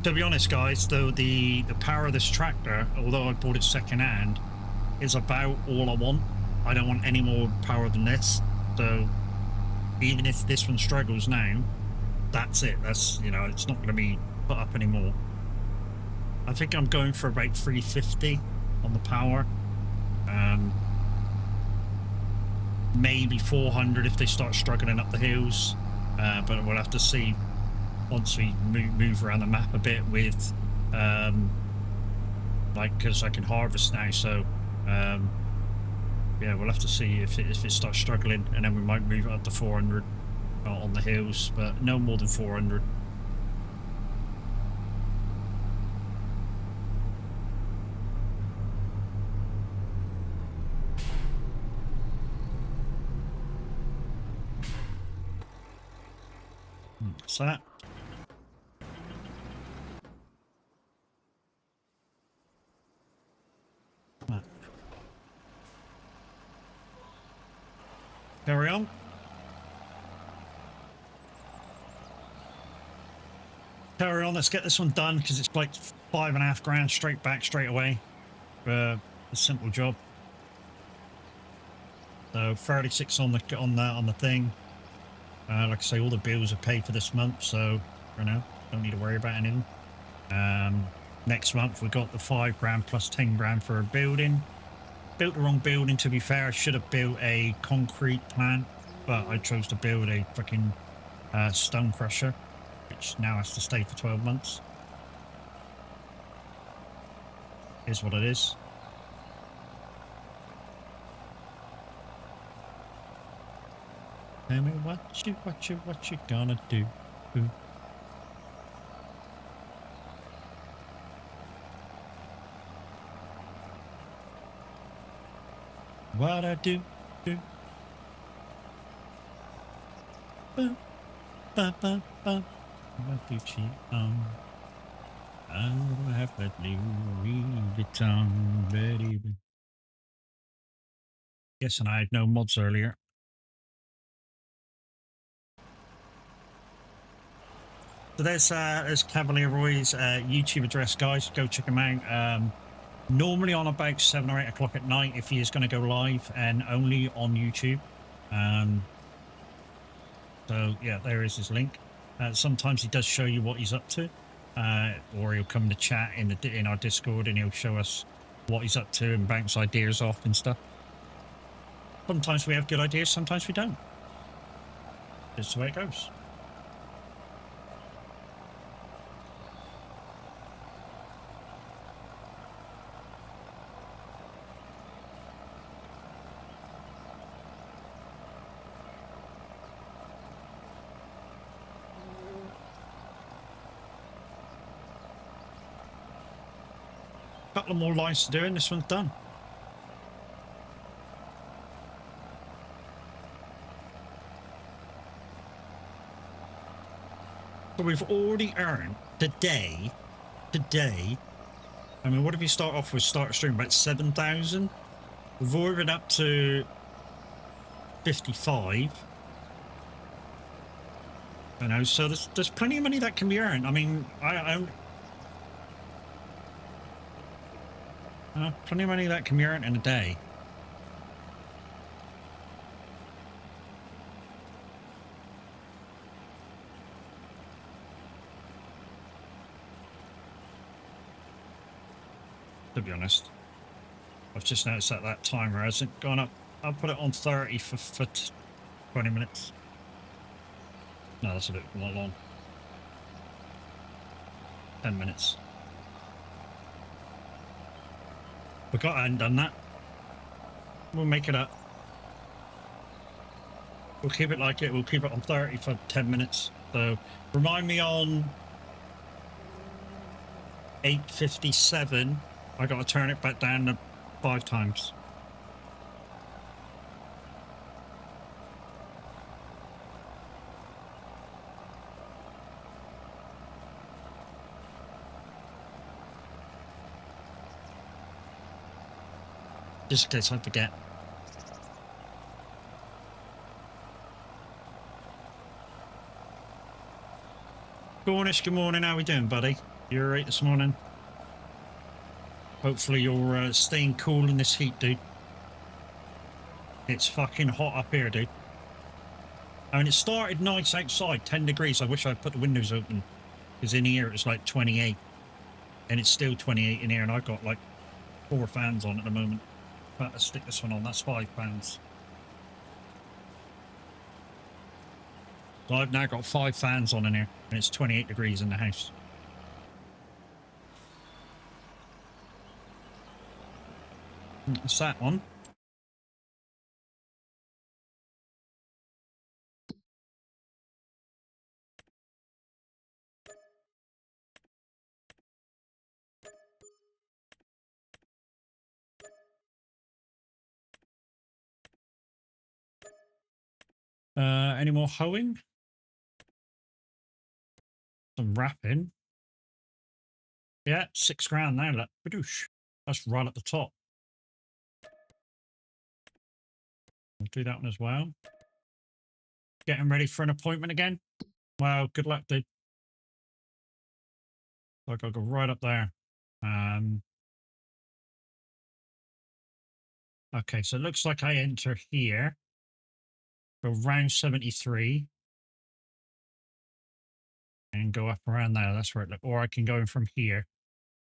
To be honest, guys, though, the power of this tractor, although I bought it second hand, is about all I want. I don't want any more power than this. So even if this one struggles now, that's it. That's, you know, it's not going to be put up anymore. I think I'm going for about 350 on the power. Maybe 400 if they start struggling up the hills. But we'll have to see once we move around the map a bit with, like, because I can harvest now, so yeah, we'll have to see if it starts struggling, and then we might move it up to 400 on the hills, but no more than 400. What's that? Carry on. Carry on, let's get this one done, because it's like $5.5 grand straight back, straight away. For a simple job. So 36 on the thing. Like I say, all the bills are paid for this month, so you know, don't need to worry about anything. Next month we got the 5 grand plus 10 grand for a building. Built the wrong building, to be fair. I should have built a concrete plant, but I chose to build a fucking stone crusher, which now has to stay for 12 months. Is what it is. Tell me what you gonna do. What I do. Ba, ba, ba, ba. What do cheat on? I will have that Louis Vuitton, baby. Guessing I had no mods earlier. So there's Cavalier Roy's YouTube address, guys. Go check him out. Normally on about 7 or 8 o'clock at night if he is going to go live, and only on YouTube. So yeah, there is his link. Sometimes he does show you what he's up to, or he'll come to chat in our Discord and he'll show us what he's up to and bounce ideas off and stuff. Sometimes we have good ideas, sometimes we don't. It's the way it goes. Couple of more lines to do and this one's done. So we've already earned today, I mean, what if you start off with start stream about 7,000? We've already been up to 55. You know, so there's plenty of money that can be earned. I mean, plenty of money that can be earned in a day. To be honest, I've just noticed that timer hasn't gone up. I'll put it on 30 for 20 minutes. No, that's a bit long. 10 minutes. Forgot I hadn't done that. We'll make it up. We'll keep it like it. We'll keep it on 30 for 10 minutes. So remind me on 8:57. I got to turn it back down to 5 times. Just in case I forget. Cornish, good morning. How we doing, buddy? You alright this morning? Hopefully you're staying cool in this heat, dude. It's fucking hot up here, dude. I mean, it started nice outside, 10 degrees. I wish I'd put the windows open, because in here it's like 28. And it's still 28 in here, and I've got like 4 fans on at the moment. Better stick this one on, that's 5 fans. So I've now got 5 fans on in here, and it's 28 degrees in the house. That's that one. Any more hoeing? Some wrapping. Yeah, 6 grand now, look. Badoosh. That's right at the top. We'll do that one as well. Getting ready for an appointment again? Well, good luck, dude. Like I'll go right up there. Okay, so it looks like I enter here. Go round 73. And go up around there. That's where it looks. Or I can go in from here.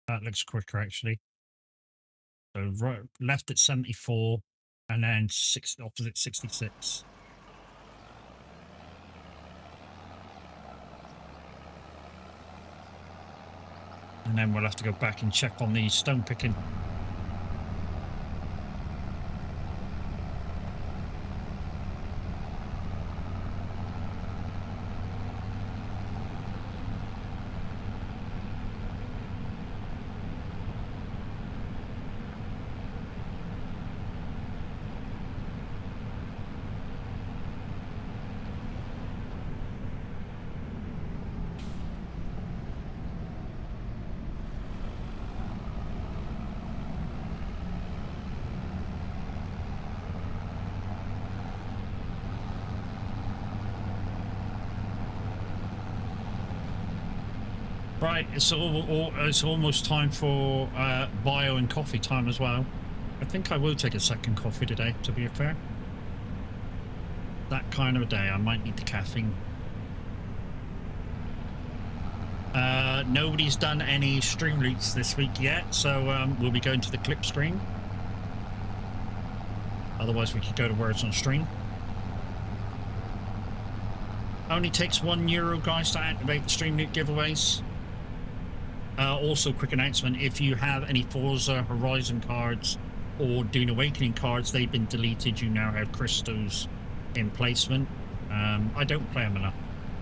That looks quicker, actually. So right, left at 74. And then opposite 66. And then we'll have to go back and check on the stone picking. Right, it's almost time for bio and coffee time as well. I think I will take a second coffee today, to be fair. That kind of a day, I might need the caffeine. Nobody's done any stream loops this week yet, so we'll be going to the clip stream. Otherwise, we could go to words on stream. Only takes €1, guys, to activate the stream loop giveaways. Also, quick announcement, if you have any Forza Horizon cards or Dune Awakening cards, they've been deleted. You now have crystals in placement. I don't play them enough,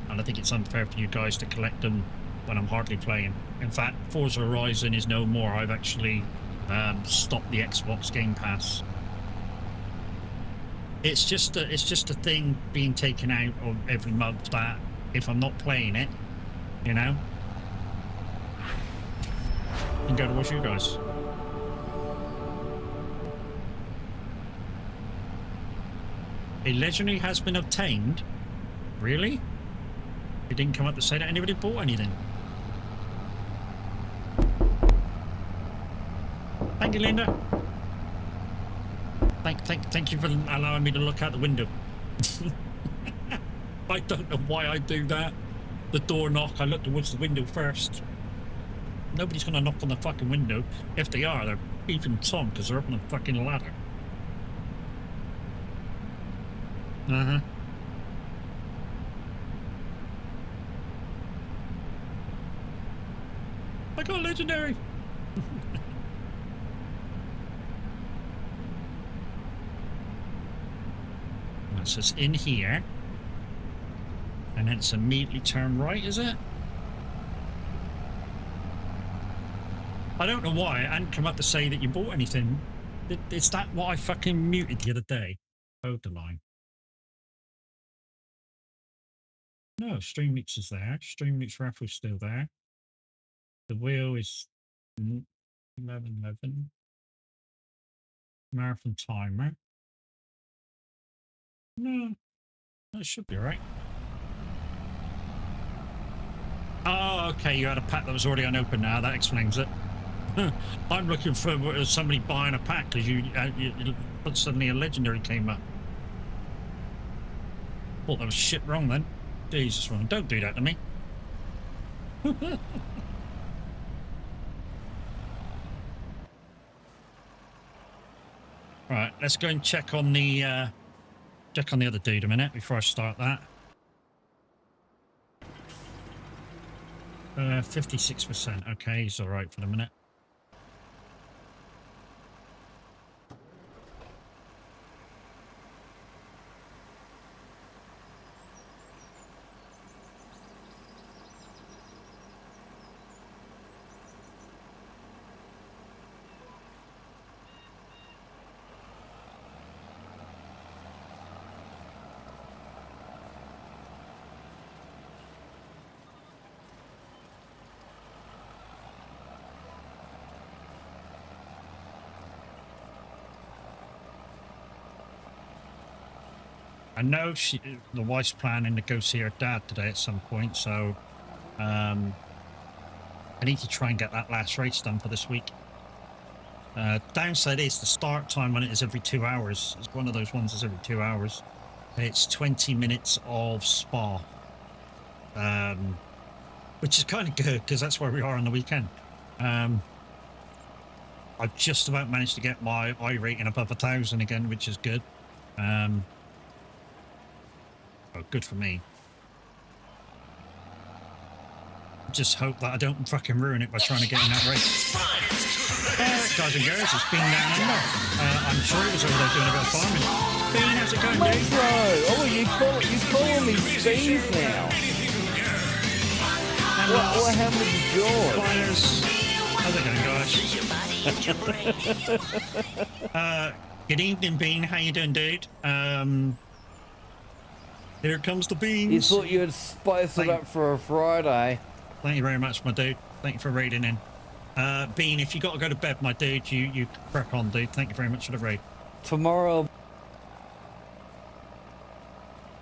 and I think it's unfair for you guys to collect them when I'm hardly playing. In fact, Forza Horizon is no more. I've actually stopped the Xbox Game Pass. It's just a thing being taken out of every month that if I'm not playing it, you know, I can go to watch you guys. A legendary has been obtained. Really? It didn't come up to say that anybody bought anything. Thank you, Linda. Thank you for allowing me to look out the window. I don't know why I do that. The door knock, I look towards the window first. Nobody's gonna knock on the fucking window. If they are, they're peeping Tom because they're up on the fucking ladder. Uh-huh. I got a legendary. So it's in here, and then it's immediately turn right, is it? I don't know why I hadn't come up to say that you bought anything. Is that what I fucking muted the other day? Hold the line. No, Stream Leaks is there. Stream Leaks raffle's still there. The wheel is 11:11. Marathon timer. No, that should be right. Oh, okay, you had a pack that was already unopened now. That explains it. I'm looking for somebody buying a pack because but suddenly a legendary came up. Thought that was shit wrong then. Jesus, wrong. Don't do that to me. Right, let's go and check on the other dude a minute before I start that. 56%. Okay, he's all right for the minute. I know the wife's planning to go see her dad today at some point, so I need to try and get that last race done for this week. Downside is the start time on it is every 2 hours. It's one of those ones that's every 2 hours. It's 20 minutes of spa, which is kind of good because that's where we are on the weekend. I've just about managed to get my I rating above 1,000 again, which is good. Oh, good for me. Just hope that I don't fucking ruin it by trying to get in that race. Guys and girls, it's Bean down under. I'm sure it was over there doing a bit of farming. Bean, how's it going, dude? Oh, you calling me Steve now? What happened to George? Flyers. How's it going, guys? Good evening, Bean. How you doing, dude? Here comes the beans. You thought you'd spice it up for a Friday. Thank you very much, my dude. Thank you for raiding in. Bean, if you got to go to bed, my dude, you crack on, dude. Thank you very much for the raid. Tomorrow.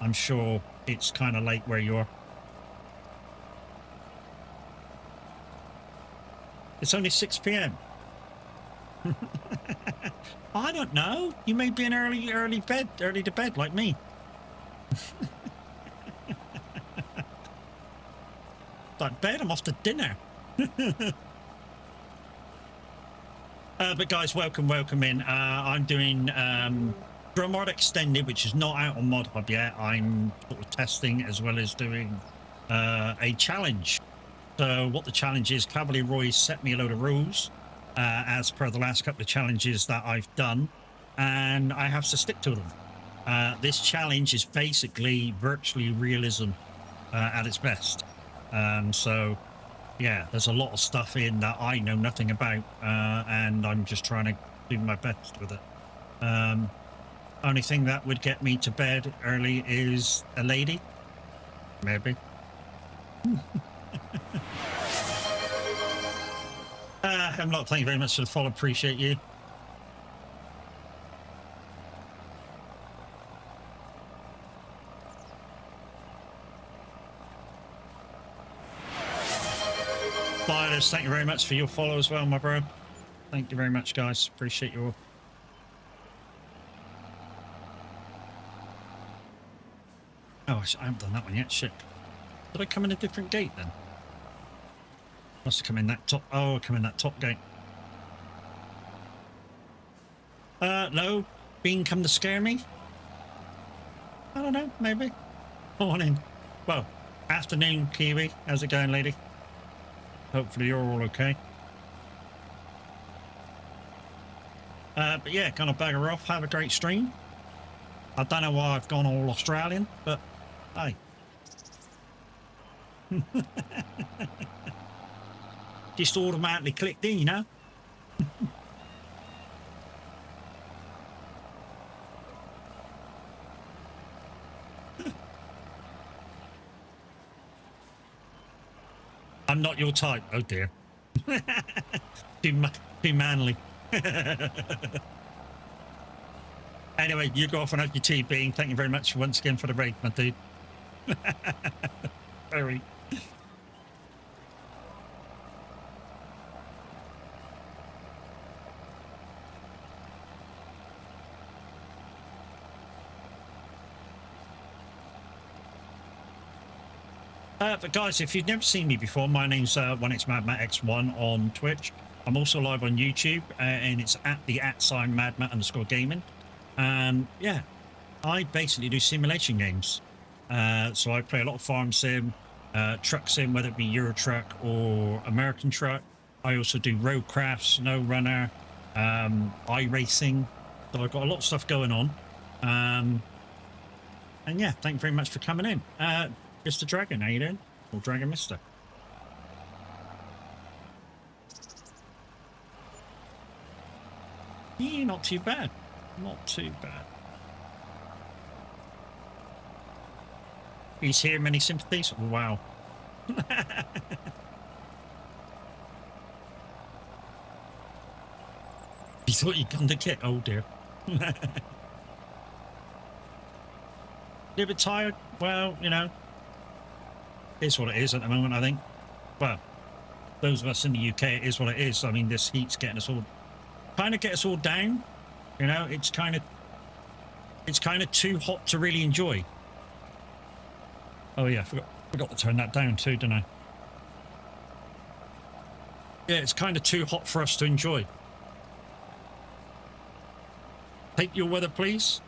I'm sure it's kind of late where you are. It's only 6 p.m. I don't know. You may be an early to bed like me. like bed. I'm off to dinner. But guys, welcome in. I'm doing Drumard Extended, which is not out on Mod Hub yet. I'm sort of testing as well as doing a challenge. So what the challenge is, Cavalier Roy set me a load of rules as per the last couple of challenges that I've done, and I have to stick to them. This challenge is basically virtually realism at its best. So yeah, there's a lot of stuff in that I know nothing about, and I'm just trying to do my best with it. Only thing that would get me to bed early is a lady, maybe. Hemlock, thank you very much for the follow, appreciate you. Spiders, thank you very much for your follow as well, my bro. Thank you very much, guys. Appreciate your... Oh, I haven't done that one yet. Shit. Did I come in a different gate then? Must have come in that top... Oh, I come in that top gate. No. Bean come to scare me? I don't know, maybe. Morning. Well, afternoon, Kiwi. How's it going, lady? Hopefully you're all okay. But yeah, kind of bugger off. Have a great stream. I don't know why I've gone all Australian, but hey. Just automatically clicked in, you know? I'm not your type. Oh dear. Too manly. Anyway, you go off and have your tea, Bean. Thank you very much once again for the raid, my dude. Very. But guys, if you've never seen me before, my name's 1xMadmatX1 on Twitch. I'm also live on YouTube, and it's at the @Madmat_gaming. Yeah, I basically do simulation games. So I play a lot of farm sim, truck sim, whether it be Euro Truck or American Truck. I also do roadcraft, snow runner, iRacing. So I've got a lot of stuff going on. And yeah, thank you very much for coming in. Mr. Dragon, how you doing? Or Dragon Mister? Yeah, not too bad. Not too bad. He's here, many sympathies? Wow. You thought you'd come to kit? Oh dear. A little bit tired? Well, you know, it's what it is at the moment, I think. Well, those of us in the UK, it is what it is. I mean, this heat's getting us all, kind of get us all down. You know, it's kind of too hot to really enjoy. Oh yeah, forgot to turn that down too, didn't I? Yeah, it's kind of too hot for us to enjoy. Take your weather, please.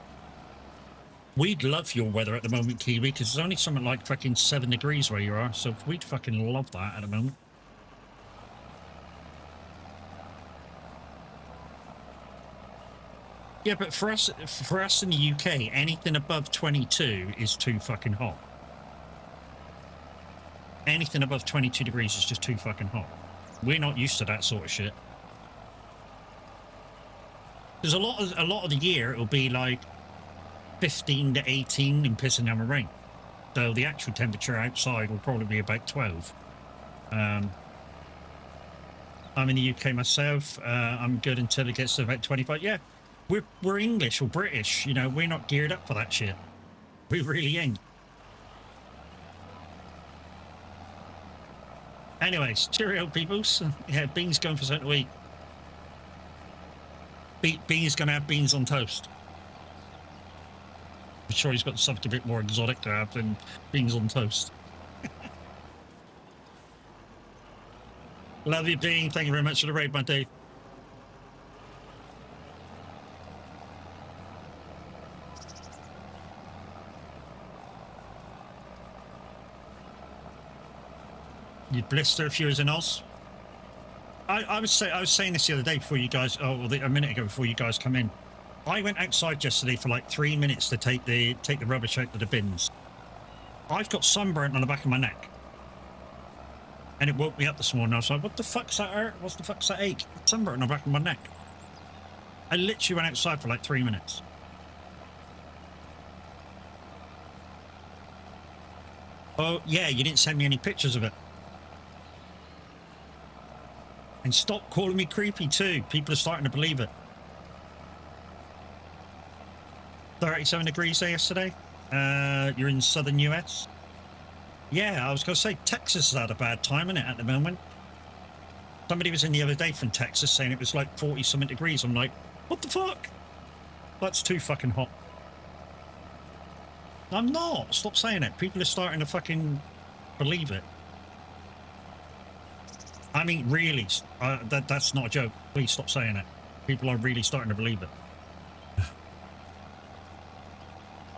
We'd love your weather at the moment, Kiwi, because it's only something like fucking 7 degrees where you are, so we'd fucking love that at the moment. Yeah, but for us in the UK, anything above 22 is too fucking hot. Anything above 22 degrees is just too fucking hot. We're not used to that sort of shit. There's a lot of the year it'll be like 15 to 18 and pissing down with rain. So the actual temperature outside will probably be about 12. I'm in the UK myself. I'm good until it gets to about 25. Yeah, we're English or British. You know, we're not geared up for that shit. We really ain't. Anyways, cheerio, peoples. Yeah, Bean's going for something to eat. Bean's going to have beans on toast. I'm sure he's got something a bit more exotic to have than beans on toast. Love you, Dean. Thank you very much for the raid, my dude. You'd blister if you was in Oz. I was saying this the other day before you guys, a minute ago before you guys come in. I went outside yesterday for like 3 minutes to take the rubbish out of the bins. I've got sunburnt on the back of my neck, and it woke me up this morning. I was like, "What the fuck's that hurt? What the fuck's that ache?" Sunburnt on the back of my neck. I literally went outside for like 3 minutes. Oh yeah, you didn't send me any pictures of it. And stop calling me creepy too. People are starting to believe it. 37 degrees there yesterday. You're in southern US. Yeah, I was going to say Texas has had a bad time, isn't it, at the moment? Somebody was in the other day from Texas saying it was like 40-something degrees. I'm like, what the fuck? That's too fucking hot. I'm not. Stop saying it. People are starting to fucking believe it. I mean, really, that's not a joke. Please stop saying it. People are really starting to believe it.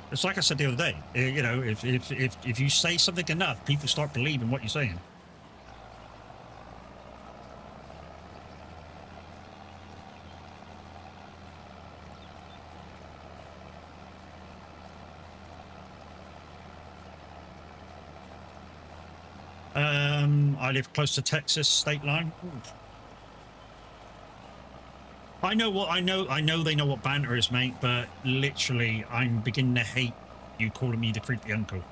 It's like I said the other day. You know, if you say something enough, people start believing what you're saying. I live close to Texas state line. I know they know what banter is, mate, but literally I'm beginning to hate you calling me the creepy uncle.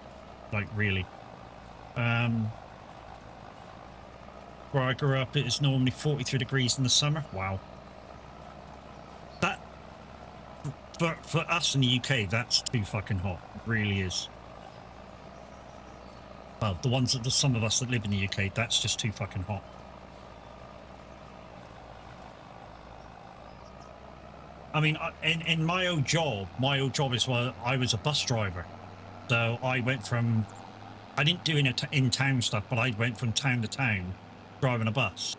Like, really. Where I grew up, it is normally 43 degrees in the summer. Wow. That for us in the UK, that's too fucking hot. It really is. Well, some of us that live in the UK, that's just too fucking hot. I mean, in my old job is, well, I was a bus driver. So I went from, I didn't do in-town stuff, but I went from town to town driving a bus.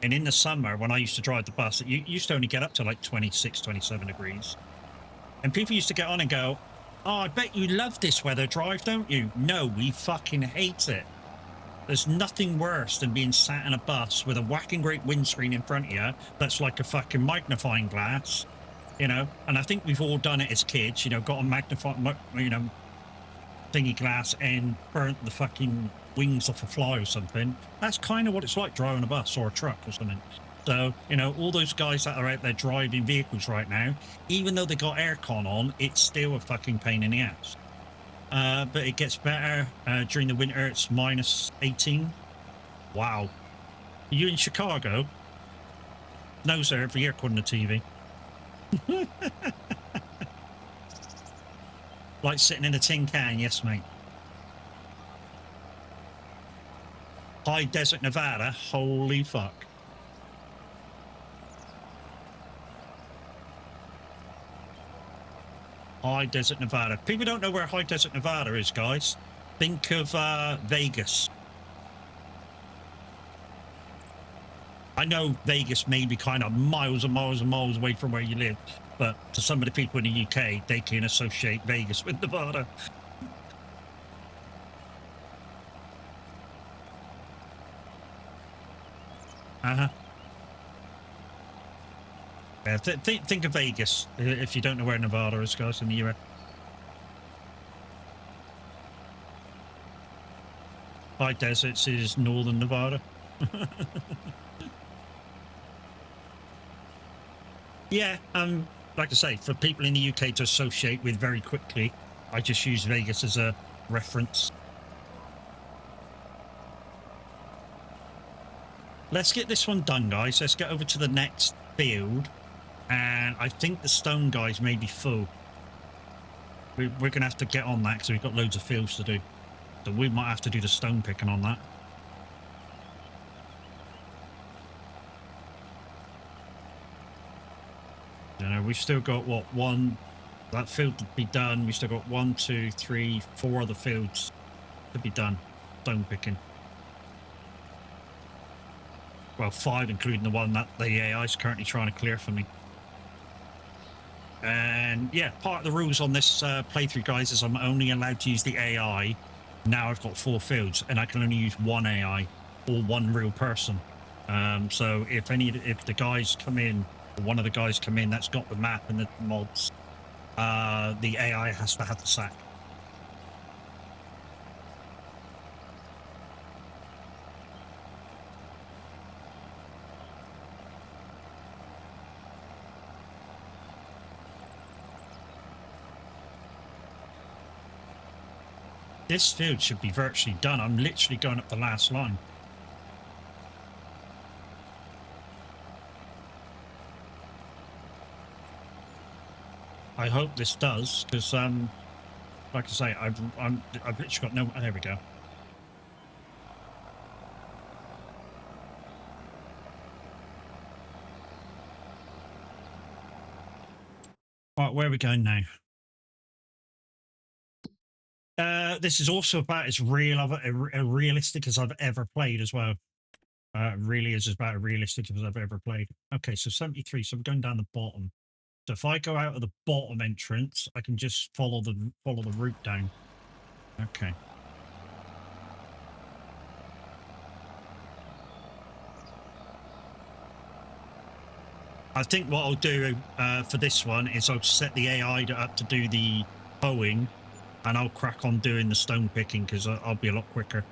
And in the summer, when I used to drive the bus, it used to only get up to like 26, 27 degrees. And people used to get on and go, "Oh, I bet you love this weather drive, don't you?" No, we fucking hate it. There's nothing worse than being sat in a bus with a whacking great windscreen in front of you that's like a fucking magnifying glass, you know? And I think we've all done it as kids, you know, got a magnifying, you know, thingy glass and burnt the fucking wings off a fly or something. That's kind of what it's like driving a bus or a truck or something. So, you know, all those guys that are out there driving vehicles right now, even though they got aircon on, it's still a fucking pain in the ass. But it gets better. During the winter, it's minus 18. Wow. Are you in Chicago? No, sir, every year according to TV. Like sitting in a tin can, yes, mate. High Desert, Nevada, holy fuck. High Desert, Nevada. People don't know where High Desert, Nevada is, guys. Think of Vegas. I know Vegas may be kind of miles and miles and miles away from where you live, but to some of the people in the UK, they can associate Vegas with Nevada. Uh-huh. Yeah, think of Vegas, if you don't know where Nevada is, guys, in the US. High Deserts is northern Nevada. Yeah, like I say, for people in the UK to associate with very quickly, I just use Vegas as a reference. Let's get this one done, guys. Let's get over to the next field. And I think the stone guys may be full. We're going to have to get on that because we've got loads of fields to do. So we might have to do the stone picking on that. You know, we've still got, what, that field to be done. We've still got 1, 2, 3, 4 other fields to be done. Stone picking. well, 5, including the one that the AI is currently trying to clear for me. And yeah, part of the rules on this playthrough, guys, is I'm only allowed to use the AI. Now I've got 4 fields, and I can only use 1 AI or 1 real person. So if the guys come in, or one of the guys come in that's got the map and the mods, the AI has to have the sack. This field should be virtually done. I'm literally going up the last line. I hope this does, because like I say, I've literally got no. There we go. All right, where are we going now? This is also about as real of a realistic as I've ever played as well. Really is about as realistic as I've ever played. Okay, so 73. So we're going down the bottom. So if I go out of the bottom entrance, I can just follow the route down. Okay. I think what I'll do for this one is I'll set the AI up to do the hoeing, and I'll crack on doing the stone picking because I'll be a lot quicker.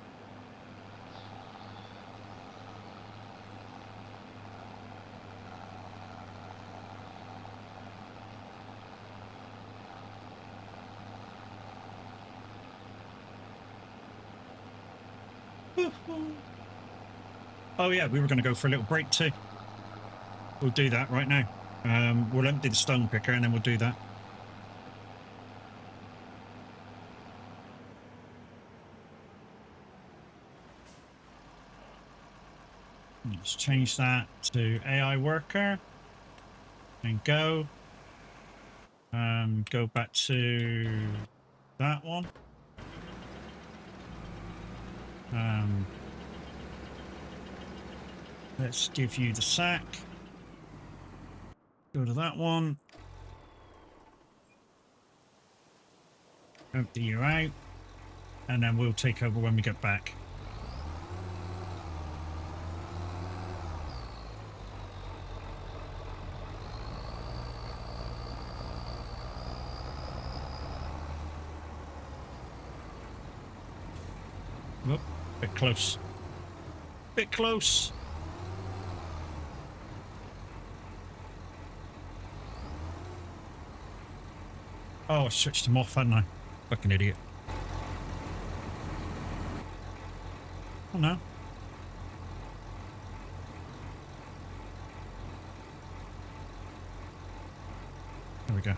Oh yeah, we were going to go for a little break too. We'll do that right now. We'll empty the stone picker and then we'll do that. Let's change that to AI worker and go. Go back to that one. Let's give you the sack. Go to that one. Empty you out. And then we'll take over when we get back. Oh, bit close. Bit close. Oh, I switched him off, hadn't I? Fucking idiot. Oh no. There we go.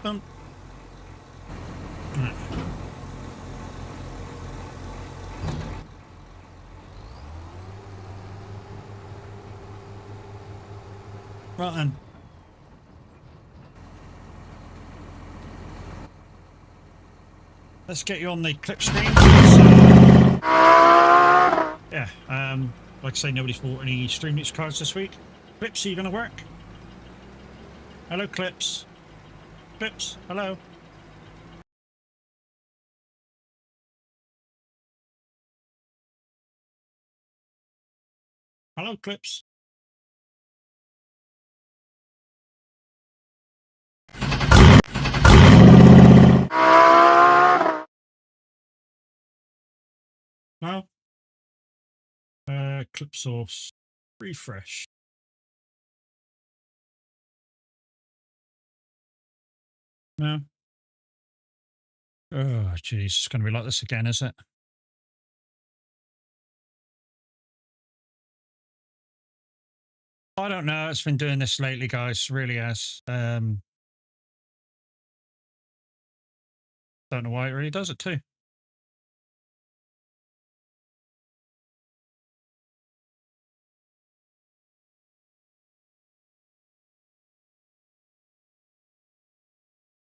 Right. Right then. Let's get you on the clip screen. Yeah, like I say, nobody's bought any Stream Mix cards this week. Clips, are you going to work? Hello, Clips. Clips, hello. Hello, Clips. No. Clip source. Refresh. No. Oh, jeez, it's going to be like this again, is it? I don't know. It's been doing this lately, guys. Really has. Don't know why it really does it too.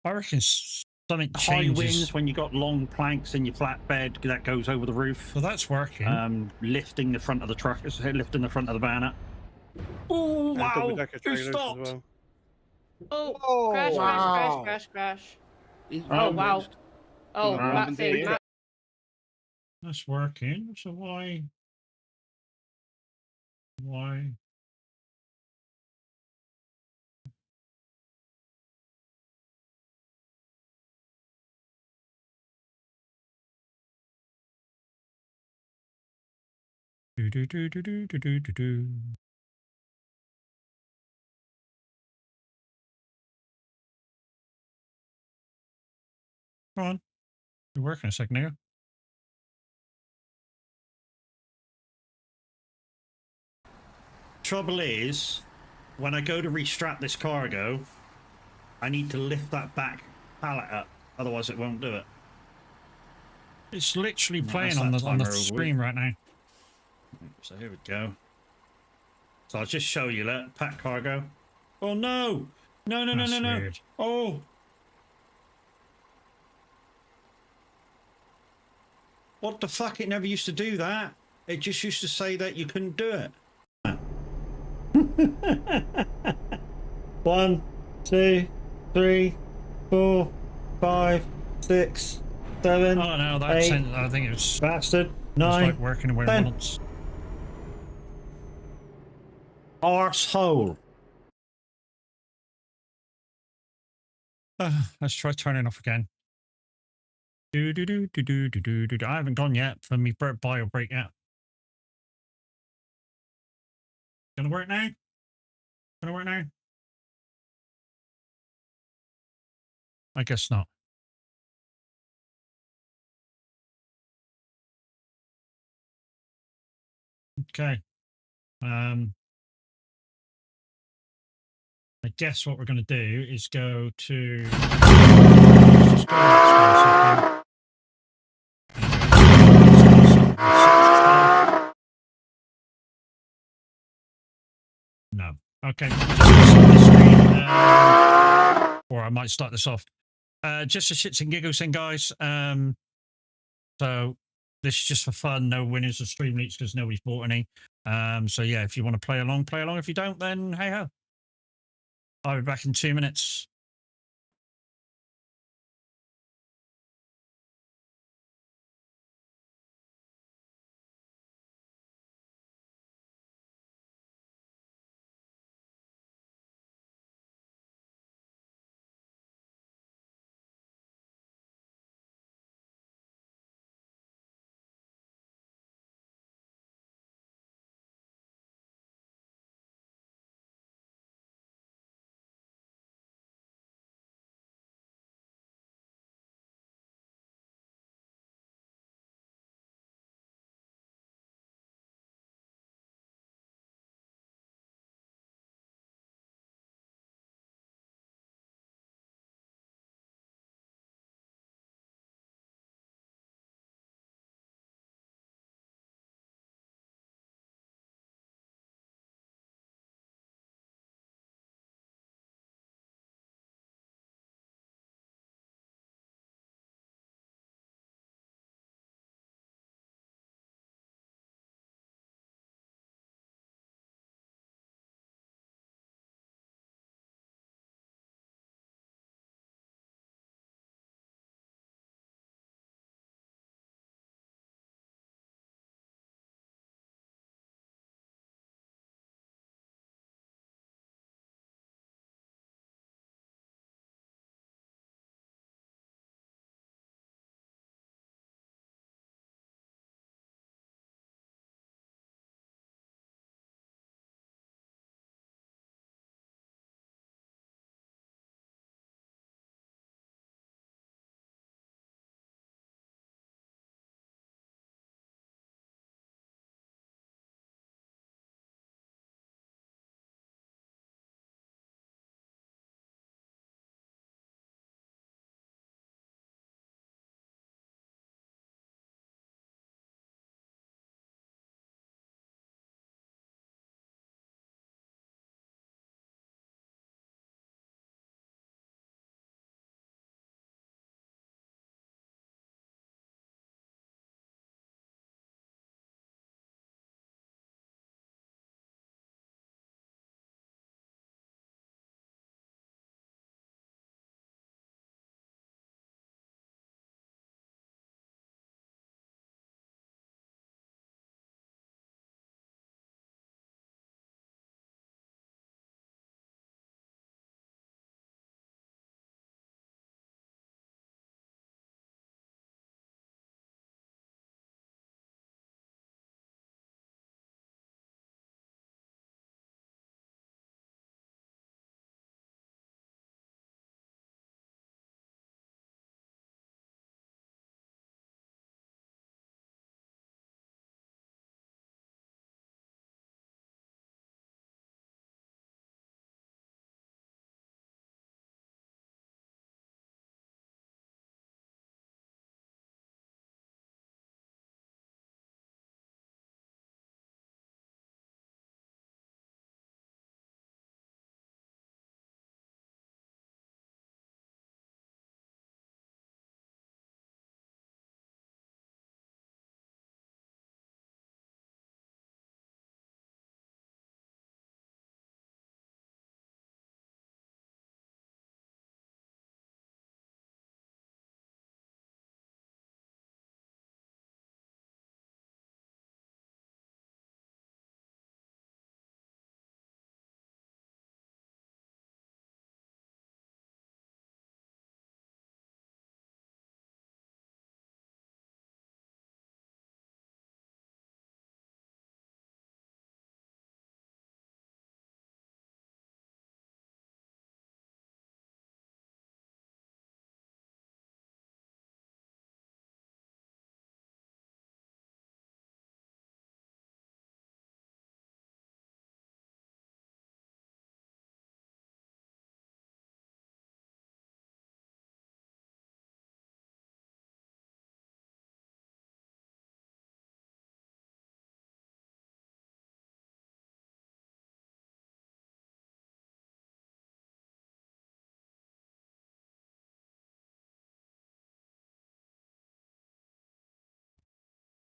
I reckon something high changes. winds when you got long planks in your flatbed that goes over the roof. So that's working. Lifting the front of the truck, lifting the front of the van up. Oh wow! Who stopped? Oh, Oh, crash, wow. crash. He's Oh, wow. almost. Oh, No, Matt saved indeed. Matt. That's working. So why? Why? Do do do do do do do do do. Come on. You're working a second ago. Trouble is, when I go to restrap this cargo, I need to lift that back pallet up, otherwise it won't do it. It's literally playing on the screen right now. So here we go. So I'll just show you that pack cargo. Oh no! No! Weird. Oh! What the fuck? It never used to do that. It just used to say that you couldn't do it. 1, 2, 3, 4, 5, 6, 7. Oh no, that's I think it's bastard. It's 9. like working where 10. it wants. Arsehole. Let's try turning off again. Do do do do do do do do. I haven't gone yet for me bio break yet. Gonna work now? Gonna work now? I guess not. Okay. I guess what we're going to do is go to. Let's just go to that No. Okay. Or I might start this off. Just for shits and giggles, then, guys. So this is just for fun. No winners or stream leaks because nobody's bought any. So yeah, if you want to play along, play along. If you don't, then hey ho. I'll be back in 2 minutes.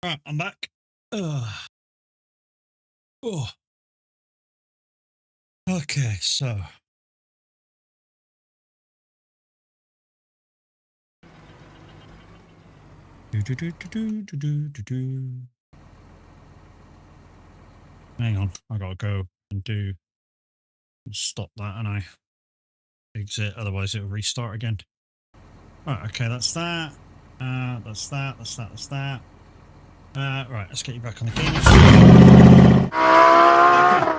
Right, I'm back. Oh. Okay, so. Hang on, I gotta go and stop that and I exit, otherwise it'll restart again. Right, okay, that's that. That's that. Right, let's get you back on the game. Okay,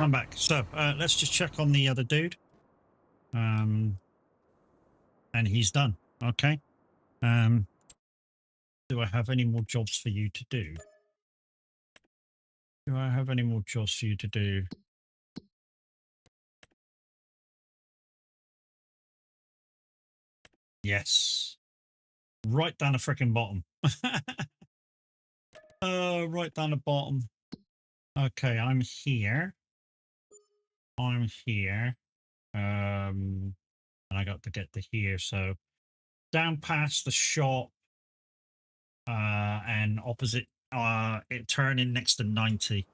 I'm back. So, let's just check on the other dude. And he's done. Okay. Do I have any more jobs for you to do? Do I have any more jobs for you to do? Yes. Right down the frickin' bottom. Right down the bottom. Okay, I'm here. And I got to get to here, so down past the shop, and opposite, it turning next to 90.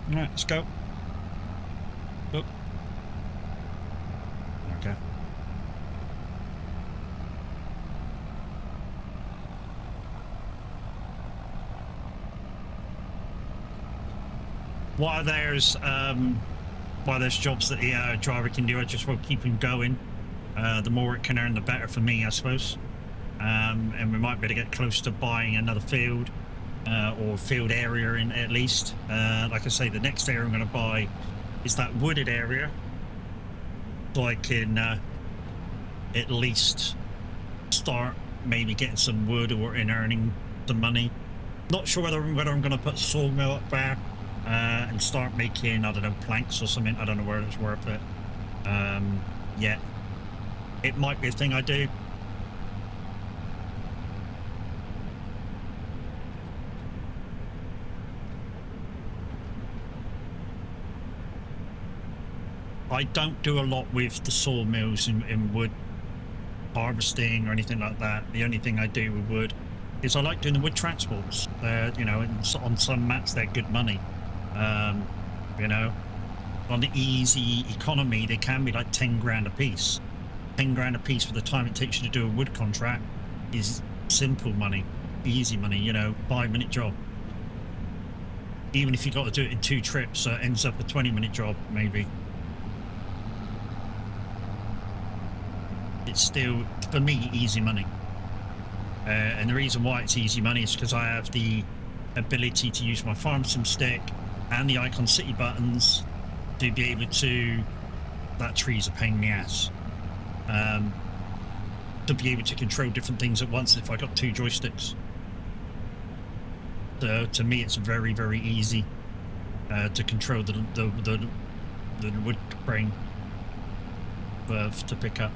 All right, let's go. Oop. Okay. While there's jobs that the driver can do, I just will keep him going. The more it can earn, the better for me, I suppose. And we might be able to get close to buying another field, or field area in at least. Like I say, the next area I'm going to buy is that wooded area, so I can at least start maybe getting some wood or in earning some money. Not sure whether I'm going to put a sawmill up there and start making, I don't know, planks or something. I don't know where it's worth it yet. It might be a thing I do. I don't do a lot with the sawmills in wood harvesting or anything like that. The only thing I do with wood is I like doing the wood transports. You know, on some mats they're good money. You know, on the easy economy they can be like 10 grand a piece. 10 grand a piece for the time it takes you to do a wood contract is simple money, easy money. You know, 5-minute job. Even if you got to do it in 2 trips, so it ends up a 20-minute job maybe. It's still, for me, easy money. And the reason why it's easy money is because I have the ability to use my farm sim stick and the Icon City buttons to be able to, that tree's a pain in the ass, to be able to control different things at once if I got 2 joysticks. So to me it's very, very easy to control the wood grain to pick up.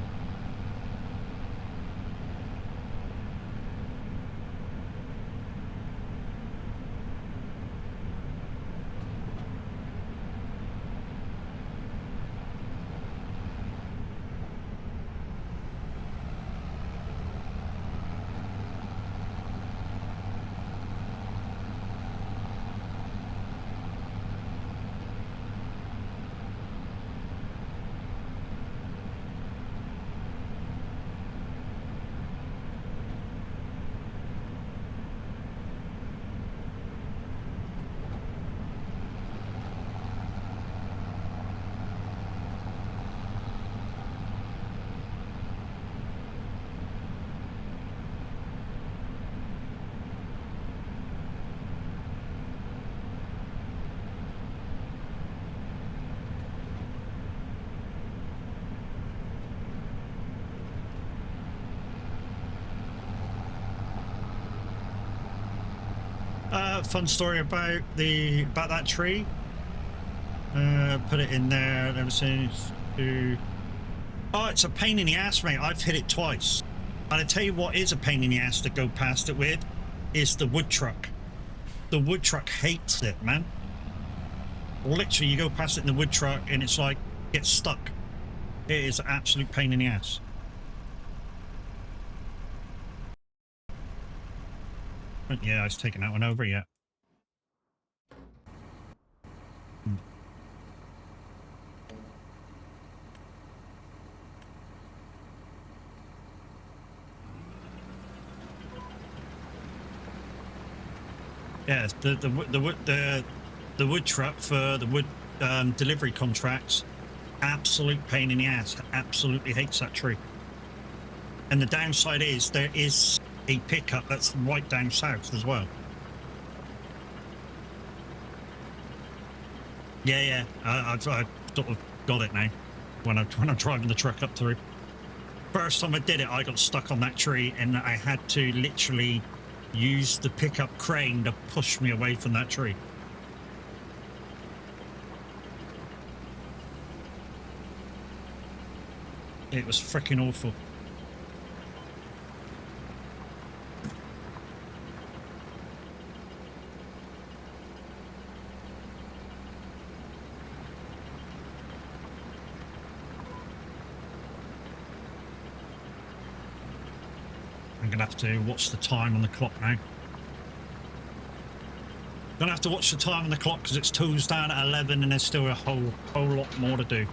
Fun story about that tree. Put it in there. Oh, it's a pain in the ass, mate. I've hit it twice. And I tell you what is a pain in the ass to go past it with, is the wood truck. The wood truck hates it, man. Literally, you go past it in the wood truck and it's like, gets stuck. It is an absolute pain in the ass. But yeah, I was taking that one over, yeah. Yeah, the wood truck for the wood delivery contracts, absolute pain in the ass. Absolutely hates that tree. And the downside is there is a pickup that's right down south as well. Yeah, I sort of got it now when I'm driving the truck up through. First time I did it, I got stuck on that tree and I had to literally use the pickup crane to push me away from that tree. It was freaking awful. I'm gonna have to watch the time on the clock now. Gonna have to watch the time on the clock because it's tools down at 11 and there's still a whole lot more to do.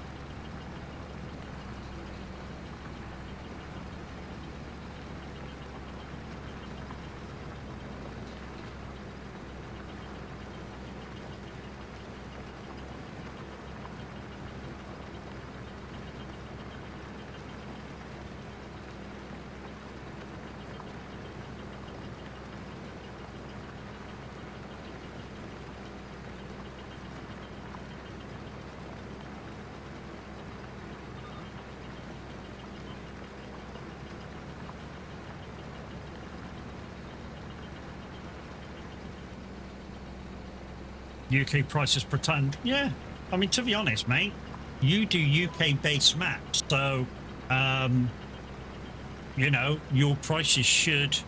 UK prices per ton. Yeah, I mean, to be honest, mate, you do UK based maps, so you know, your prices should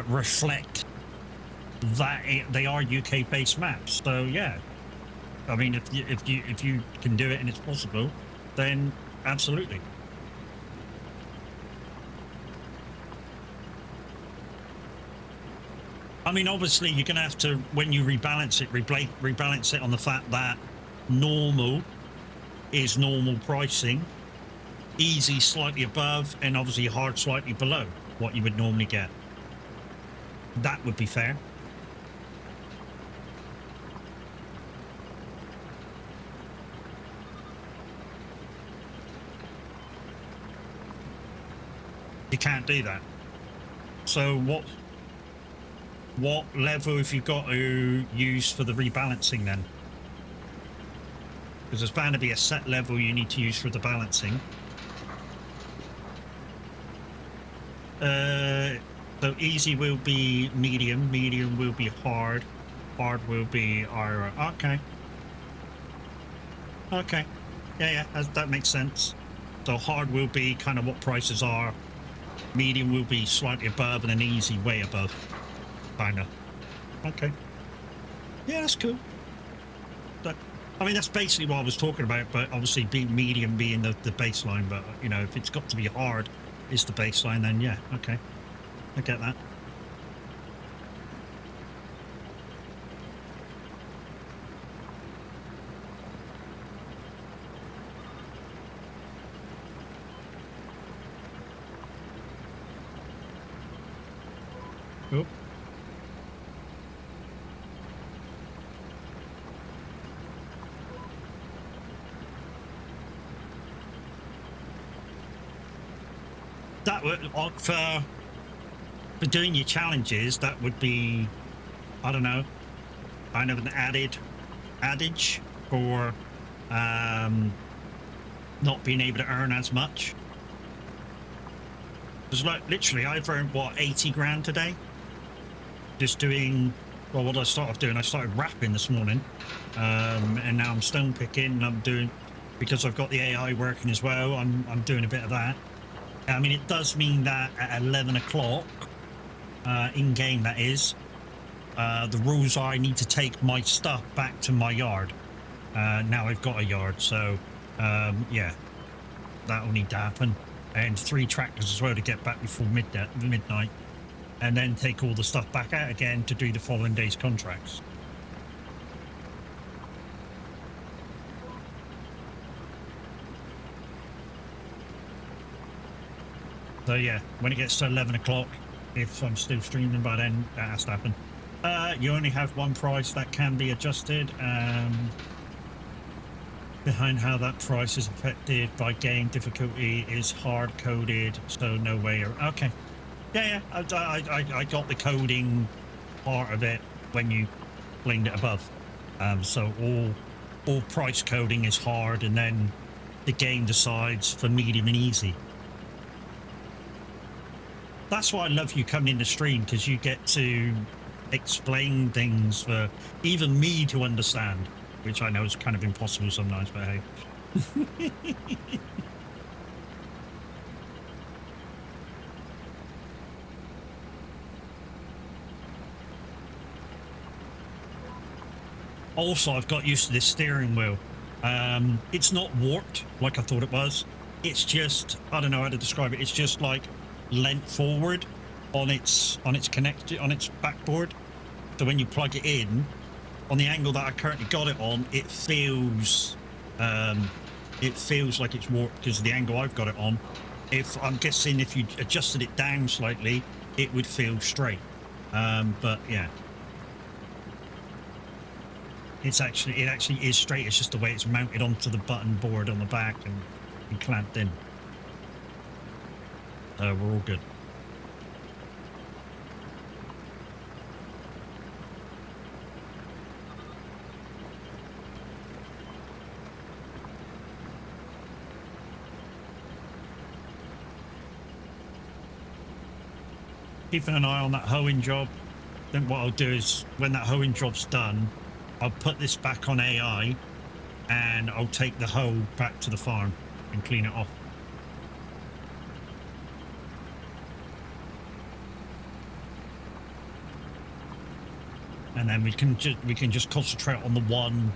reflect that they are UK based maps. So yeah, I mean, if you can do it and it's possible, then absolutely. I mean, obviously, you're going to have to, when you rebalance it on the fact that normal is normal pricing, easy slightly above, and obviously hard slightly below what you would normally get. That would be fair. You can't do that. So what level have you got to use for the rebalancing then? Because there's bound to be a set level you need to use for the balancing. So easy will be medium, medium will be hard, hard will be our... Okay. Okay. Yeah, that makes sense. So hard will be kind of what prices are, medium will be slightly above, and then easy way above. Kinda. Okay. Yeah, that's cool. But, I mean, that's basically what I was talking about, but obviously medium being the baseline, but, you know, if it's got to be hard is the baseline, then yeah, okay. I get that. Oh. That would, for doing your challenges, that would be, I don't know, kind of an adage for not being able to earn as much. Because like literally I've earned what, 80 grand today? Just doing, well, what I started doing, I started rapping this morning, and now I'm stone picking, and I'm doing, because I've got the AI working as well, I'm doing a bit of that. I mean, it does mean that at 11 o'clock, in game that is, the rules are I need to take my stuff back to my yard. Now I've got a yard, so yeah, that'll need to happen. And 3 tractors as well to get back before midnight, and then take all the stuff back out again to do the following day's contracts. So yeah, when it gets to 11 o'clock, if I'm still streaming by then, that has to happen. You only have one price that can be adjusted. Behind how that price is affected by game difficulty is hard coded, so no way. Okay, yeah, I got the coding part of it when you explained it above. So all price coding is hard, and then the game decides for medium and easy. That's why I love you coming in the stream, because you get to explain things for even me to understand, which I know is kind of impossible sometimes, but hey. Also, I've got used to this steering wheel. It's not warped like I thought it was. It's just, I don't know how to describe it. It's just like leant forward on its backboard. So when you plug it in, on the angle that I currently got it on, it feels like it's warped because of the angle I've got it on. If I'm guessing if you adjusted it down slightly, it would feel straight. But yeah, it actually is straight. It's just the way it's mounted onto the button board on the back and clamped in. We're all good. Keeping an eye on that hoeing job. Then what I'll do is, when that hoeing job's done, I'll put this back on AI, and I'll take the hoe back to the farm and clean it off. And then we can just concentrate on the one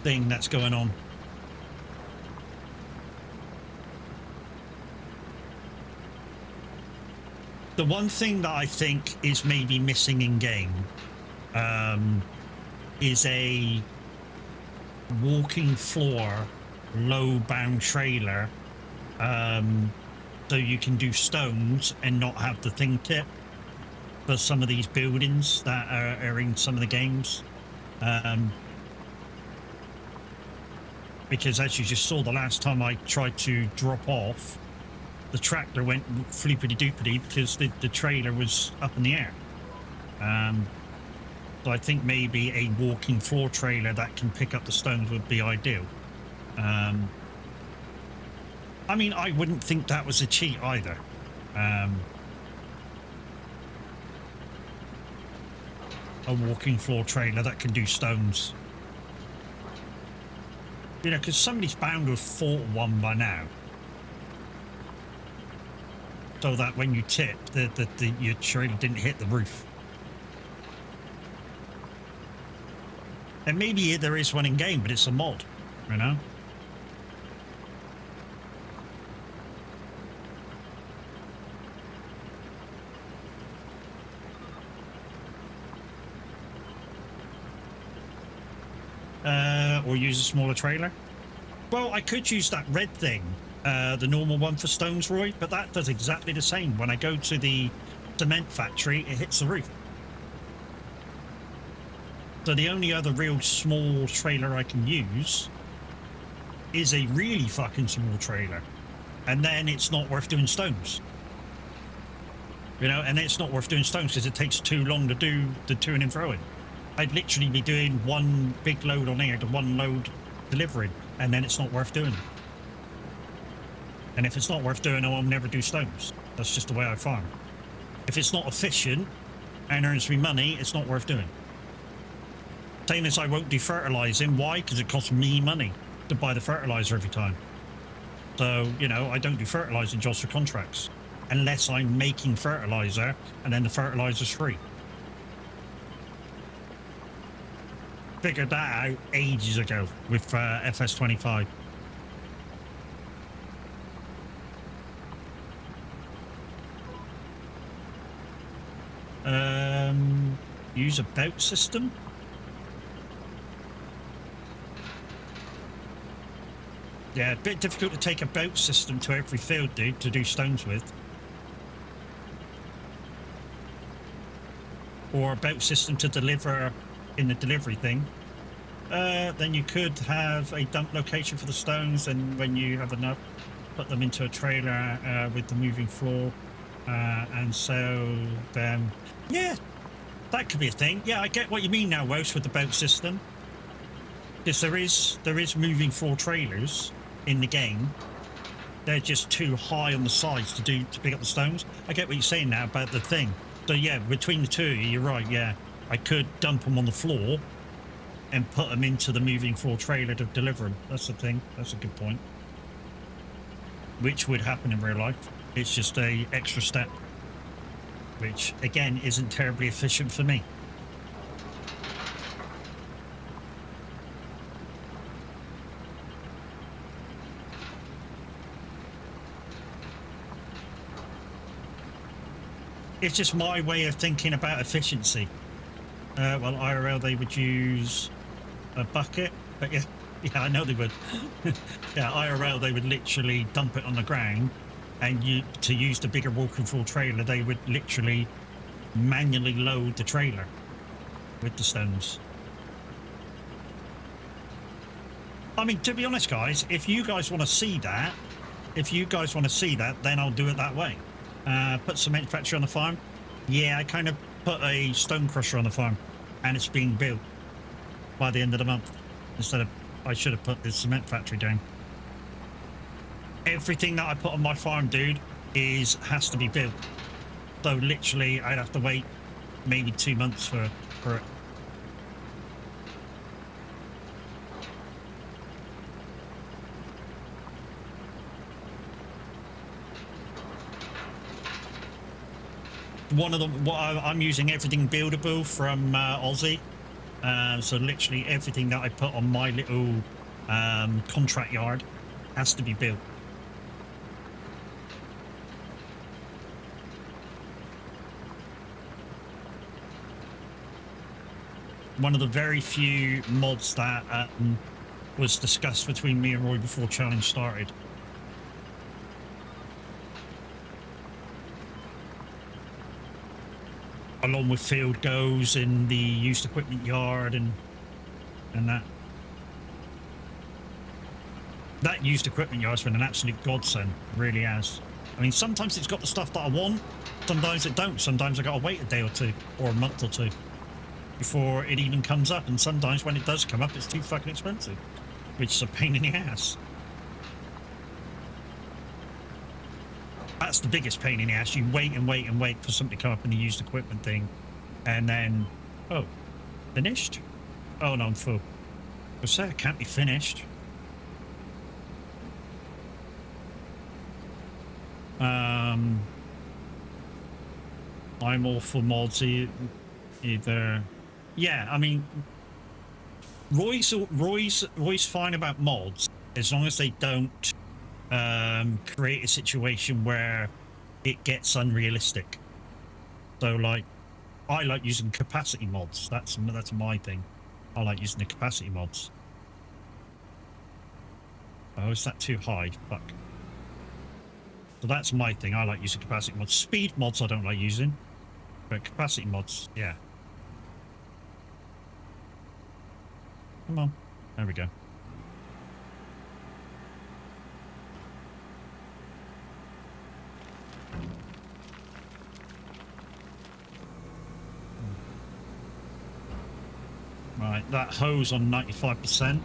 thing that's going on. The one thing that I think is maybe missing in game is a walking floor low bound trailer, so you can do stones and not have the thing tip for some of these buildings that are in some of the games. Because as you just saw the last time I tried to drop off, the tractor went flippity doopity because the trailer was up in the air. So I think maybe a walking floor trailer that can pick up the stones would be ideal. I mean, I wouldn't think that was a cheat either. A walking floor trailer that can do stones. You know, because somebody's bound to have thought of one by now. So that when you tip, your trailer didn't hit the roof. And maybe there is one in game, but it's a mod, you know? Or use a smaller trailer. Well, I could use that red thing, the normal one for stones, Roy, but that does exactly the same. When I go to the cement factory, it hits the roof. So the only other real small trailer I can use is a really fucking small trailer. And then it's not worth doing stones. You know, and it's not worth doing stones because it takes too long to do the to-ing and fro-ing. I'd literally be doing one big load on air to one load delivering, and then it's not worth doing. And if it's not worth doing, I'll never do stones. That's just the way I farm. If it's not efficient and earns me money, it's not worth doing. Same as I won't do fertilizing. Why? Because it costs me money to buy the fertilizer every time. So, you know, I don't do fertilizing jobs for contracts unless I'm making fertilizer and then the fertilizer's free. Figured that out ages ago with FS25. Use a boat system. Yeah, a bit difficult to take a boat system to every field, dude, to do stones with. Or a boat system to deliver in the delivery thing. Then you could have a dump location for the stones, and when you have enough, put them into a trailer with the moving floor, and so then, yeah, that could be a thing. Yeah, I get what you mean now, Welsh, with the boat system. Because there is moving floor trailers in the game. They're just too high on the sides to pick up the stones. I get what you're saying now about the thing. So yeah, between the two, you're right. Yeah, I could dump them on the floor and put them into the moving floor trailer to deliver them. That's the thing. That's a good point. Which would happen in real life. It's just a extra step, which again isn't terribly efficient for me. It's just my way of thinking about efficiency. Well, IRL, they would use a bucket, but yeah, I know they would. Yeah, IRL, they would literally dump it on the ground, and to use the bigger walking floor trailer, they would literally manually load the trailer with the stones. I mean, to be honest, guys, if you guys want to see that, then I'll do it that way. Put cement factory on the farm. Yeah, I kind of put a stone crusher on the farm, and it's being built by the end of the month. Instead of, I should have put the cement factory down. Everything that I put on my farm, dude, has to be built. So literally, I'd have to wait maybe 2 months for it. I'm using everything buildable from Aussie. So literally everything that I put on my little contract yard has to be built. One of the very few mods that was discussed between me and Roy before challenge started. Along with field goes in the used equipment yard and that. That used equipment yard's been an absolute godsend, really has. I mean, sometimes it's got the stuff that I want, sometimes it don't. Sometimes I gotta wait a day or two, or a month or two, before it even comes up. And sometimes when it does come up, it's too fucking expensive, which is a pain in the ass. That's the biggest pain in the ass. You wait and wait and wait for something to come up in the used equipment thing, and then, oh, finished? Oh no, I'm full. I say it can't be finished. I'm all for mods either. Yeah, I mean, Roy's fine about mods as long as they don't create a situation where it gets unrealistic. So like, I like using capacity mods. That's my thing. I like using the capacity mods. Oh, is that too high? Fuck. So that's my thing. I like using capacity mods. Speed mods I don't like using, but capacity mods, yeah. Come on. There we go. Right, that hose on 95%.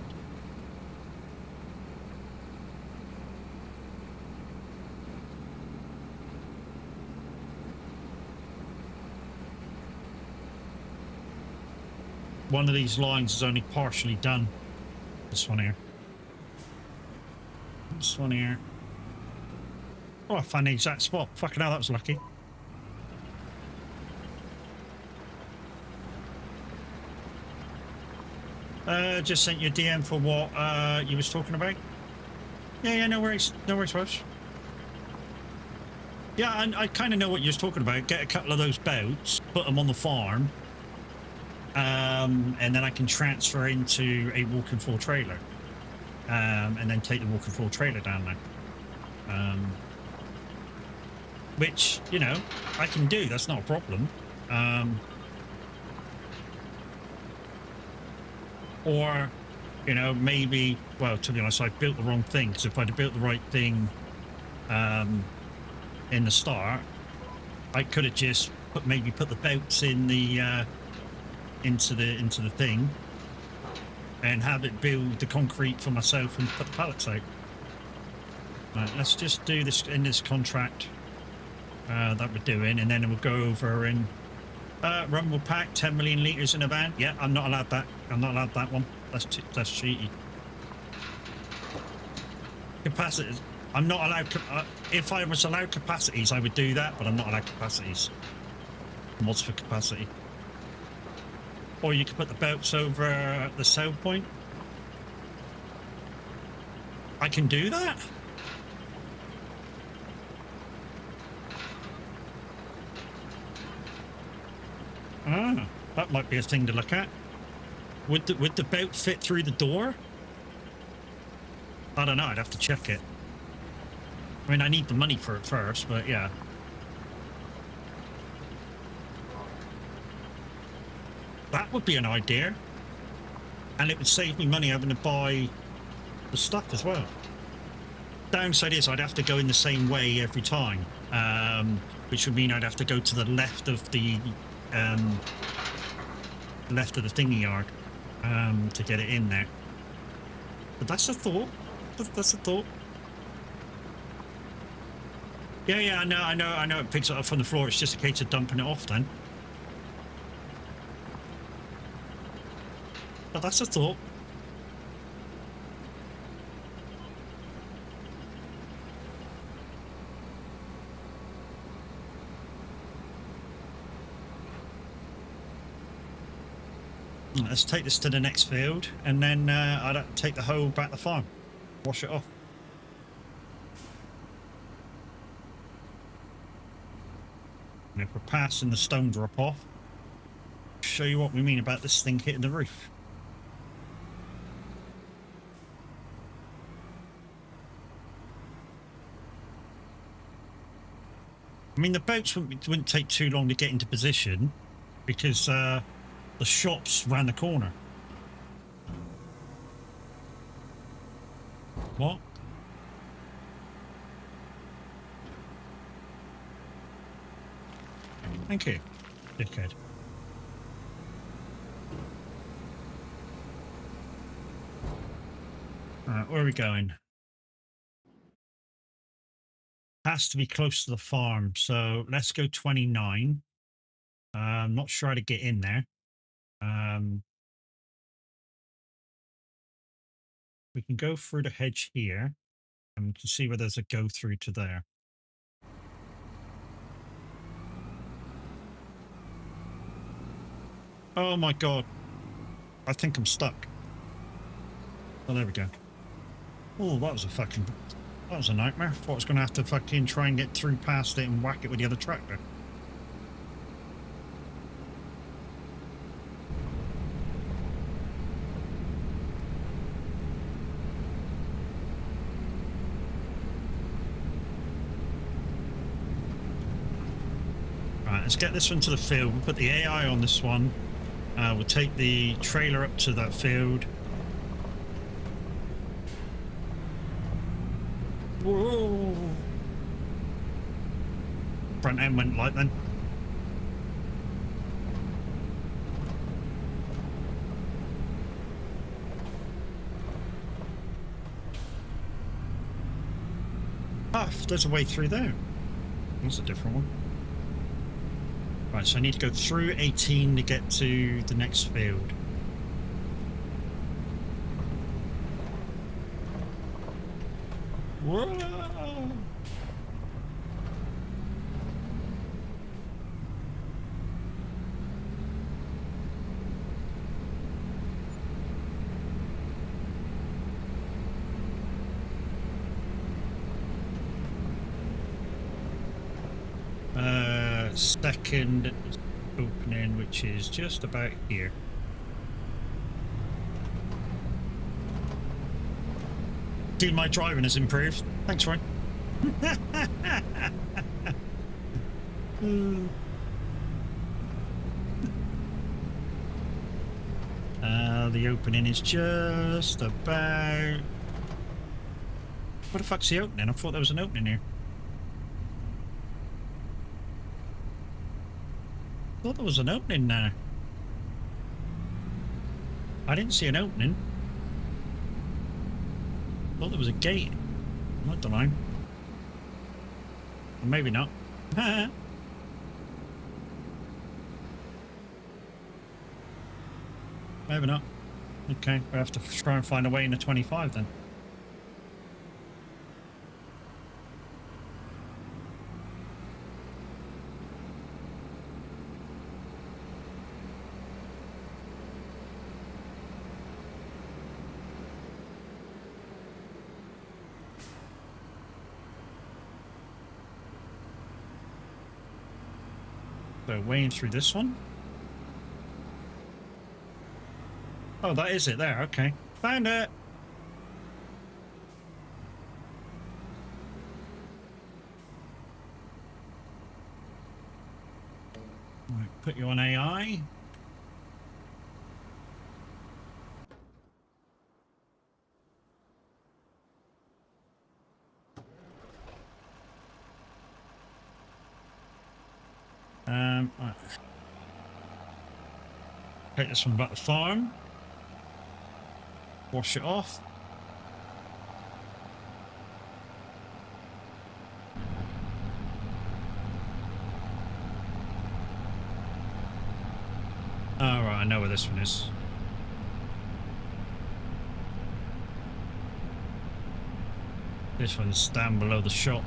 One of these lines is only partially done. This one here. This one here. Oh, I found the exact spot. Fucking hell, that was lucky. Just sent you a DM for what you was talking about. Yeah, no worries, Welsh. Yeah, I kind of know what you're talking about. Get a couple of those boats, put them on the farm, and then I can transfer into a walking full trailer, and then take the walking full trailer down there. Which, you know, I can do. That's not a problem. Or, you know, maybe, well, to be honest, I built the wrong thing. Because if I'd have built the right thing in the start, I could have just maybe put the boats in the into the thing and have it build the concrete for myself and put the pallets out. Right, let's just do this in this contract that we're doing, and then we'll go over and rumble pack 10 million litres in a van. Yeah, I'm not allowed that. I'm not allowed that one. That's cheaty. Capacities. I'm not allowed. If I was allowed capacities, I would do that, but I'm not allowed capacities. Mods for capacity. Or you could put the boats over the sail point. I can do that. Ah, that might be a thing to look at. Would the boat fit through the door? I don't know. I'd have to check it. I mean, I need the money for it first, but yeah. That would be an idea. And it would save me money having to buy the stuff as well. Downside is I'd have to go in the same way every time, which would mean I'd have to go to the left of the thingy yard to get it in there. But that's a thought. That's a thought. Yeah, I know it picks it up from the floor. It's just a case of dumping it off then. But that's a thought. Let's take this to the next field, and then I'd take the whole back to the farm. Wash it off. And if we're passing the stone drop off, show you what we mean about this thing hitting the roof. I mean, the boats wouldn't take too long to get into position because the shop's round the corner. What? Thank you, dickhead. Alright, where are we going? Has to be close to the farm, so let's go 29. I'm not sure how to get in there. We can go through the hedge here, and we can see where there's a go through to there. Oh my god. I think I'm stuck. Oh, there we go. Oh, that was a nightmare. Thought I was going to have to fucking try and get through past it and whack it with the other tractor. Right, let's get this one to the field. We'll put the AI on this one. We'll take the trailer up to that field. Whoa! Front end went light then. Ah, there's a way through there. That's a different one. Right, so I need to go through 18 to get to the next field. Whoa! second opening, which is just about here. See, my driving has improved. Thanks, Ryan. The opening is just about... What the fuck's the opening? I thought there was an opening here. I thought there was an opening there. I didn't see an opening. I thought there was a gate. I don't know. Or maybe not. Maybe not. Okay, we'll have to try and find a way in the 25 then. So, weighing through this one. Oh, that is it there. Okay. Found it. Right, put you on AI. Right. Take this one back to the farm. Wash it off. Oh, right, I know where this one is. This one's down below the shop.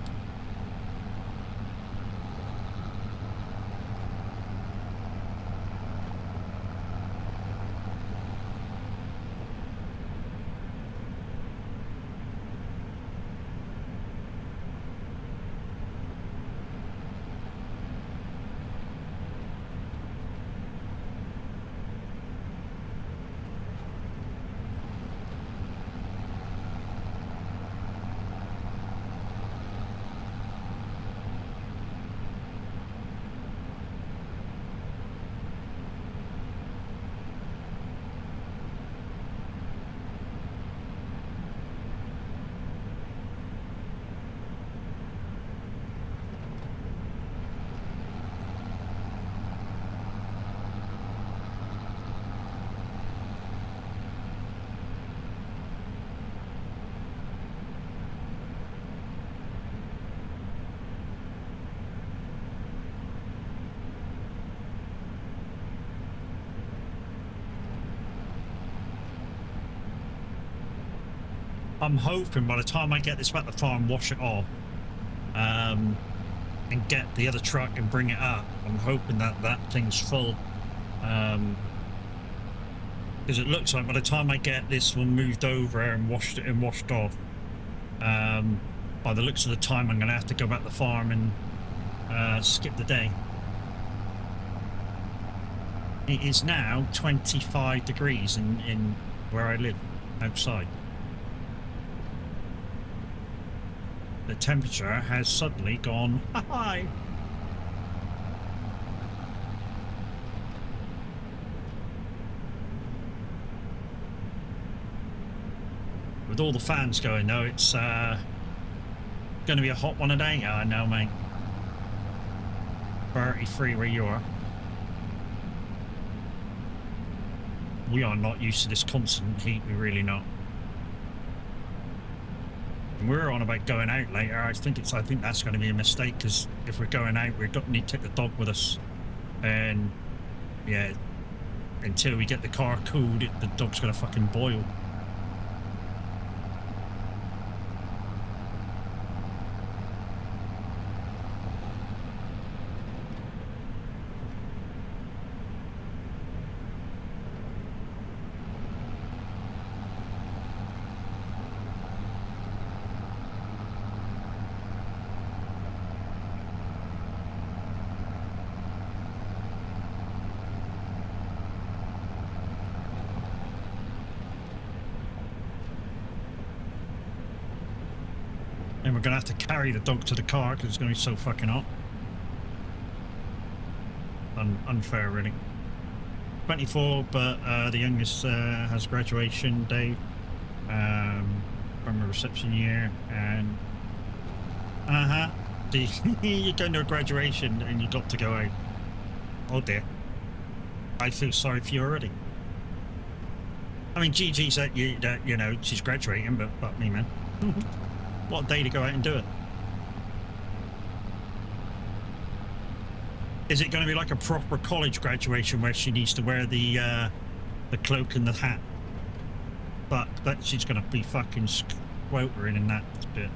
I'm hoping by the time I get this back to the farm, wash it off, and get the other truck and bring it up, I'm hoping that that thing's full. Because it looks like by the time I get this one moved over and washed off, by the looks of the time, I'm going to have to go back to the farm and skip the day. It is now 25 degrees in where I live, outside. The temperature has suddenly gone high. With all the fans going though, it's going to be a hot one today. Yeah, I know, mate. 33 where you are. We are not used to this constant heat, we're really not. And we're on about going out later. I think that's going to be a mistake, because if we're going out, we need to take the dog with us. And yeah, until we get the car cooled, the dog's going to fucking boil. And we're going to have to carry the dog to the car because it's going to be so fucking hot. Unfair, really. 24, but the youngest has graduation day from a reception year, and you're going to a graduation and you got to go out. Oh dear. I feel sorry for you already. I mean, Gigi's that you know she's graduating, but fuck me, man. What a day to go out and do it. Is it going to be like a proper college graduation where she needs to wear the cloak and the hat? But that she's going to be fucking sweltering in that bit.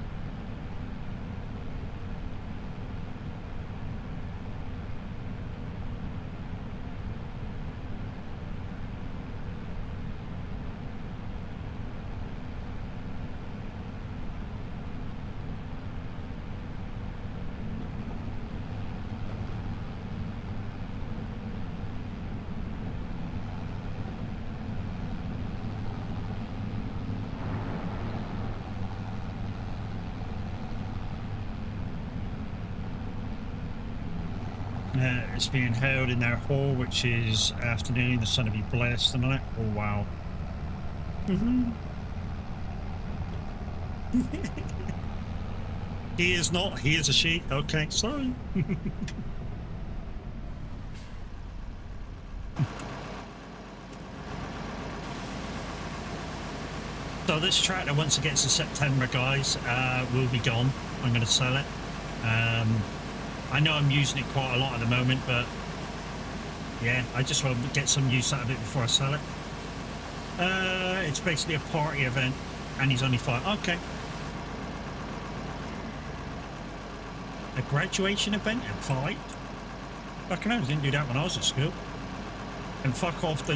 It's being held in their hall, which is afternoon. The sun will be blessed tonight. Oh wow. He is not. He is a she. Okay, sorry. So this tractor, once it gets to September, guys, will be gone. I'm going to sell it. I know I'm using it quite a lot at the moment, but yeah, I just want to get some use out of it before I sell it. It's basically a party event, and he's only 5. Okay. A graduation event at 5? Fucking hell, I didn't do that when I was at school. And fuck off, we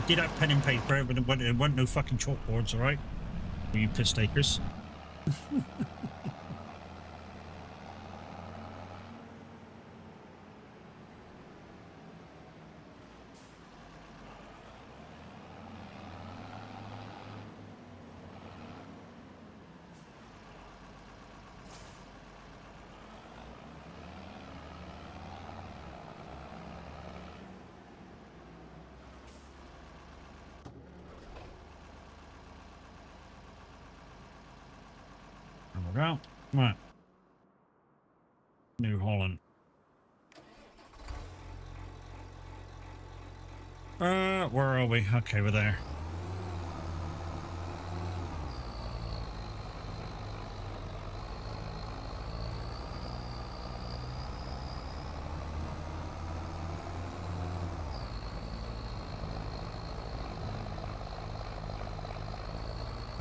did have pen and paper, but there weren't no fucking chalkboards, alright? You piss takers. Go. Right. New Holland. Where are we? Okay, we're there.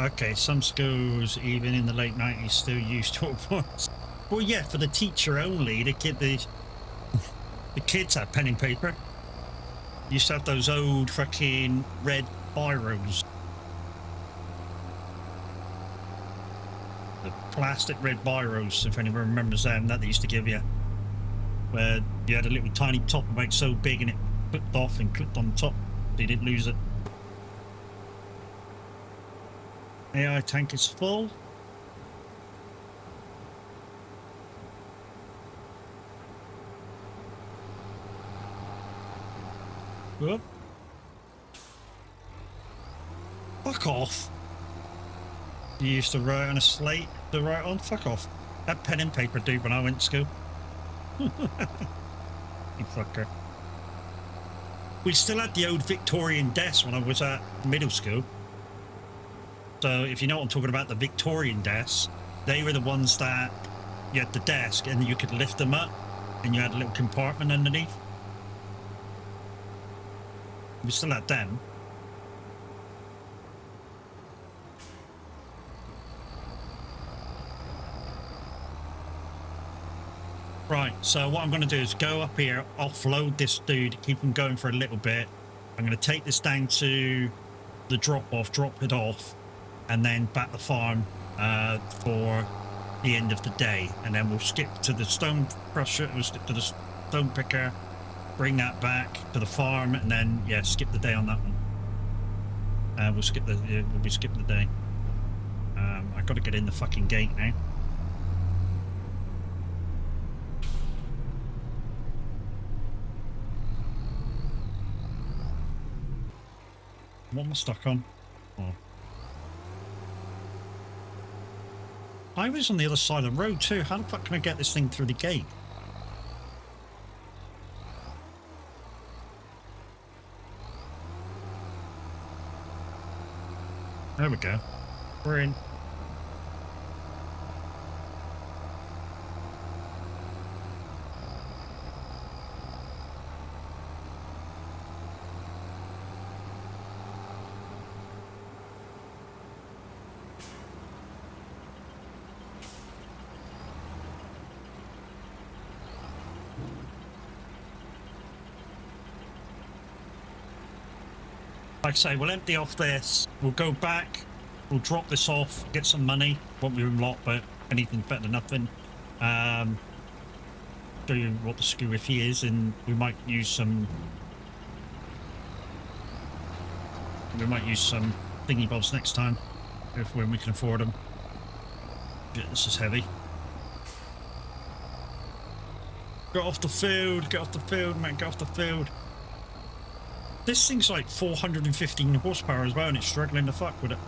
Okay, some schools, even in the late 90s, still used chalkboards. Well, yeah, for the teacher only. The kids have pen and paper. Used to have those old fucking red biros. The plastic red biros, if anyone remembers them, that they used to give you. Where you had a little tiny top about so big and it clipped off and clipped on top. So you didn't lose it. AI tank is full. Whoop. Fuck off. You used to write on a slate to write on? Fuck off. That pen and paper, dude, when I went to school. You fucker. We still had the old Victorian desk when I was at middle school. So if you know what I'm talking about, the Victorian desks, they were the ones that you had the desk and you could lift them up and you had a little compartment underneath. We still had them. Right, so what I'm going to do is go up here, offload this dude, keep him going for a little bit. I'm going to take this down to the drop-off, drop it off, and then back the farm for the end of the day. And then we'll skip to the stone crusher, we'll skip to the stone picker, bring that back to the farm, and then, yeah, skip the day on that one. We'll be skipping the day. I've got to get in the fucking gate now. What am I stuck on? Oh. I was on the other side of the road too. How the fuck can I get this thing through the gate? There we go. We're in. Like I say, we'll empty off this, we'll go back, we'll drop this off, get some money, won't be a lot, but anything's better than nothing. Show you what the screw iffy is, and we might use some thingy bobs next time, when we can afford them. Shit, this is heavy. Get off the field, man, get off the field. This thing's like 415 horsepower as well, and it's struggling to fuck with it.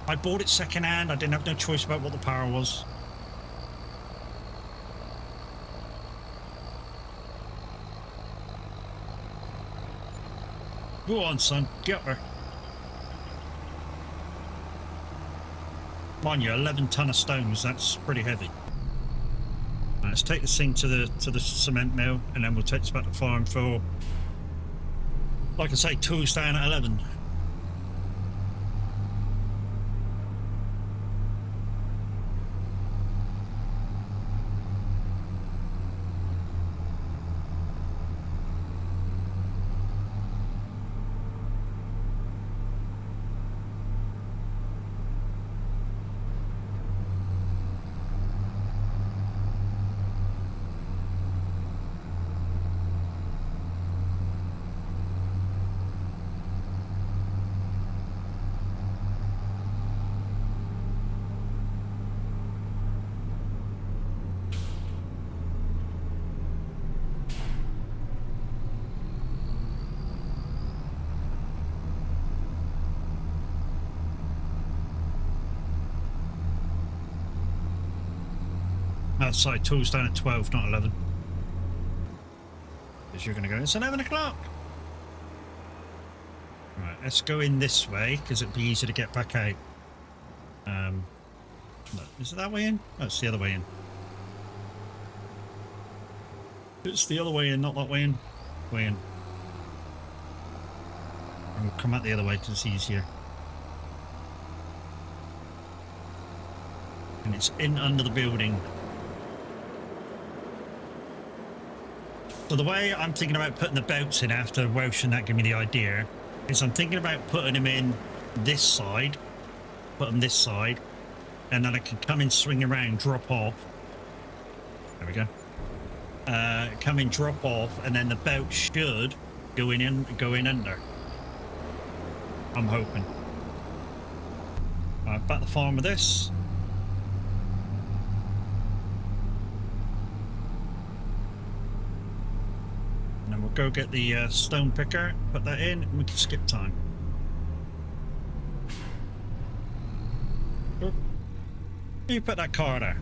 I bought it second hand. I didn't have no choice about what the power was. Go on, son. Get up there. Mind you, 11 ton of stones. That's pretty heavy. Let's take this thing to the cement mill, and then we'll take this back to the farm for, like I say, tools down at 11. Sorry, tools down at 12, not 11. Because you're going to go, it's 11 o'clock! Right, let's go in this way, because it'll be easier to get back out. No, is it that way in? No, it's the other way in. It's the other way in, not that way in. Way in. And we'll come out the other way because it's easier. And it's in under the building. So the way I'm thinking about putting the belts in after Welsh and that gave me the idea is I'm thinking about putting them in this side, put them this side, and then I can come in, swing around, drop off. There we go. Come in, drop off, and then the belt should go in under. I'm hoping. Alright, back to the farm with this. Go get the stone picker, put that in, and we can skip time. You put that car there.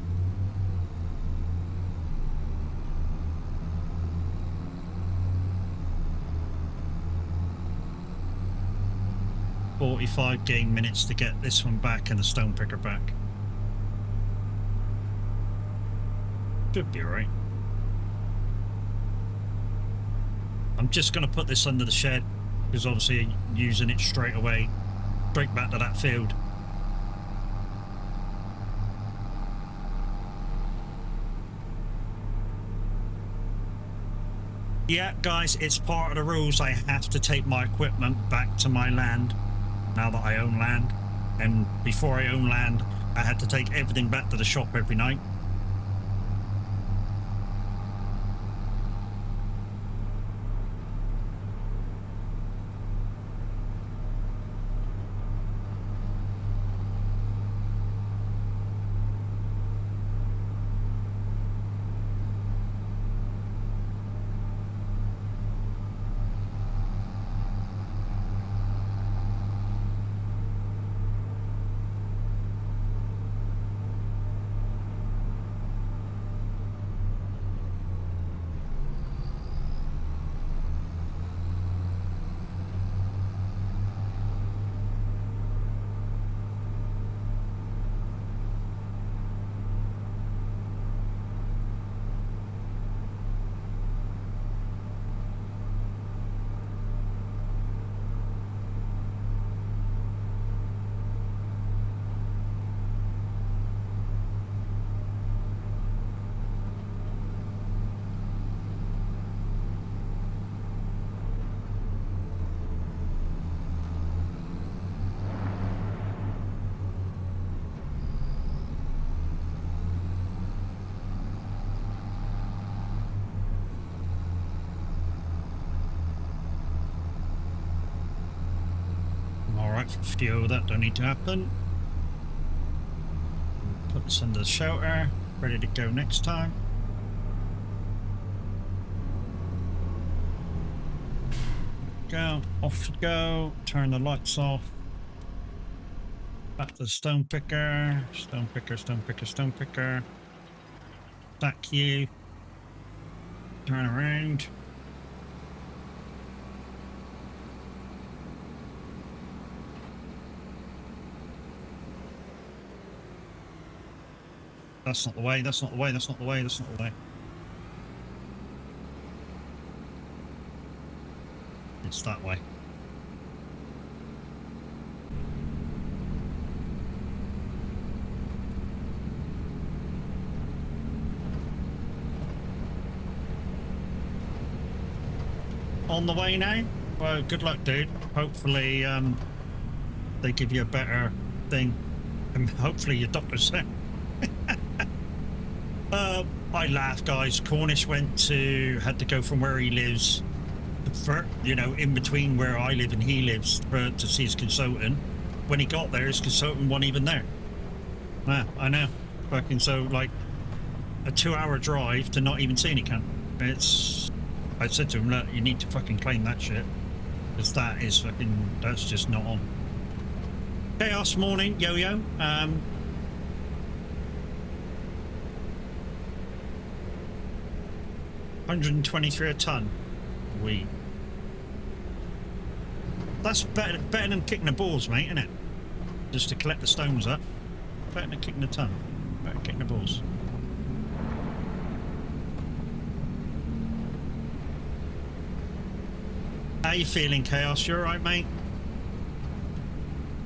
"45 game minutes to get this one back and the stone picker back." Should be alright. I'm just going to put this under the shed, because obviously using it straight away, straight back to that field. Yeah, guys, it's part of the rules. I have to take my equipment back to my land, now that I own land. And before I owned land, I had to take everything back to the shop every night. Fuel, that don't need to happen. Put this under the shelter, ready to go next time. Go, off you go, turn the lights off. Back to the stone picker, stone picker, stone picker, stone picker. Stack you. Turn around. That's not the way, that's not the way, that's not the way, that's not the way. It's that way. On the way now? Well, good luck, dude. Hopefully, they give you a better thing. And hopefully your doctor's there. I laugh, guys. Cornish had to go from where he lives, in between where I live and he lives, to see his consultant. When he got there, his consultant wasn't even there. Yeah, I know. Fucking so, like, a 2-hour drive to not even see any camp. I said to him, look, you need to fucking claim that shit. Because that's just not on. Chaos morning, yo-yo. 123 a ton. That's better than kicking the balls, mate, isn't it? Just to collect the stones up. Better than kicking a ton. Better than kicking the balls. How you feeling, Chaos? You alright, mate?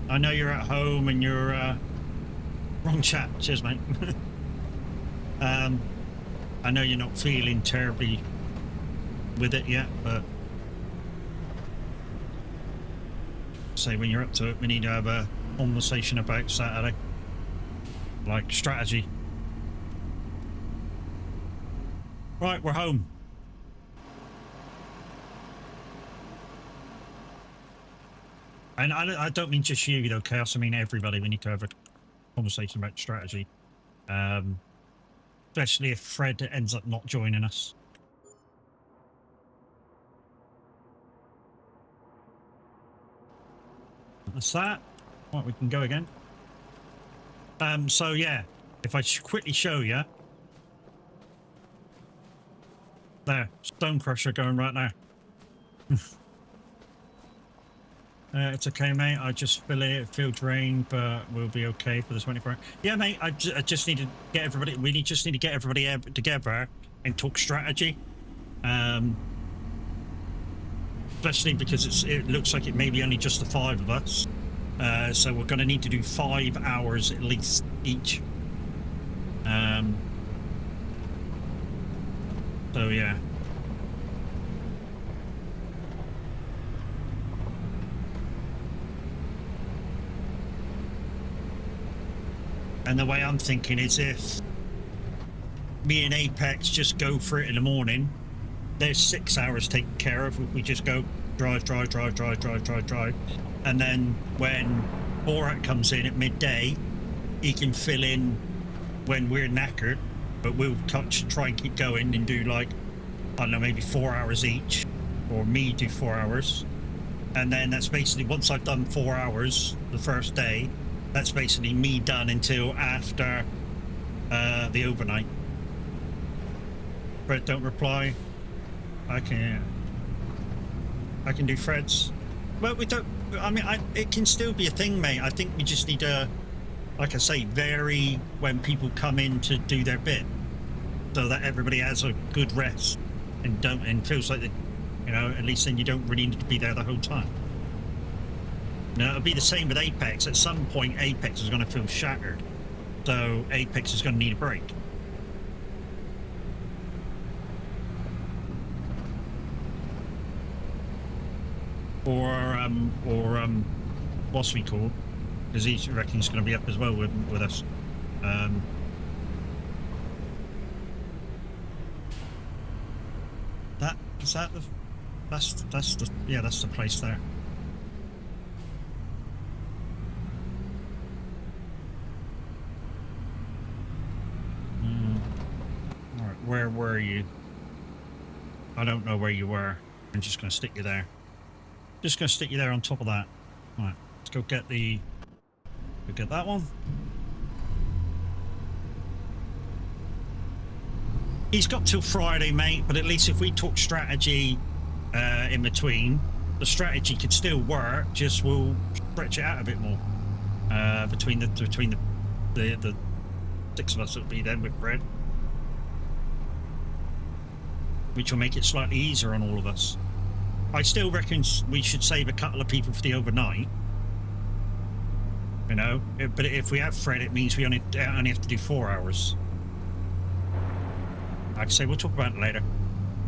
I know you're at home and you're wrong chat. Cheers, mate. I know you're not feeling terribly with it yet, but say when you're up to it, we need to have a conversation about Saturday, like strategy. Right, we're home. And I don't mean just you, though, Chaos. I mean everybody. We need to have a conversation about strategy. Especially if Fred ends up not joining us. That's that. Right, we can go again. So yeah, if I quickly show you. There, Stone Crusher going right now. It's okay, mate. I just feel drained, but we'll be okay for the 24 hours. Yeah, mate. I just need to get everybody. Just need to get everybody together and talk strategy. Especially because it looks like it may be only just the 5 of us. So we're going to need to do 5 hours at least each. So yeah. And the way I'm thinking is if me and Apex just go for it in the morning, there's 6 hours taken care of. We just go drive. And then when Borat comes in at midday, he can fill in when we're knackered, but we'll try and keep going and do like, I don't know, maybe 4 hours each, or me do 4 hours. And then that's basically, once I've done 4 hours the first day, that's basically me done until after the overnight. Fred, don't reply. I can do Fred's. Well, we don't. I mean, it can still be a thing, mate. I think we just need to, like I say, vary when people come in to do their bit, so that everybody has a good rest and feels like that, at least then you don't really need to be there the whole time. No, it'll be the same with Apex. At some point, Apex is going to feel shattered. So Apex is going to need a break. Or what's we call? Because he reckons he's going to be up as well with us. That's the place there. where were you? I don't know where you were. I'm just going to stick you there. Just going to stick you there on top of that. Right, let's go get the... Go get that one. He's got till Friday, mate, but at least if we talk strategy in between, the strategy could still work, just we'll stretch it out a bit more. Between the 6 of us that'll be then with Fred. Which will make it slightly easier on all of us. I still reckon we should save a couple of people for the overnight. You know, but if we have Fred, it means we only have to do 4 hours. Like I say, we'll talk about it later,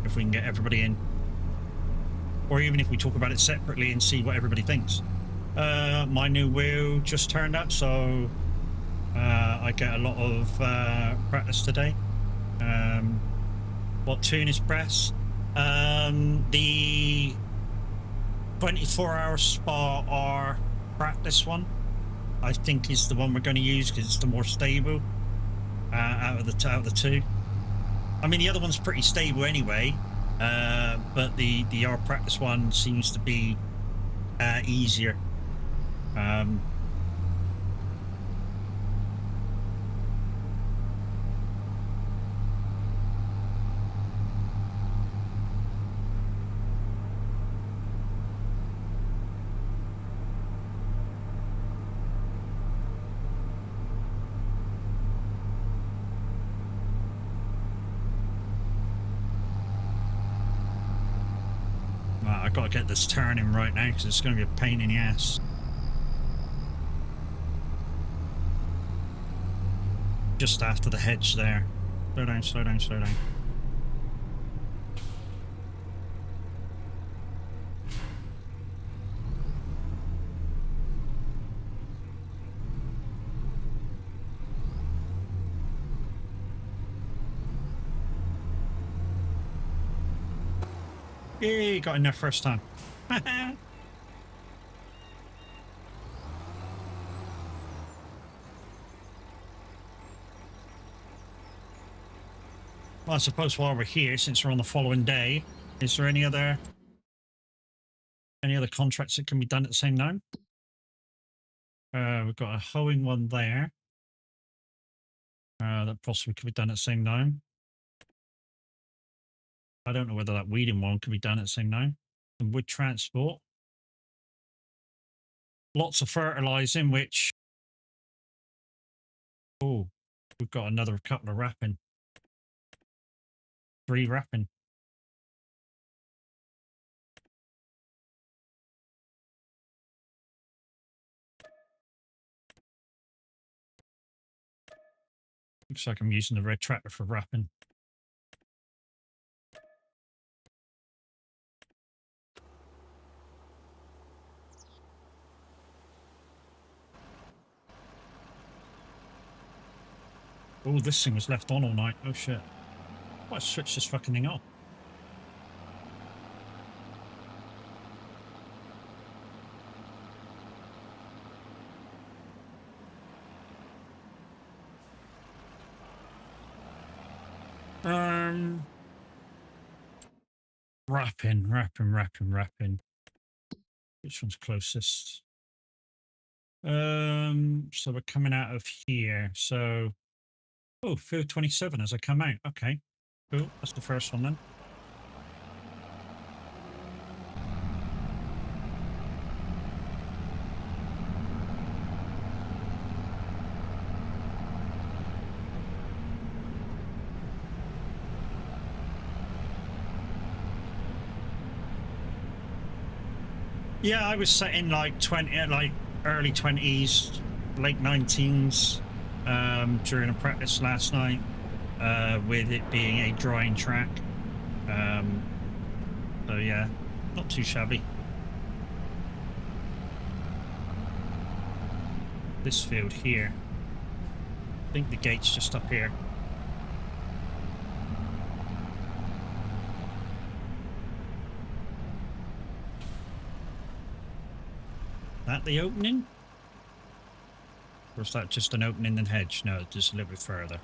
if we can get everybody in. Or even if we talk about it separately and see what everybody thinks. My new wheel just turned up, so I get a lot of practice today. What tune is press? The 24-hour Spa R practice one, I think, is the one we're going to use because it's the more stable out of the two. I mean, the other one's pretty stable anyway, but the R practice one seems to be easier. I've got to get this turning right now because it's going to be a pain in the ass. Just after the hedge there. Slow down, slow down, slow down. Yay, got in there first time. Well, I suppose while we're here, since we're on the following day, is there any other contracts that can be done at the same time? We've got a hoeing one there. That possibly could be done at the same time. I don't know whether that weeding one could be done at the same time. And wood transport. Lots of fertilizing, which... Oh, we've got another couple of wrapping. 3 wrapping. Looks like I'm using the red tractor for wrapping. Oh, this thing was left on all night. Oh shit. Why switch this fucking thing off? Wrapping. Which one's closest? So we're coming out of here. So, oh, field 27 as I come out. Okay, cool. That's the first one then. Yeah, I was setting like early 20s, late 19s during a practice last night, with it being a drying track. So yeah, not too shabby. This field here, I think the gate's just up here. That the opening? Or is that just an opening in the hedge? No, just a little bit further.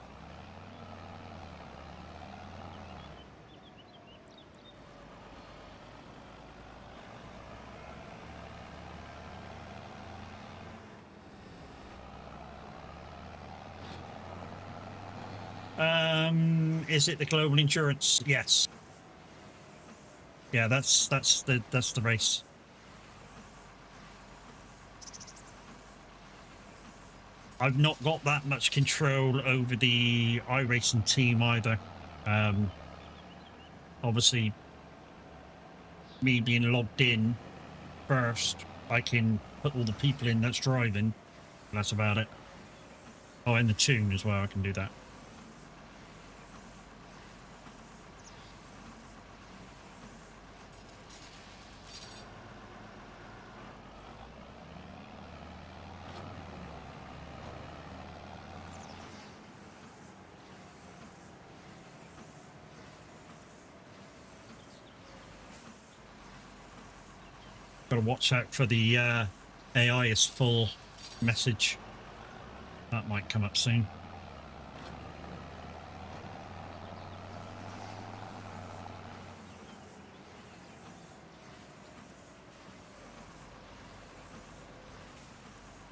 Is it the Global Endurance? Yes. Yeah, that's the race. I've not got that much control over the iRacing team either. Obviously, me being logged in first, I can put all the people in that's driving. That's about it. Oh, and the tune as well, I can do that. Got to watch out for the AI is full message. That might come up soon.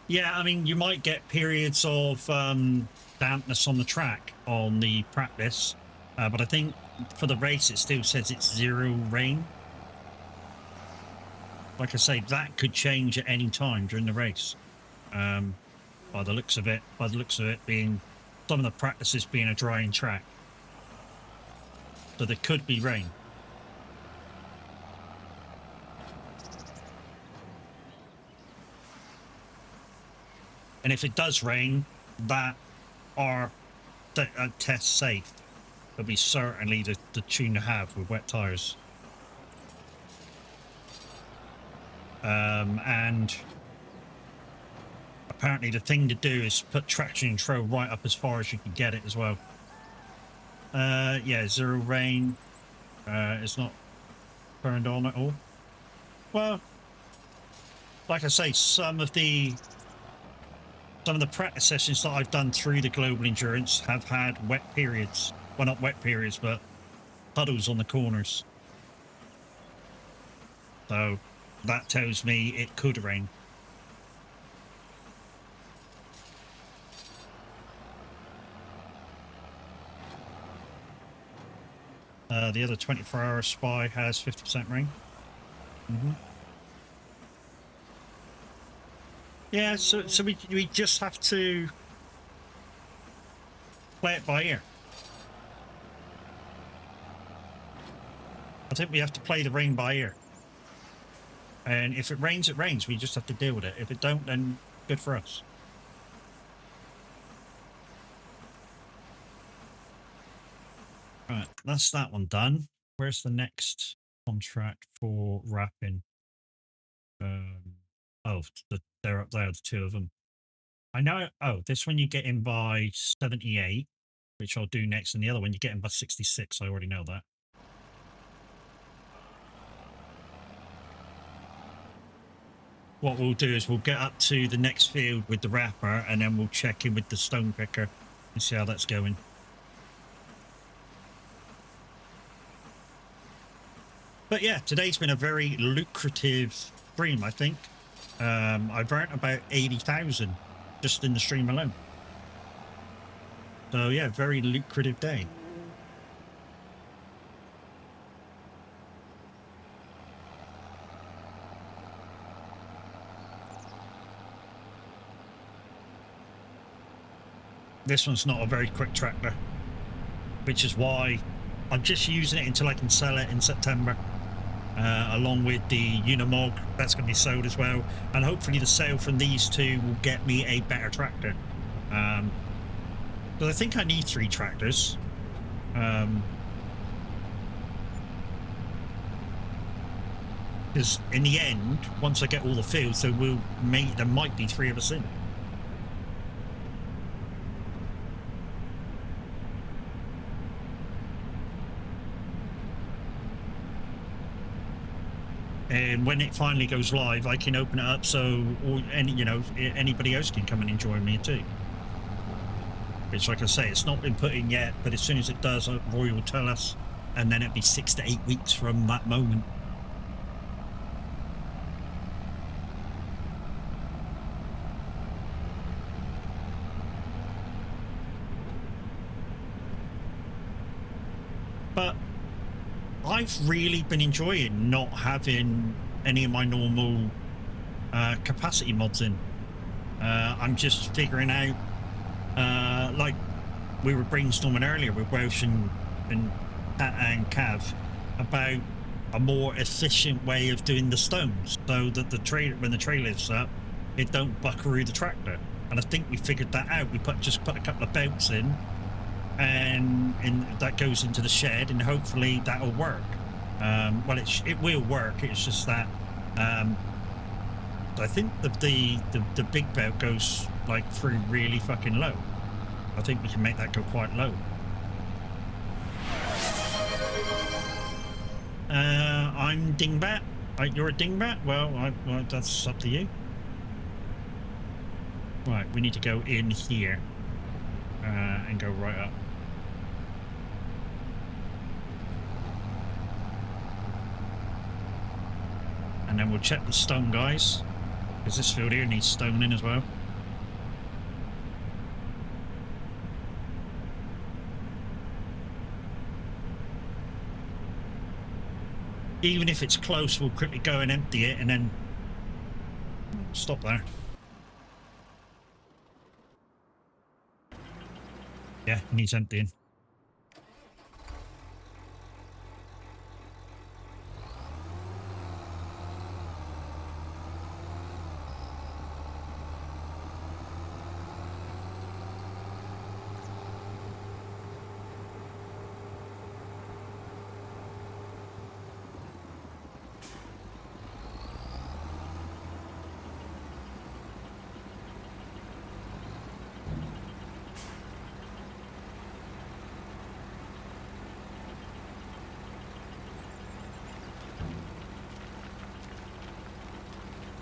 Yeah, I mean, you might get periods of dampness on the track on the practice, but I think for the race it still says it's 0 rain. Like I say, that could change at any time during the race. By the looks of it, being some of the practices being a drying track, so there could be rain. And if it does rain, that are test safe. It'll be certainly the tune to have with wet tires. And apparently the thing to do is put traction control right up as far as you can get it as well. Yeah, 0 rain. It's not turned on at all. Well, like I say, some of the practice sessions that I've done through the Global Endurance have had wet periods. Well, not wet periods, but puddles on the corners. So that tells me it could rain. The other 24-hour spy has 50% rain. Yeah, so we just have to play it by ear. I think we have to play the rain by ear. And if it rains, it rains. We just have to deal with it. If it don't, then good for us. Right, that's that one done. Where's the next contract for wrapping? Oh, they're up there, the 2 of them. I know. Oh, this one you get in by 78, which I'll do next, and the other one you get in by 66. I already know that. What we'll do is we'll get up to the next field with the wrapper, and then we'll check in with the stone picker and see how that's going. But yeah, today's been a very lucrative stream, I think. I've earned about 80,000 just in the stream alone. So yeah, very lucrative day. This one's not a very quick tractor, which is why I'm just using it until I can sell it in September, along with the Unimog that's going to be sold as well, and hopefully the sale from these two will get me a better tractor. But I think I need 3 tractors. Because in the end, once I get all the fields, there might be 3 of us in. And when it finally goes live, I can open it up so anybody else can come and enjoy me too. Which, like I say, it's not been put in yet, but as soon as it does, Roy will tell us, and then it'll be 6 to 8 weeks from that moment. But I've really been enjoying not having any of my normal capacity mods in. I'm just figuring out, like we were brainstorming earlier with Welsh and Cav about a more efficient way of doing the stones, so that the trailer, when the trailer's up, it don't buckaroo the tractor. And I think we figured that out. We just put a couple of belts in, and that goes into the shed, and hopefully that'll work. Well, it will work. It's just that I think the big belt goes like through really fucking low. I think we can make that go quite low. I'm Dingbat. You're a Dingbat? Well, that's up to you. Right, we need to go in here and go right up. And then we'll check the stone, guys, because this field here needs stoning as well. Even if it's close, we'll quickly go and empty it and then stop there. Yeah, it needs emptying.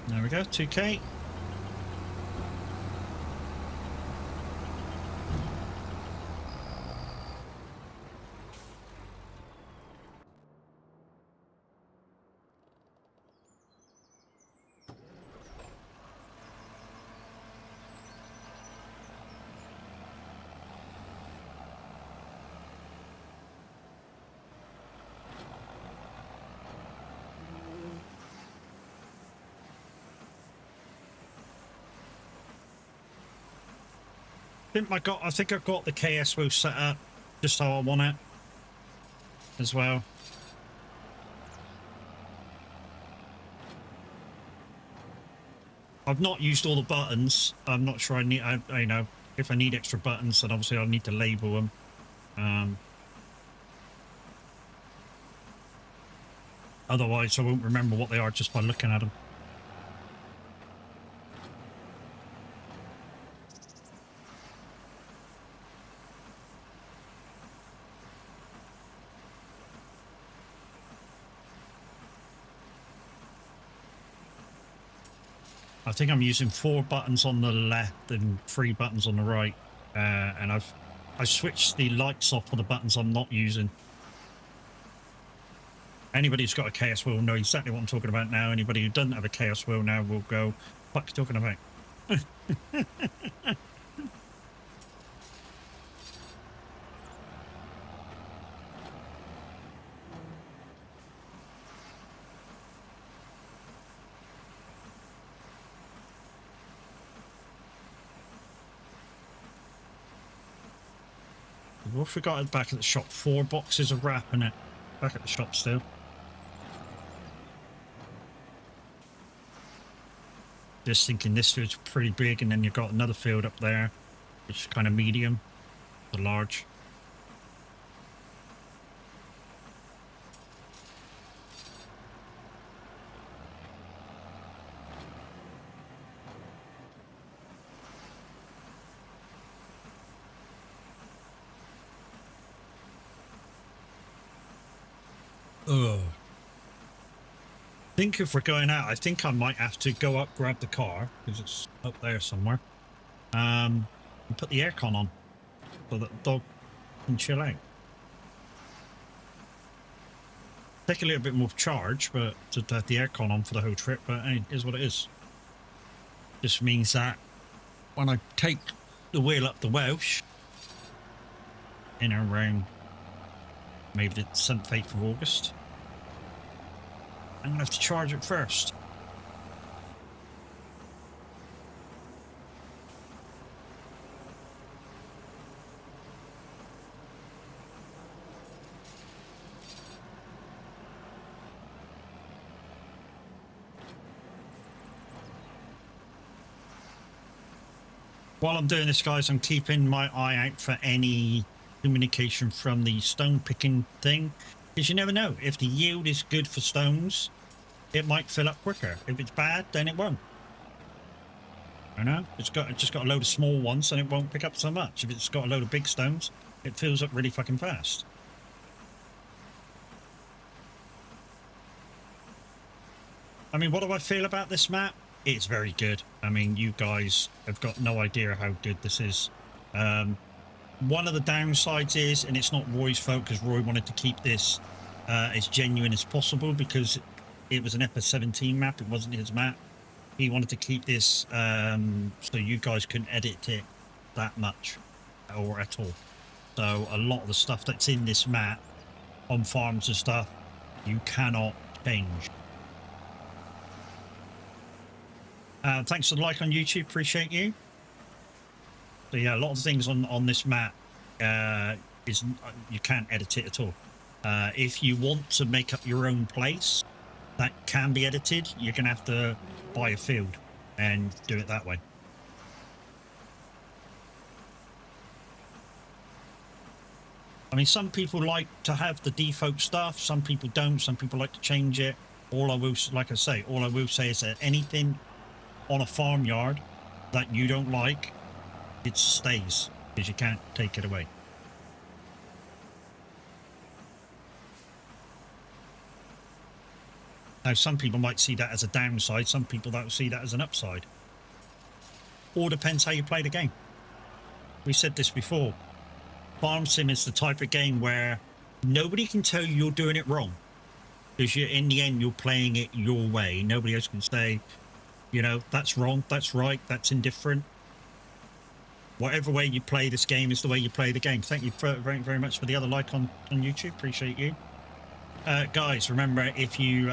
There we go, 2K. I think I've got the KS wheel set up just how I want it as well. I've not used all the buttons. I'm not sure I need, you know, if I need extra buttons, then obviously I'll need to label them. Otherwise I won't remember what they are just by looking at them. I think I'm using 4 buttons on the left and 3 buttons on the right, and I've switched the lights off for the buttons I'm not using. Anybody who's got a KS wheel will know exactly what I'm talking about now. Anybody who doesn't have a KS wheel now will go, what are you talking about? What have we got back at the shop? 4 boxes of wrap in it. Back at the shop still. Just thinking this field's pretty big, and then you've got another field up there, which is kind of medium to large. Ugh. I think if we're going out, I think I might have to go up, grab the car, because it's up there somewhere, and put the aircon on so that the dog can chill out. Take a little bit more charge, but to have the aircon on for the whole trip, but hey, it is what it is. Just means that when I take the wheel up the Welsh in around maybe the 7th, 8th of August. I'm gonna have to charge it first. While I'm doing this, guys, I'm keeping my eye out for any communication from the stone picking thing, because you never know. If the yield is good for stones, it might fill up quicker. If it's bad, then it won't. I know it's just got a load of small ones, and it won't pick up so much. If it's got a load of big stones, it fills up really fucking fast. I mean, what do I feel about this map? It's very good. I mean, you guys have got no idea how good this is. One of the downsides is, and it's not Roy's fault, because Roy wanted to keep this as genuine as possible, because it was an FS17 map, it wasn't his map. He wanted to keep this so you guys couldn't edit it that much, or at all. So a lot of the stuff that's in this map, on farms and stuff, you cannot change. Thanks for the like on YouTube, appreciate you. So yeah, a lot of things on this map is you can't edit it at all. If you want to make up your own place that can be edited, you're gonna have to buy a field and do it that way. I mean, some people like to have the default stuff, some people don't, some people like to change it. All I will say is that anything on a farmyard that you don't like, it stays, because you can't take it away. Now, some people might see that as a downside, some people that will see that as an upside. All depends how you play the game. We said this before. Farm Sim is the type of game where nobody can tell you you're doing it wrong, because in the end you're playing it your way. Nobody else can say, you know, that's wrong, that's right, that's indifferent. Whatever way you play this game is the way you play the game. Thank you very, very much for the other like on YouTube. Appreciate you. Guys, remember, if you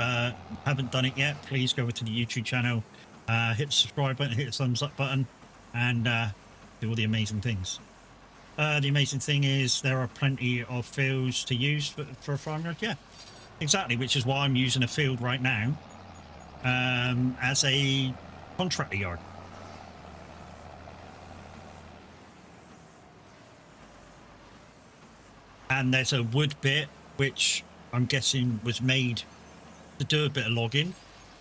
haven't done it yet, please go over to the YouTube channel, hit the subscribe button, hit the thumbs up button, and do all the amazing things. The amazing thing is there are plenty of fields to use for a farmyard. Yeah, exactly, which is why I'm using a field right now as a contractor yard. And there's a wood bit which I'm guessing was made to do a bit of logging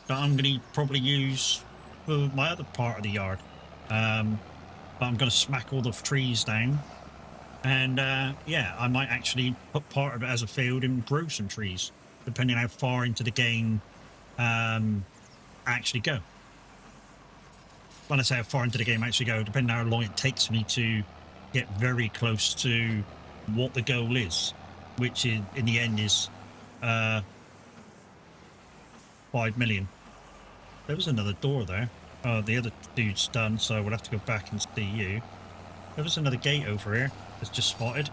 that I'm going to probably use for my other part of the yard. But I'm going to smack all the trees down, and yeah, I might actually put part of it as a field and grow some trees, depending how far into the game actually go. When I say how far into the game I actually go, depending on how long it takes me to get very close to what the goal is, which in the end is 5 million. There was another door there. Oh, the other dude's done, so we'll have to go back and see you. There was another gate over here that's just spotted.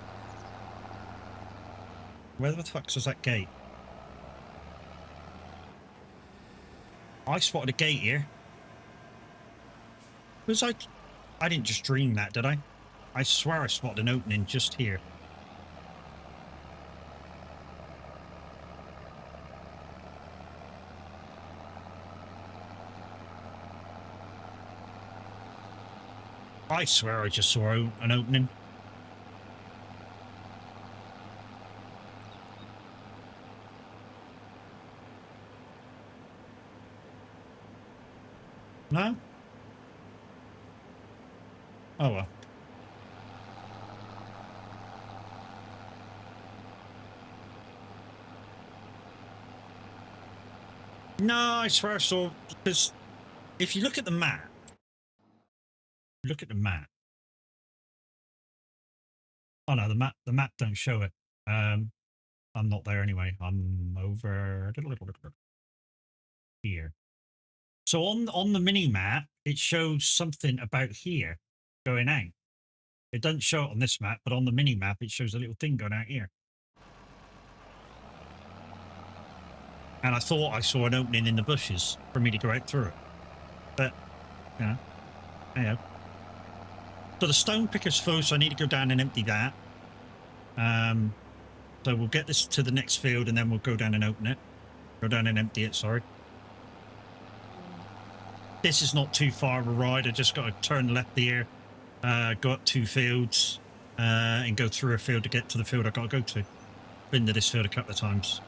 Where the fuck was that gate? I spotted a gate here. Was I didn't just dream that, did I? I swear I spotted an opening just here. I swear I just saw an opening. No? Oh well. No, I swear I saw, because if you look at the map, oh no, the map don't show it. I'm not there anyway. I'm over here. So on the mini map, it shows something about here going out. It doesn't show it on this map, but on the mini map, it shows a little thing going out here. And I thought I saw an opening in the bushes for me to go out through it. But, you know. So the stone picker's full, so I need to go down and empty that. So we'll get this to the next field and then we'll go down and open it. Go down and empty it, sorry. This is not too far of a ride. I just got to turn left here, go up 2 fields, and go through a field to get to the field I got to go to. Been to this field a couple of times.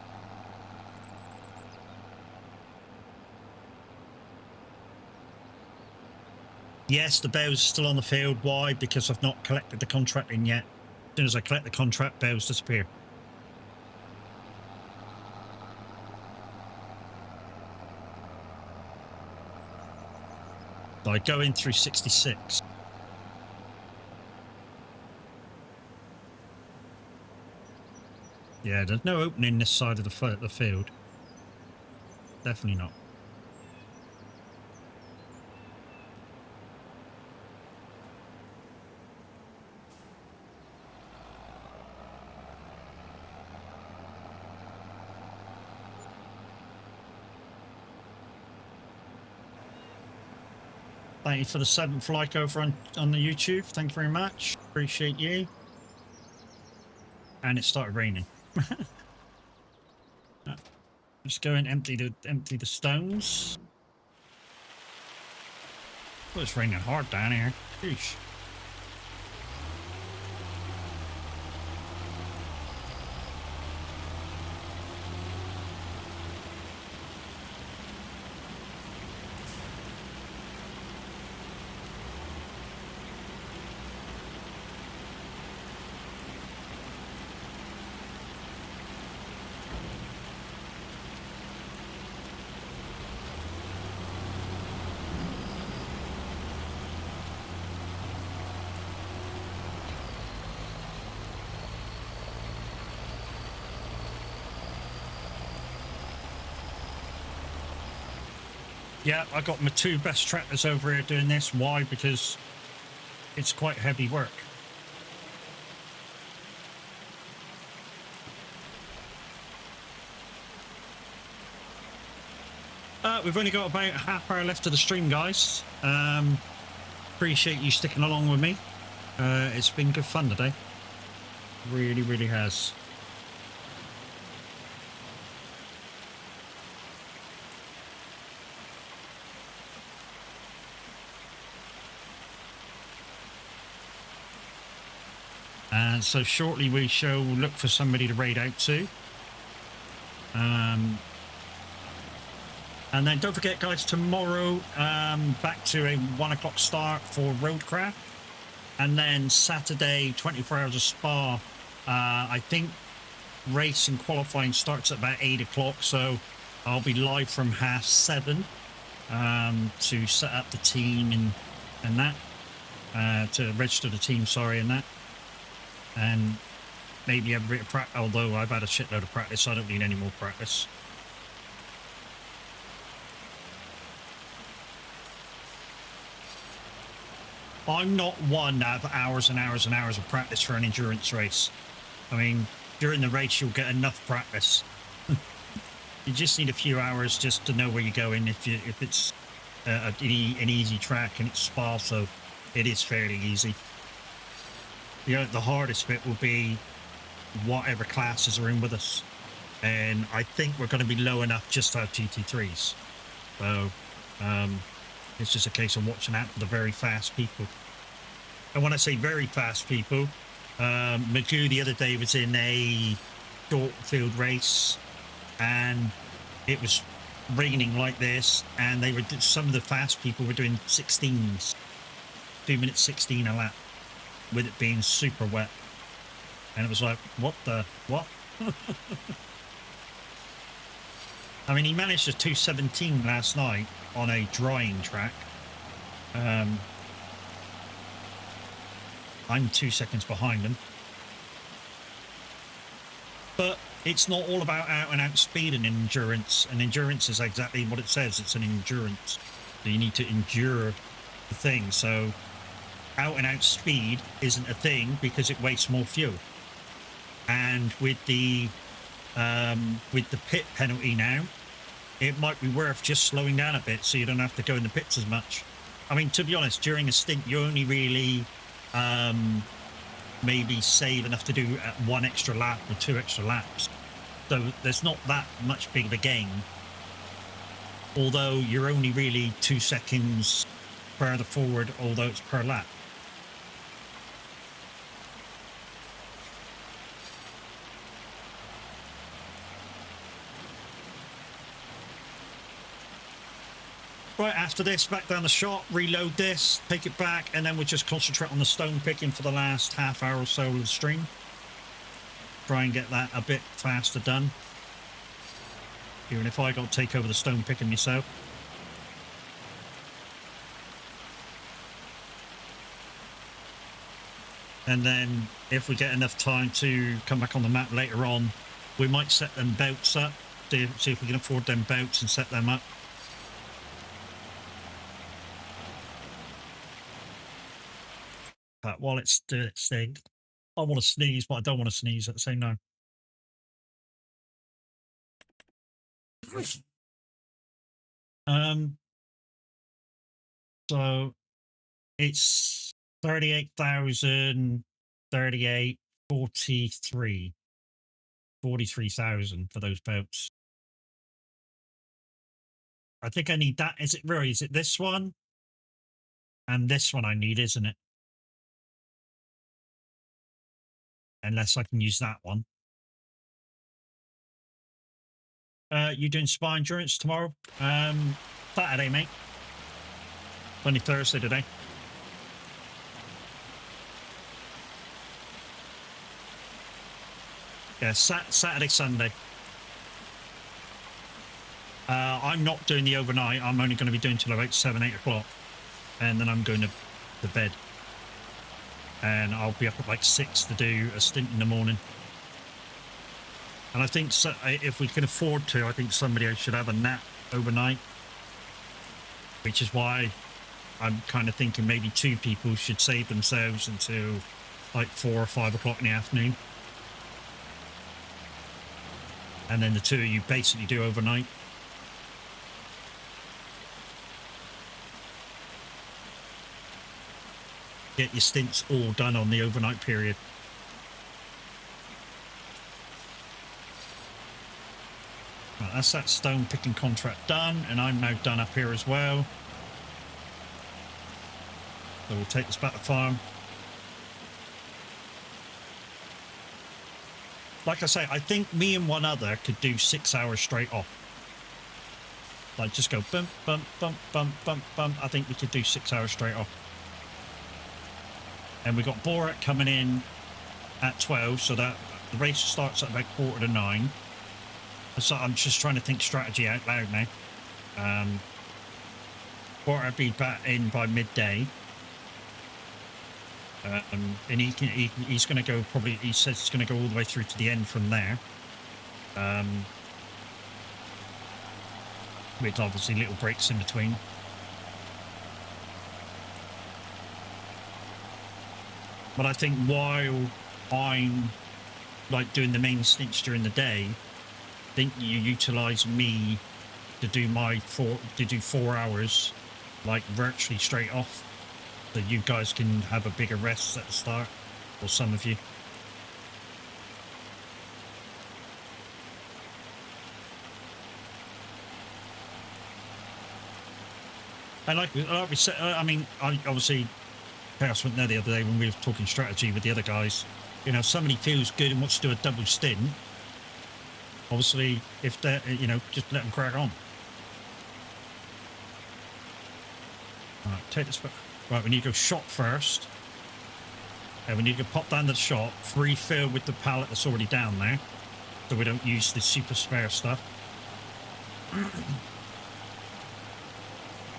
Yes, the bales are still on the field. Why? Because I've not collected the contract in yet. As soon as I collect the contract, bales disappear. So I go in through 66. Yeah, there's no opening this side of the field. Definitely not. Thank you for the 7th like over on the YouTube. Thank you very much. Appreciate you. And it started raining. Let's go and empty the stones. Oh, it's raining hard down here. Sheesh. Yeah, I got my 2 best tractors over here doing this. Why? Because it's quite heavy work. We've only got about half hour left of the stream, guys. Appreciate you sticking along with me. It's been good fun today. Really, really has. And so shortly we shall look for somebody to raid out to. And then don't forget, guys, tomorrow back to a 1 o'clock start for Roadcraft. And then Saturday, 24 hours of Spa. I think race and qualifying starts at about 8 o'clock. So I'll be live from 6:30 to set up the team and that. To register the team, sorry, and that. And maybe have a bit of practice, although I've had a shitload of practice, so I don't need any more practice. I'm not one that have hours and hours and hours of practice for an endurance race. I mean, during the race, you'll get enough practice. You just need a few hours just to know where you're going. If it's an easy track and it's Spa, so it is fairly easy. The hardest bit will be whatever classes are in with us. And I think we're going to be low enough just to have GT3s. So it's just a case of watching out for the very fast people. And when I say very fast people, Magoo the other day was in a short field race and it was raining like this, and some of the fast people were doing 16s, 2 minutes 16 a lap, with it being super wet. And it was like, what? I mean, he managed a 2:17 last night on a drying track. I'm 2 seconds behind him. But it's not all about out and out speed and endurance. And endurance is exactly what it says. It's an endurance. So you need to endure the thing. So out and out speed isn't a thing because it wastes more fuel. And with the pit penalty now, it might be worth just slowing down a bit so you don't have to go in the pits as much. I mean, to be honest, during a stint, you only really maybe save enough to do one extra lap or 2 extra laps. So there's not that much big of a gain. Although you're only really 2 seconds further forward, although it's per lap. Right, after this, back down the shot, reload this, take it back, and then we'll just concentrate on the stone picking for the last half hour or so of the stream. Try and get that a bit faster done. Even if I got to take over the stone picking myself. And then, if we get enough time to come back on the map later on, we might set them belts up, see if we can afford them belts and set them up. But while it's doing its thing, I want to sneeze, but I don't want to sneeze at the same time. So it's 38,000, 38, 43, 43,000 for those belts. I think I need that. Is it really? Is it this one? And this one I need, isn't it? Unless I can use that one. You doing Spa Endurance tomorrow? Saturday, mate. Only Thursday today. Yeah, Saturday, Sunday. I'm not doing the overnight. I'm only going to be doing till about 7, 8 o'clock. And then I'm going to bed. And I'll be up at like 6 to do a stint in the morning. And I think so, if we can afford to, I think somebody should have a nap overnight. Which is why I'm kind of thinking maybe 2 people should save themselves until like 4 or 5 o'clock in the afternoon. And then the 2 of you basically do overnight. Get your stints all done on the overnight period. Right, that's that stone picking contract done, and I'm now done up here as well. So we'll take this back to farm. Like I say, I think me and one other could do 6 hours straight off. Like just go bump, bump, bump, bump, bump, bump. I think we could do 6 hours straight off. And we've got Borat coming in at 12, so that the race starts at about 8:45. So I'm just trying to think strategy out loud now. Borat will be back in by midday. And he's going to go probably, he says he's going to go all the way through to the end from there. With obviously little breaks in between. But I think while I'm like doing the main stints during the day, I think you utilise me to do my 4 hours like virtually straight off, so you guys can have a bigger rest at the start, or some of you. And like we said, I mean, I obviously. Chaos went there the other day when we were talking strategy with the other guys. You know, if somebody feels good and wants to do a double stint, obviously, if they're, you know, just let them crack on. Right, take this back. Right, we need to go shop first. And we need to pop down to the shop, refill with the pallet that's already down there, so we don't use the super spare stuff.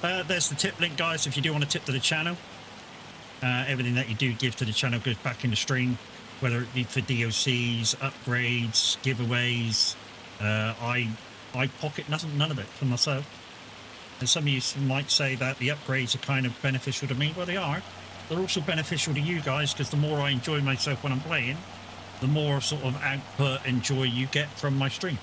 There's the tip link, guys, if you do want to tip to the channel. Everything that you do give to the channel goes back in the stream, whether it be for DOCs, upgrades, giveaways. I pocket none of it for myself. And some of you might say that the upgrades are kind of beneficial to me. Well, they are. They're also beneficial to you guys, because the more I enjoy myself when I'm playing, the more sort of output and joy you get from my stream.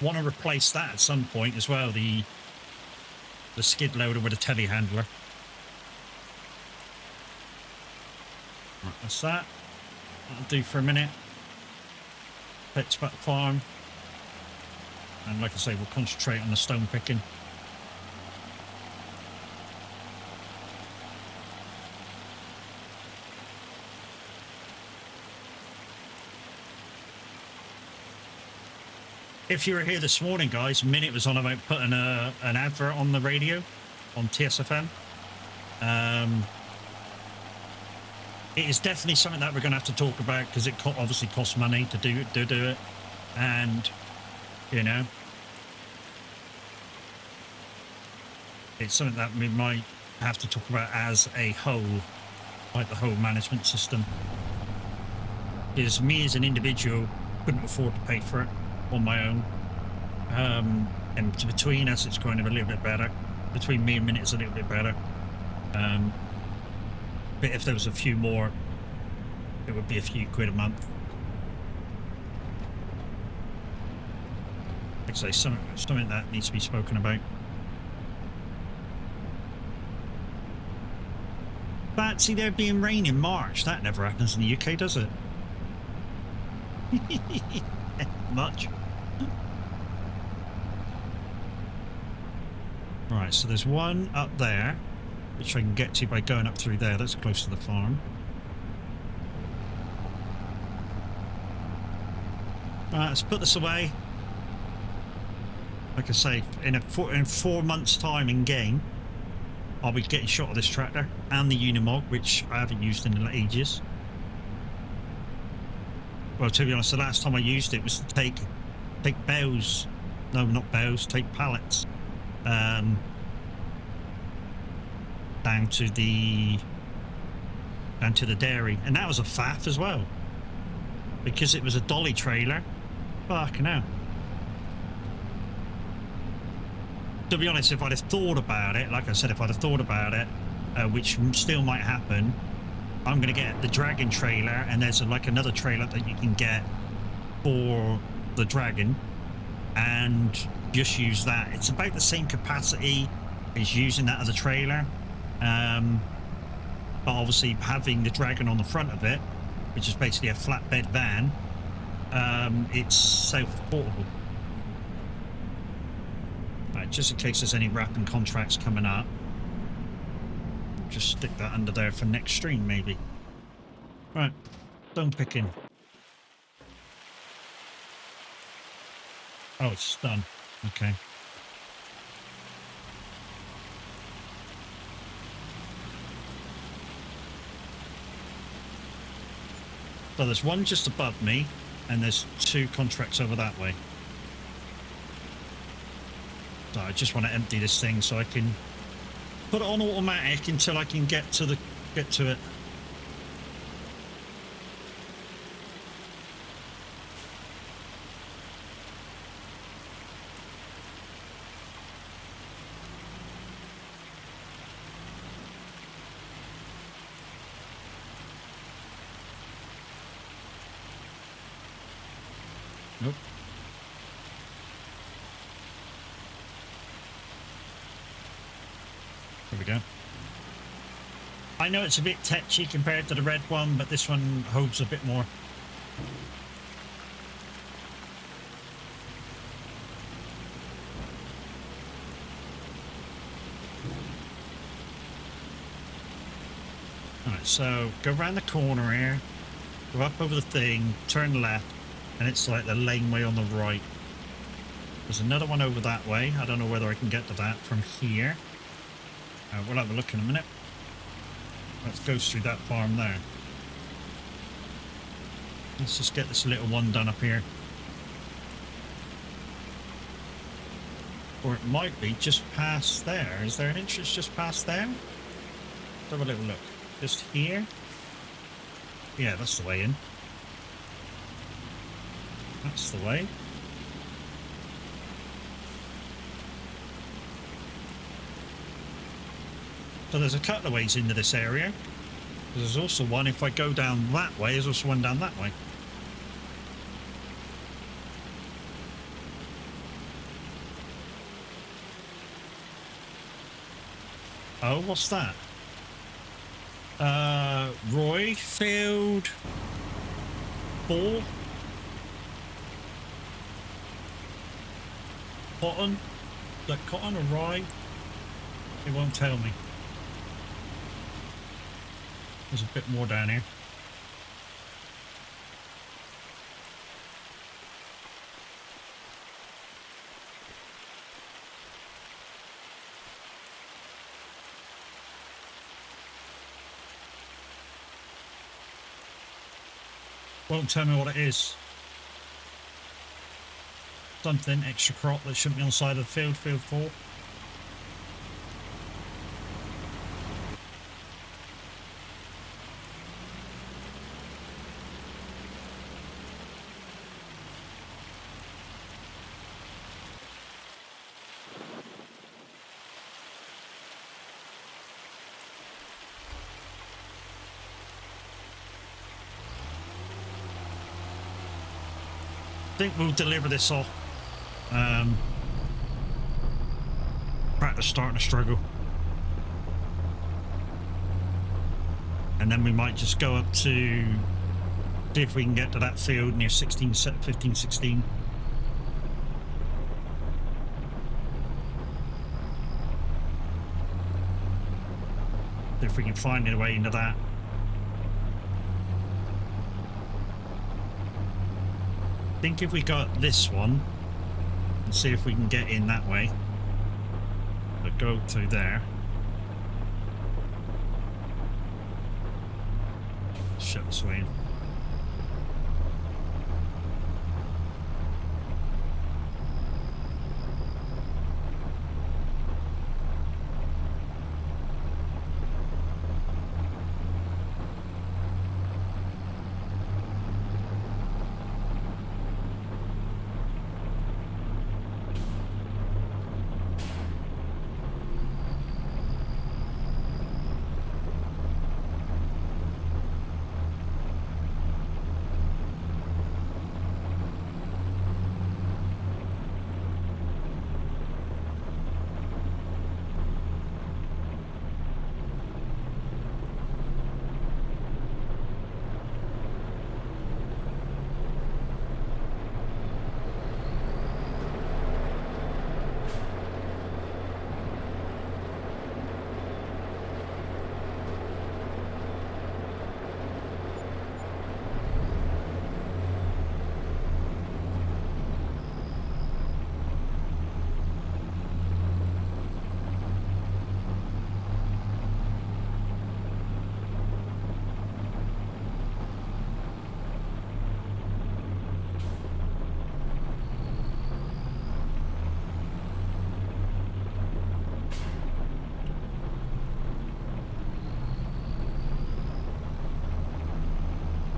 Want to replace that at some point as well, the skid loader with a telehandler. Right, that's that. That'll do for a minute. Let's back the farm. And like I say, we'll concentrate on the stone picking. If you were here this morning, guys, Minute was on about putting an advert on the radio on TSFM. It is definitely something that we're going to have to talk about because it obviously costs money to do it, and you know, it's something that we might have to talk about as a whole, like the whole management system. Because me as an individual couldn't afford to pay for it on my own. And between us, it's kind of a little bit better. Between me and Minute, it's a little bit better. But if there was a few more, it would be a few quid a month. Like I say, something that needs to be spoken about. But see, there being rain in March, that never happens in the UK, does it? Much. Right, so there's one up there, which I can get to by going up through there. That's close to the farm. Right, let's put this away. Like I say, in 4 months' time in game, I'll be getting shot of this tractor and the Unimog, which I haven't used in ages. Well, to be honest, the last time I used it was to take bales. No, not bales. Take pallets down to the dairy, and that was a faff as well because it was a dolly trailer. Fucking hell. To be honest, if I'd have thought about it, like I said, if I'd have thought about it, which still might happen, I'm going to get the Dragon trailer, and there's like another trailer that you can get for the Dragon, and just use that. It's about the same capacity as using that other trailer, but obviously having the Dragon on the front of it, which is basically a flatbed van, it's self-portable. Right, just in case there's any wrapping contracts coming up, just stick that under there for next stream, maybe. Right, stone picking. Oh, it's done. Okay. So there's one just above me, and there's 2 contracts over that way. So I just want to empty this thing so I can put it on automatic until I can get to it. Nope. There we go. I know it's a bit tetchy compared to the red one, but this one holds a bit more. Alright, so go around the corner here, go up over the thing, turn left, and it's like the laneway on the right. There's another one over that way. I don't know whether I can get to that from here. We'll have a look in a minute. Let's go through that farm there. Let's just get this little one done up here. Or it might be just past there. Is there an entrance just past there? Let's have a little look. Just here? Yeah, that's the way in. That's the way. So there's a couple of ways into this area. There's also one, if I go down that way, there's also one down that way. Oh, what's that? Roy Field 4. Cotton? Is that cotton or rye? It won't tell me. There's a bit more down here. Won't tell me what it is. Something extra crop that shouldn't be on the side of the field, field 4. I think we'll deliver this all. Practice starting to struggle. And then we might just go up to see if we can get to that field near 15, 16. See if we can find a way into that. I think if we got this one and see if we can get in that way, but go through there. Shut this way in.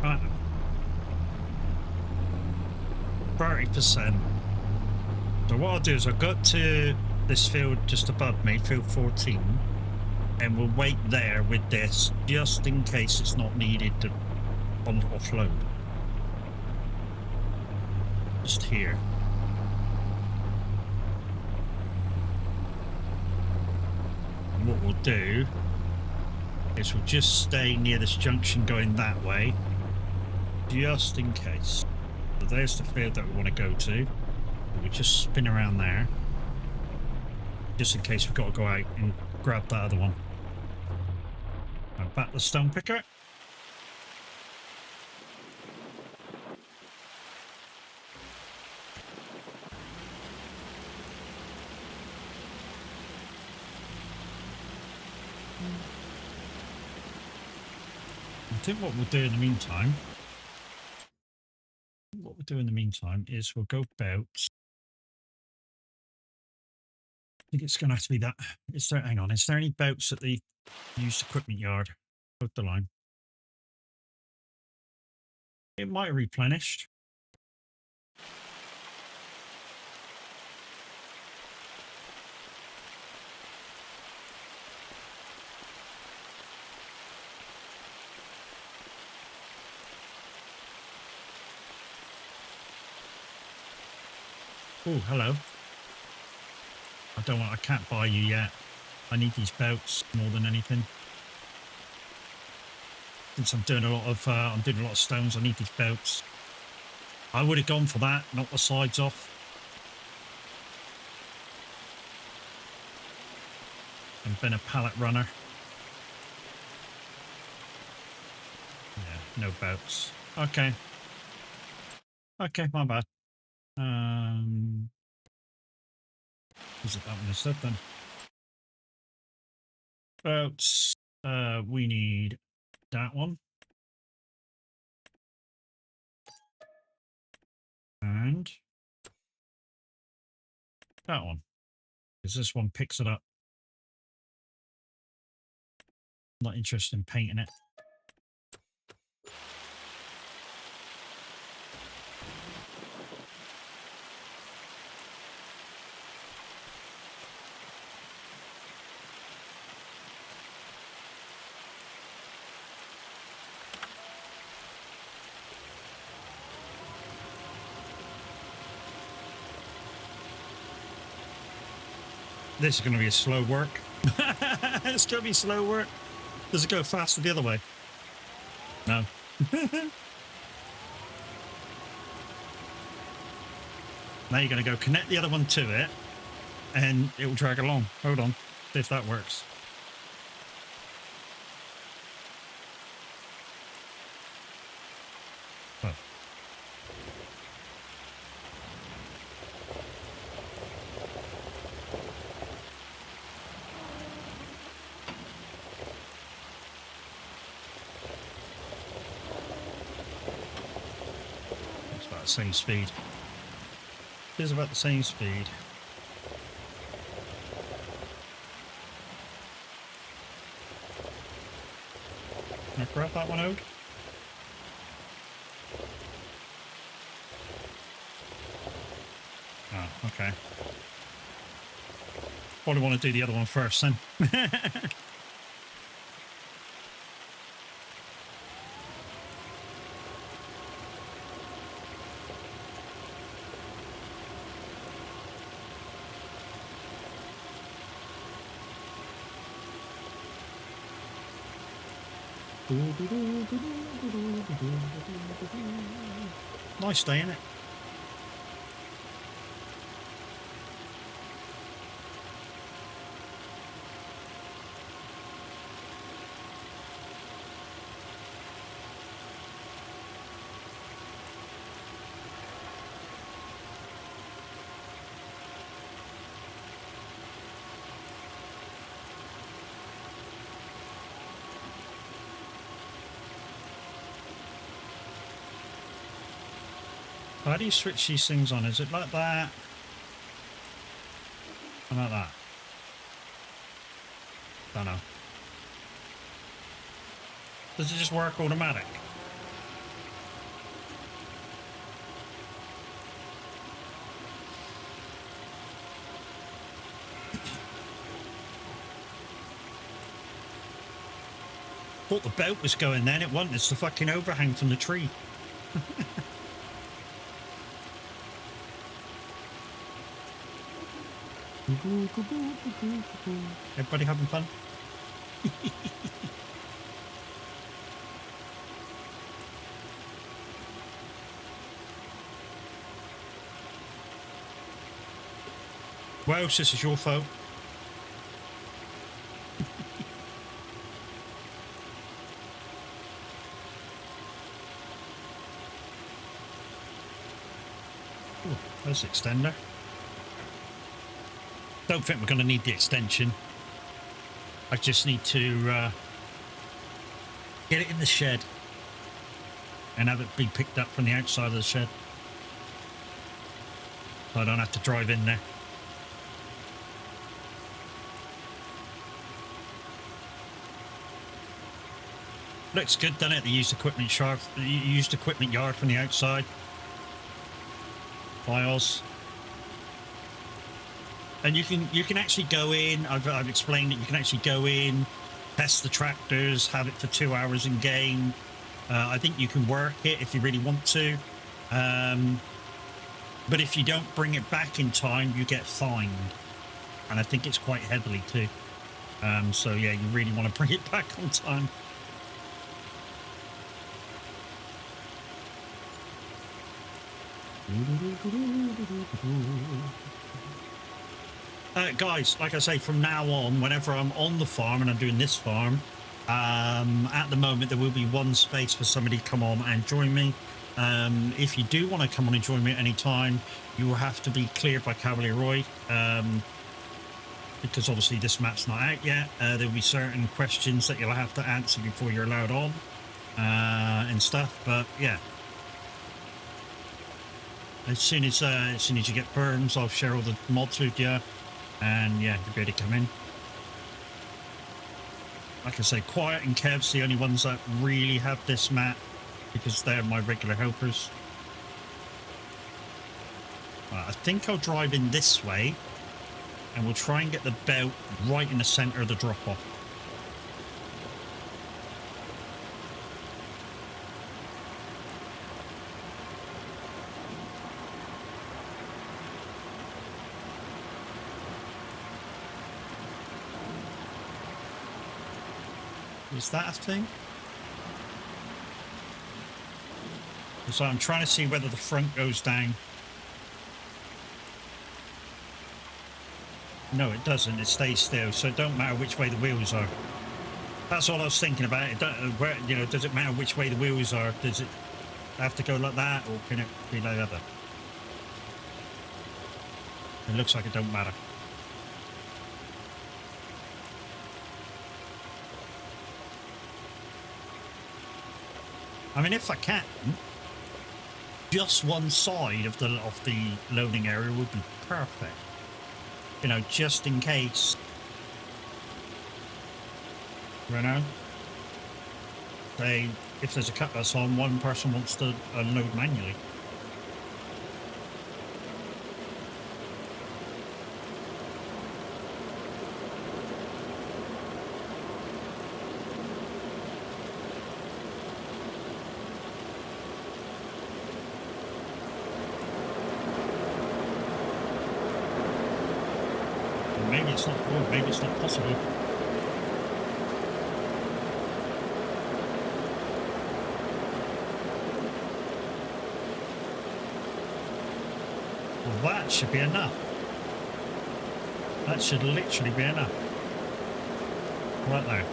Right. 30%. So what I'll do is I'll go to this field just above me, field 14, and we'll wait there with this just in case it's not needed to offload. Just here. And what we'll do is we'll just stay near this junction going that way, just in case. So there's the field that we want to go to. We just spin around there, just in case we've got to go out and grab that other one. And back the stone picker. I think what we'll do in the meantime, is we'll go about. I think it's going to have to be that. Is there? Hang on. Is there any boats at the used equipment yard? Hold the line. It might have replenished. Oh, hello. I can't buy you yet. I need these belts more than anything. Since I'm doing a lot of stones, I need these belts. I would have gone for that, knock the sides off. And been a pallet runner. Yeah, no belts. Okay. Okay, my bad. Is it that one instead then? Belts. We need that one. And that one. Because this one picks it up. Not interested in painting it. This is going to be a slow work. It's going to be slow work. Does it go faster the other way? No. Now you're going to go connect the other one to it, and it will drag along. Hold on. See if that works. Oh. It's about the same speed. It is about the same speed. Can I grab that one out? Oh, okay. Probably want to do the other one first then. Nice day, innit? How do you switch these things on? Is it like that? Or like that? Don't know. Does it just work automatic? Thought the belt was going then, it wasn't. It's the fucking overhang from the tree. Everybody having fun? Well, this is your fault. Ooh, there's the extender. Don't think we're going to need the extension. I just need to get it in the shed and have it be picked up from the outside of the shed, so I don't have to drive in there. Looks good, doesn't it? The used equipment yard from the outside. Files. And you can actually go in. I've explained that you can actually go in, test the tractors, have it for 2 hours in game. I think you can work it if you really want to, but if you don't bring it back in time, you get fined, and I think it's quite heavily too. So yeah, you really want to bring it back on time. Guys, like I say, from now on, whenever I'm on the farm and I'm doing this farm, at the moment there will be one space for somebody to come on and join me. If you do want to come on and join me at any time, you will have to be cleared by Cavalier Roy, because obviously this map's not out yet. There will be certain questions that you'll have to answer before you're allowed on, and stuff. But yeah, as soon as you get perms, I'll share all the mods with you, and yeah, you'll be able to come in. Like I say, Quiet and Kev's the only ones that really have this map, because they're my regular helpers. I think I'll drive in this way, and we'll try and get the belt right in the center of the drop-off. Is that a thing? So I'm trying to see whether the front goes down. No, it doesn't. It stays still. So it don't matter which way the wheels are. That's all I was thinking about. It don't, where, you know, does it matter which way the wheels are? Does it have to go like that, or can it be like that? It looks like it don't matter. I mean, if I can, just one side of the loading area would be perfect. You know, just in case. You know? Say, if there's a cutlass on, one person wants to unload manually. Maybe it's not good, maybe it's not possible. Well, that should be enough. That should literally be enough. Right there.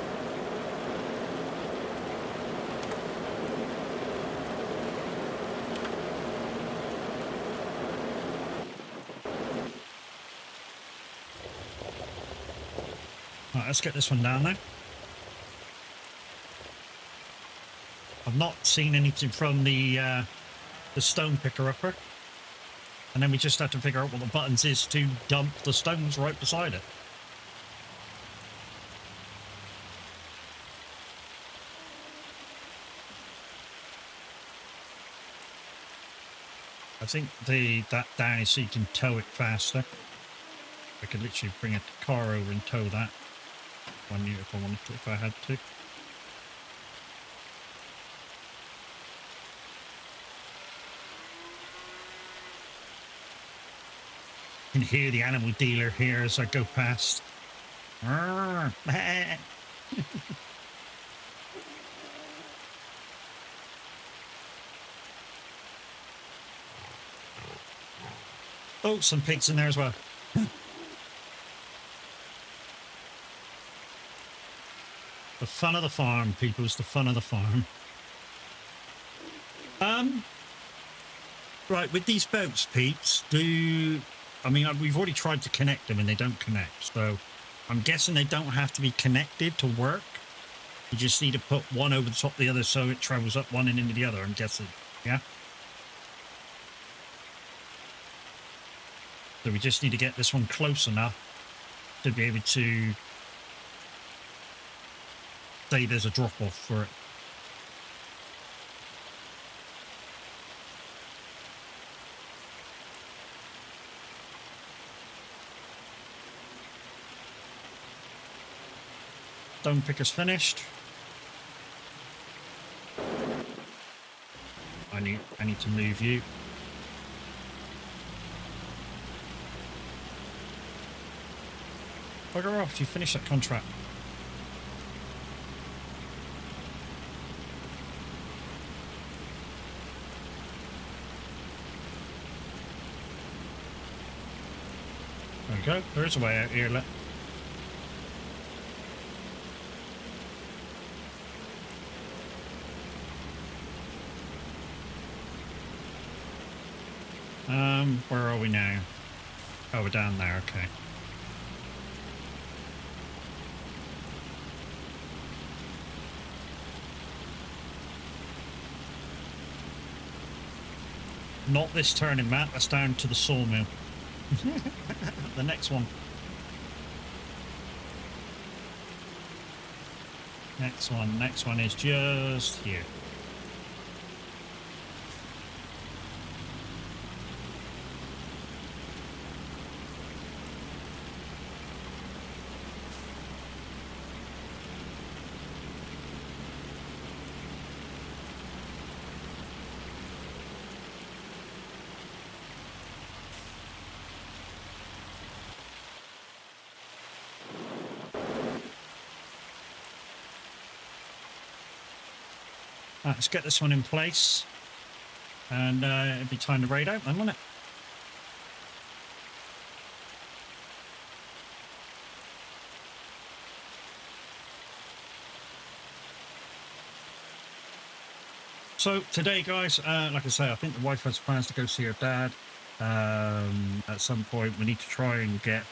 Right, let's get this one down now. I've not seen anything from the stone picker upper. And then we just have to figure out what the buttons is to dump the stones right beside it. I think that down is so you can tow it faster. I could literally bring a car over and tow that one unit if I wanted to, if I had to. You can hear the animal dealer here as I go past. Oh, some pigs in there as well. The fun of the farm, people, is the fun of the farm. Right, with these boats, peeps, I mean, we've already tried to connect them and they don't connect, so I'm guessing they don't have to be connected to work. You just need to put one over the top of the other so it travels up one and into the other, I'm guessing, yeah? So we just need to get this one close enough to be able to say there's a drop-off for it. Stone picker's finished. I need to move you. bugger off. You finished that contract. There we go. There is a way out here. Look. Where are we now? Oh, we're down there. Okay. Not this turning, Matt. That's down to the sawmill. The next one. Next one is just here. Right, let's get this one in place, and it'll be time to raid out then, won't it? So today, guys, like I say, I think the wife has plans to go see her dad. At some point, we need to try and get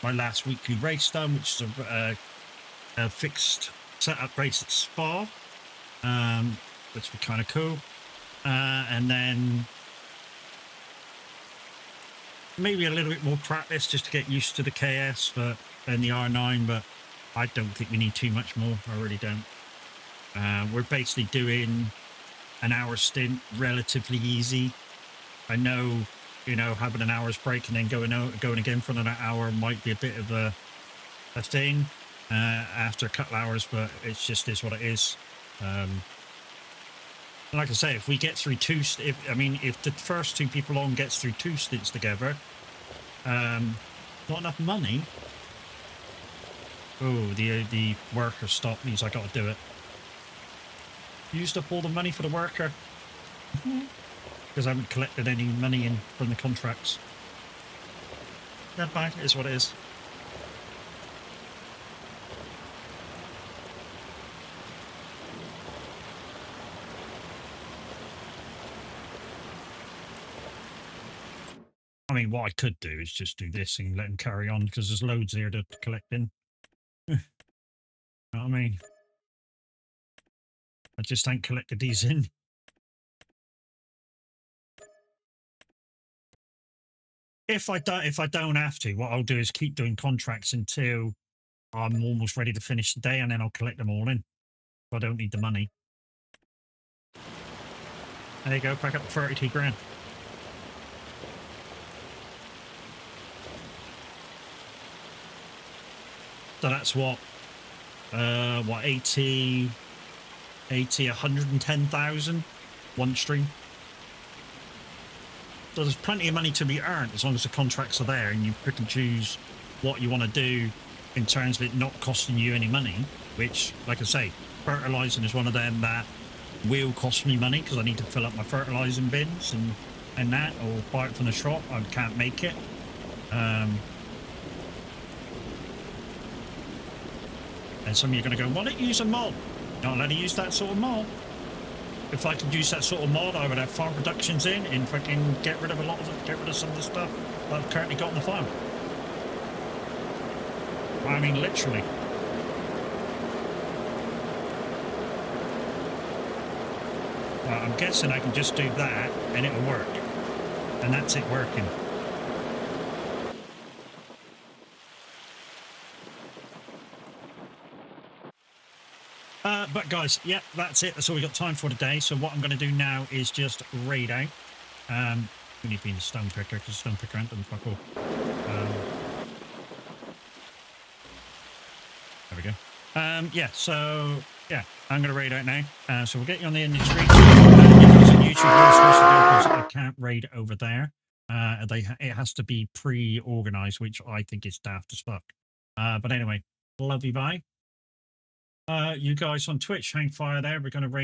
my last weekly race done, which is a fixed setup race at Spa. Which would be kind of cool, and then maybe a little bit more practice just to get used to the KS and the R9, but I don't think we need too much more. I really don't. We're basically doing an hour stint, relatively easy. I know, having an hour's break and then going again for another hour might be a bit of a thing after a couple hours, but it's just is what it is. Like I say, if we get through if the first two people on gets through 2 stints together, not enough money. Oh, the worker stopped me, so I got to do it. Used up all the money for the worker because I haven't collected any money from the contracts. Never mind, it is what it is. I mean, what I could do is just do this and let them carry on, because there's loads here to collect in. You know what I mean? I just ain't collected these in. If I don't have to, what I'll do is keep doing contracts until I'm almost ready to finish the day, and then I'll collect them all in. I don't need the money. There you go, back up to 32 grand. So that's what 80, 110,000 one stream. So there's plenty of money to be earned as long as the contracts are there and you pick and choose what you want to do in terms of it not costing you any money, which, like I say, fertilising is one of them that will cost me money because I need to fill up my fertilising bins and that, or buy it from the shop. I can't make it. And some of you are going to go, why don't you use a mod? Not allowed to use that sort of mod. If I could use that sort of mod, I would have farm productions in and fucking get rid of some of the stuff that I've currently got on the farm. I mean, literally. Well, I'm guessing I can just do that and it'll work. And that's it working. But guys, yeah, that's it. That's all we got time for today. So what I'm going to do now is just raid out. We need to be in the stone picker because stone picker ain't done fuck all. There we go. Yeah, so yeah, I'm going to raid out now. So we'll get you on the end of the screen. Because on YouTube, I can't raid over there. It has to be pre-organized, which I think is daft as fuck. But anyway, love you, bye. You guys on Twitch, hang fire there. We're going to raid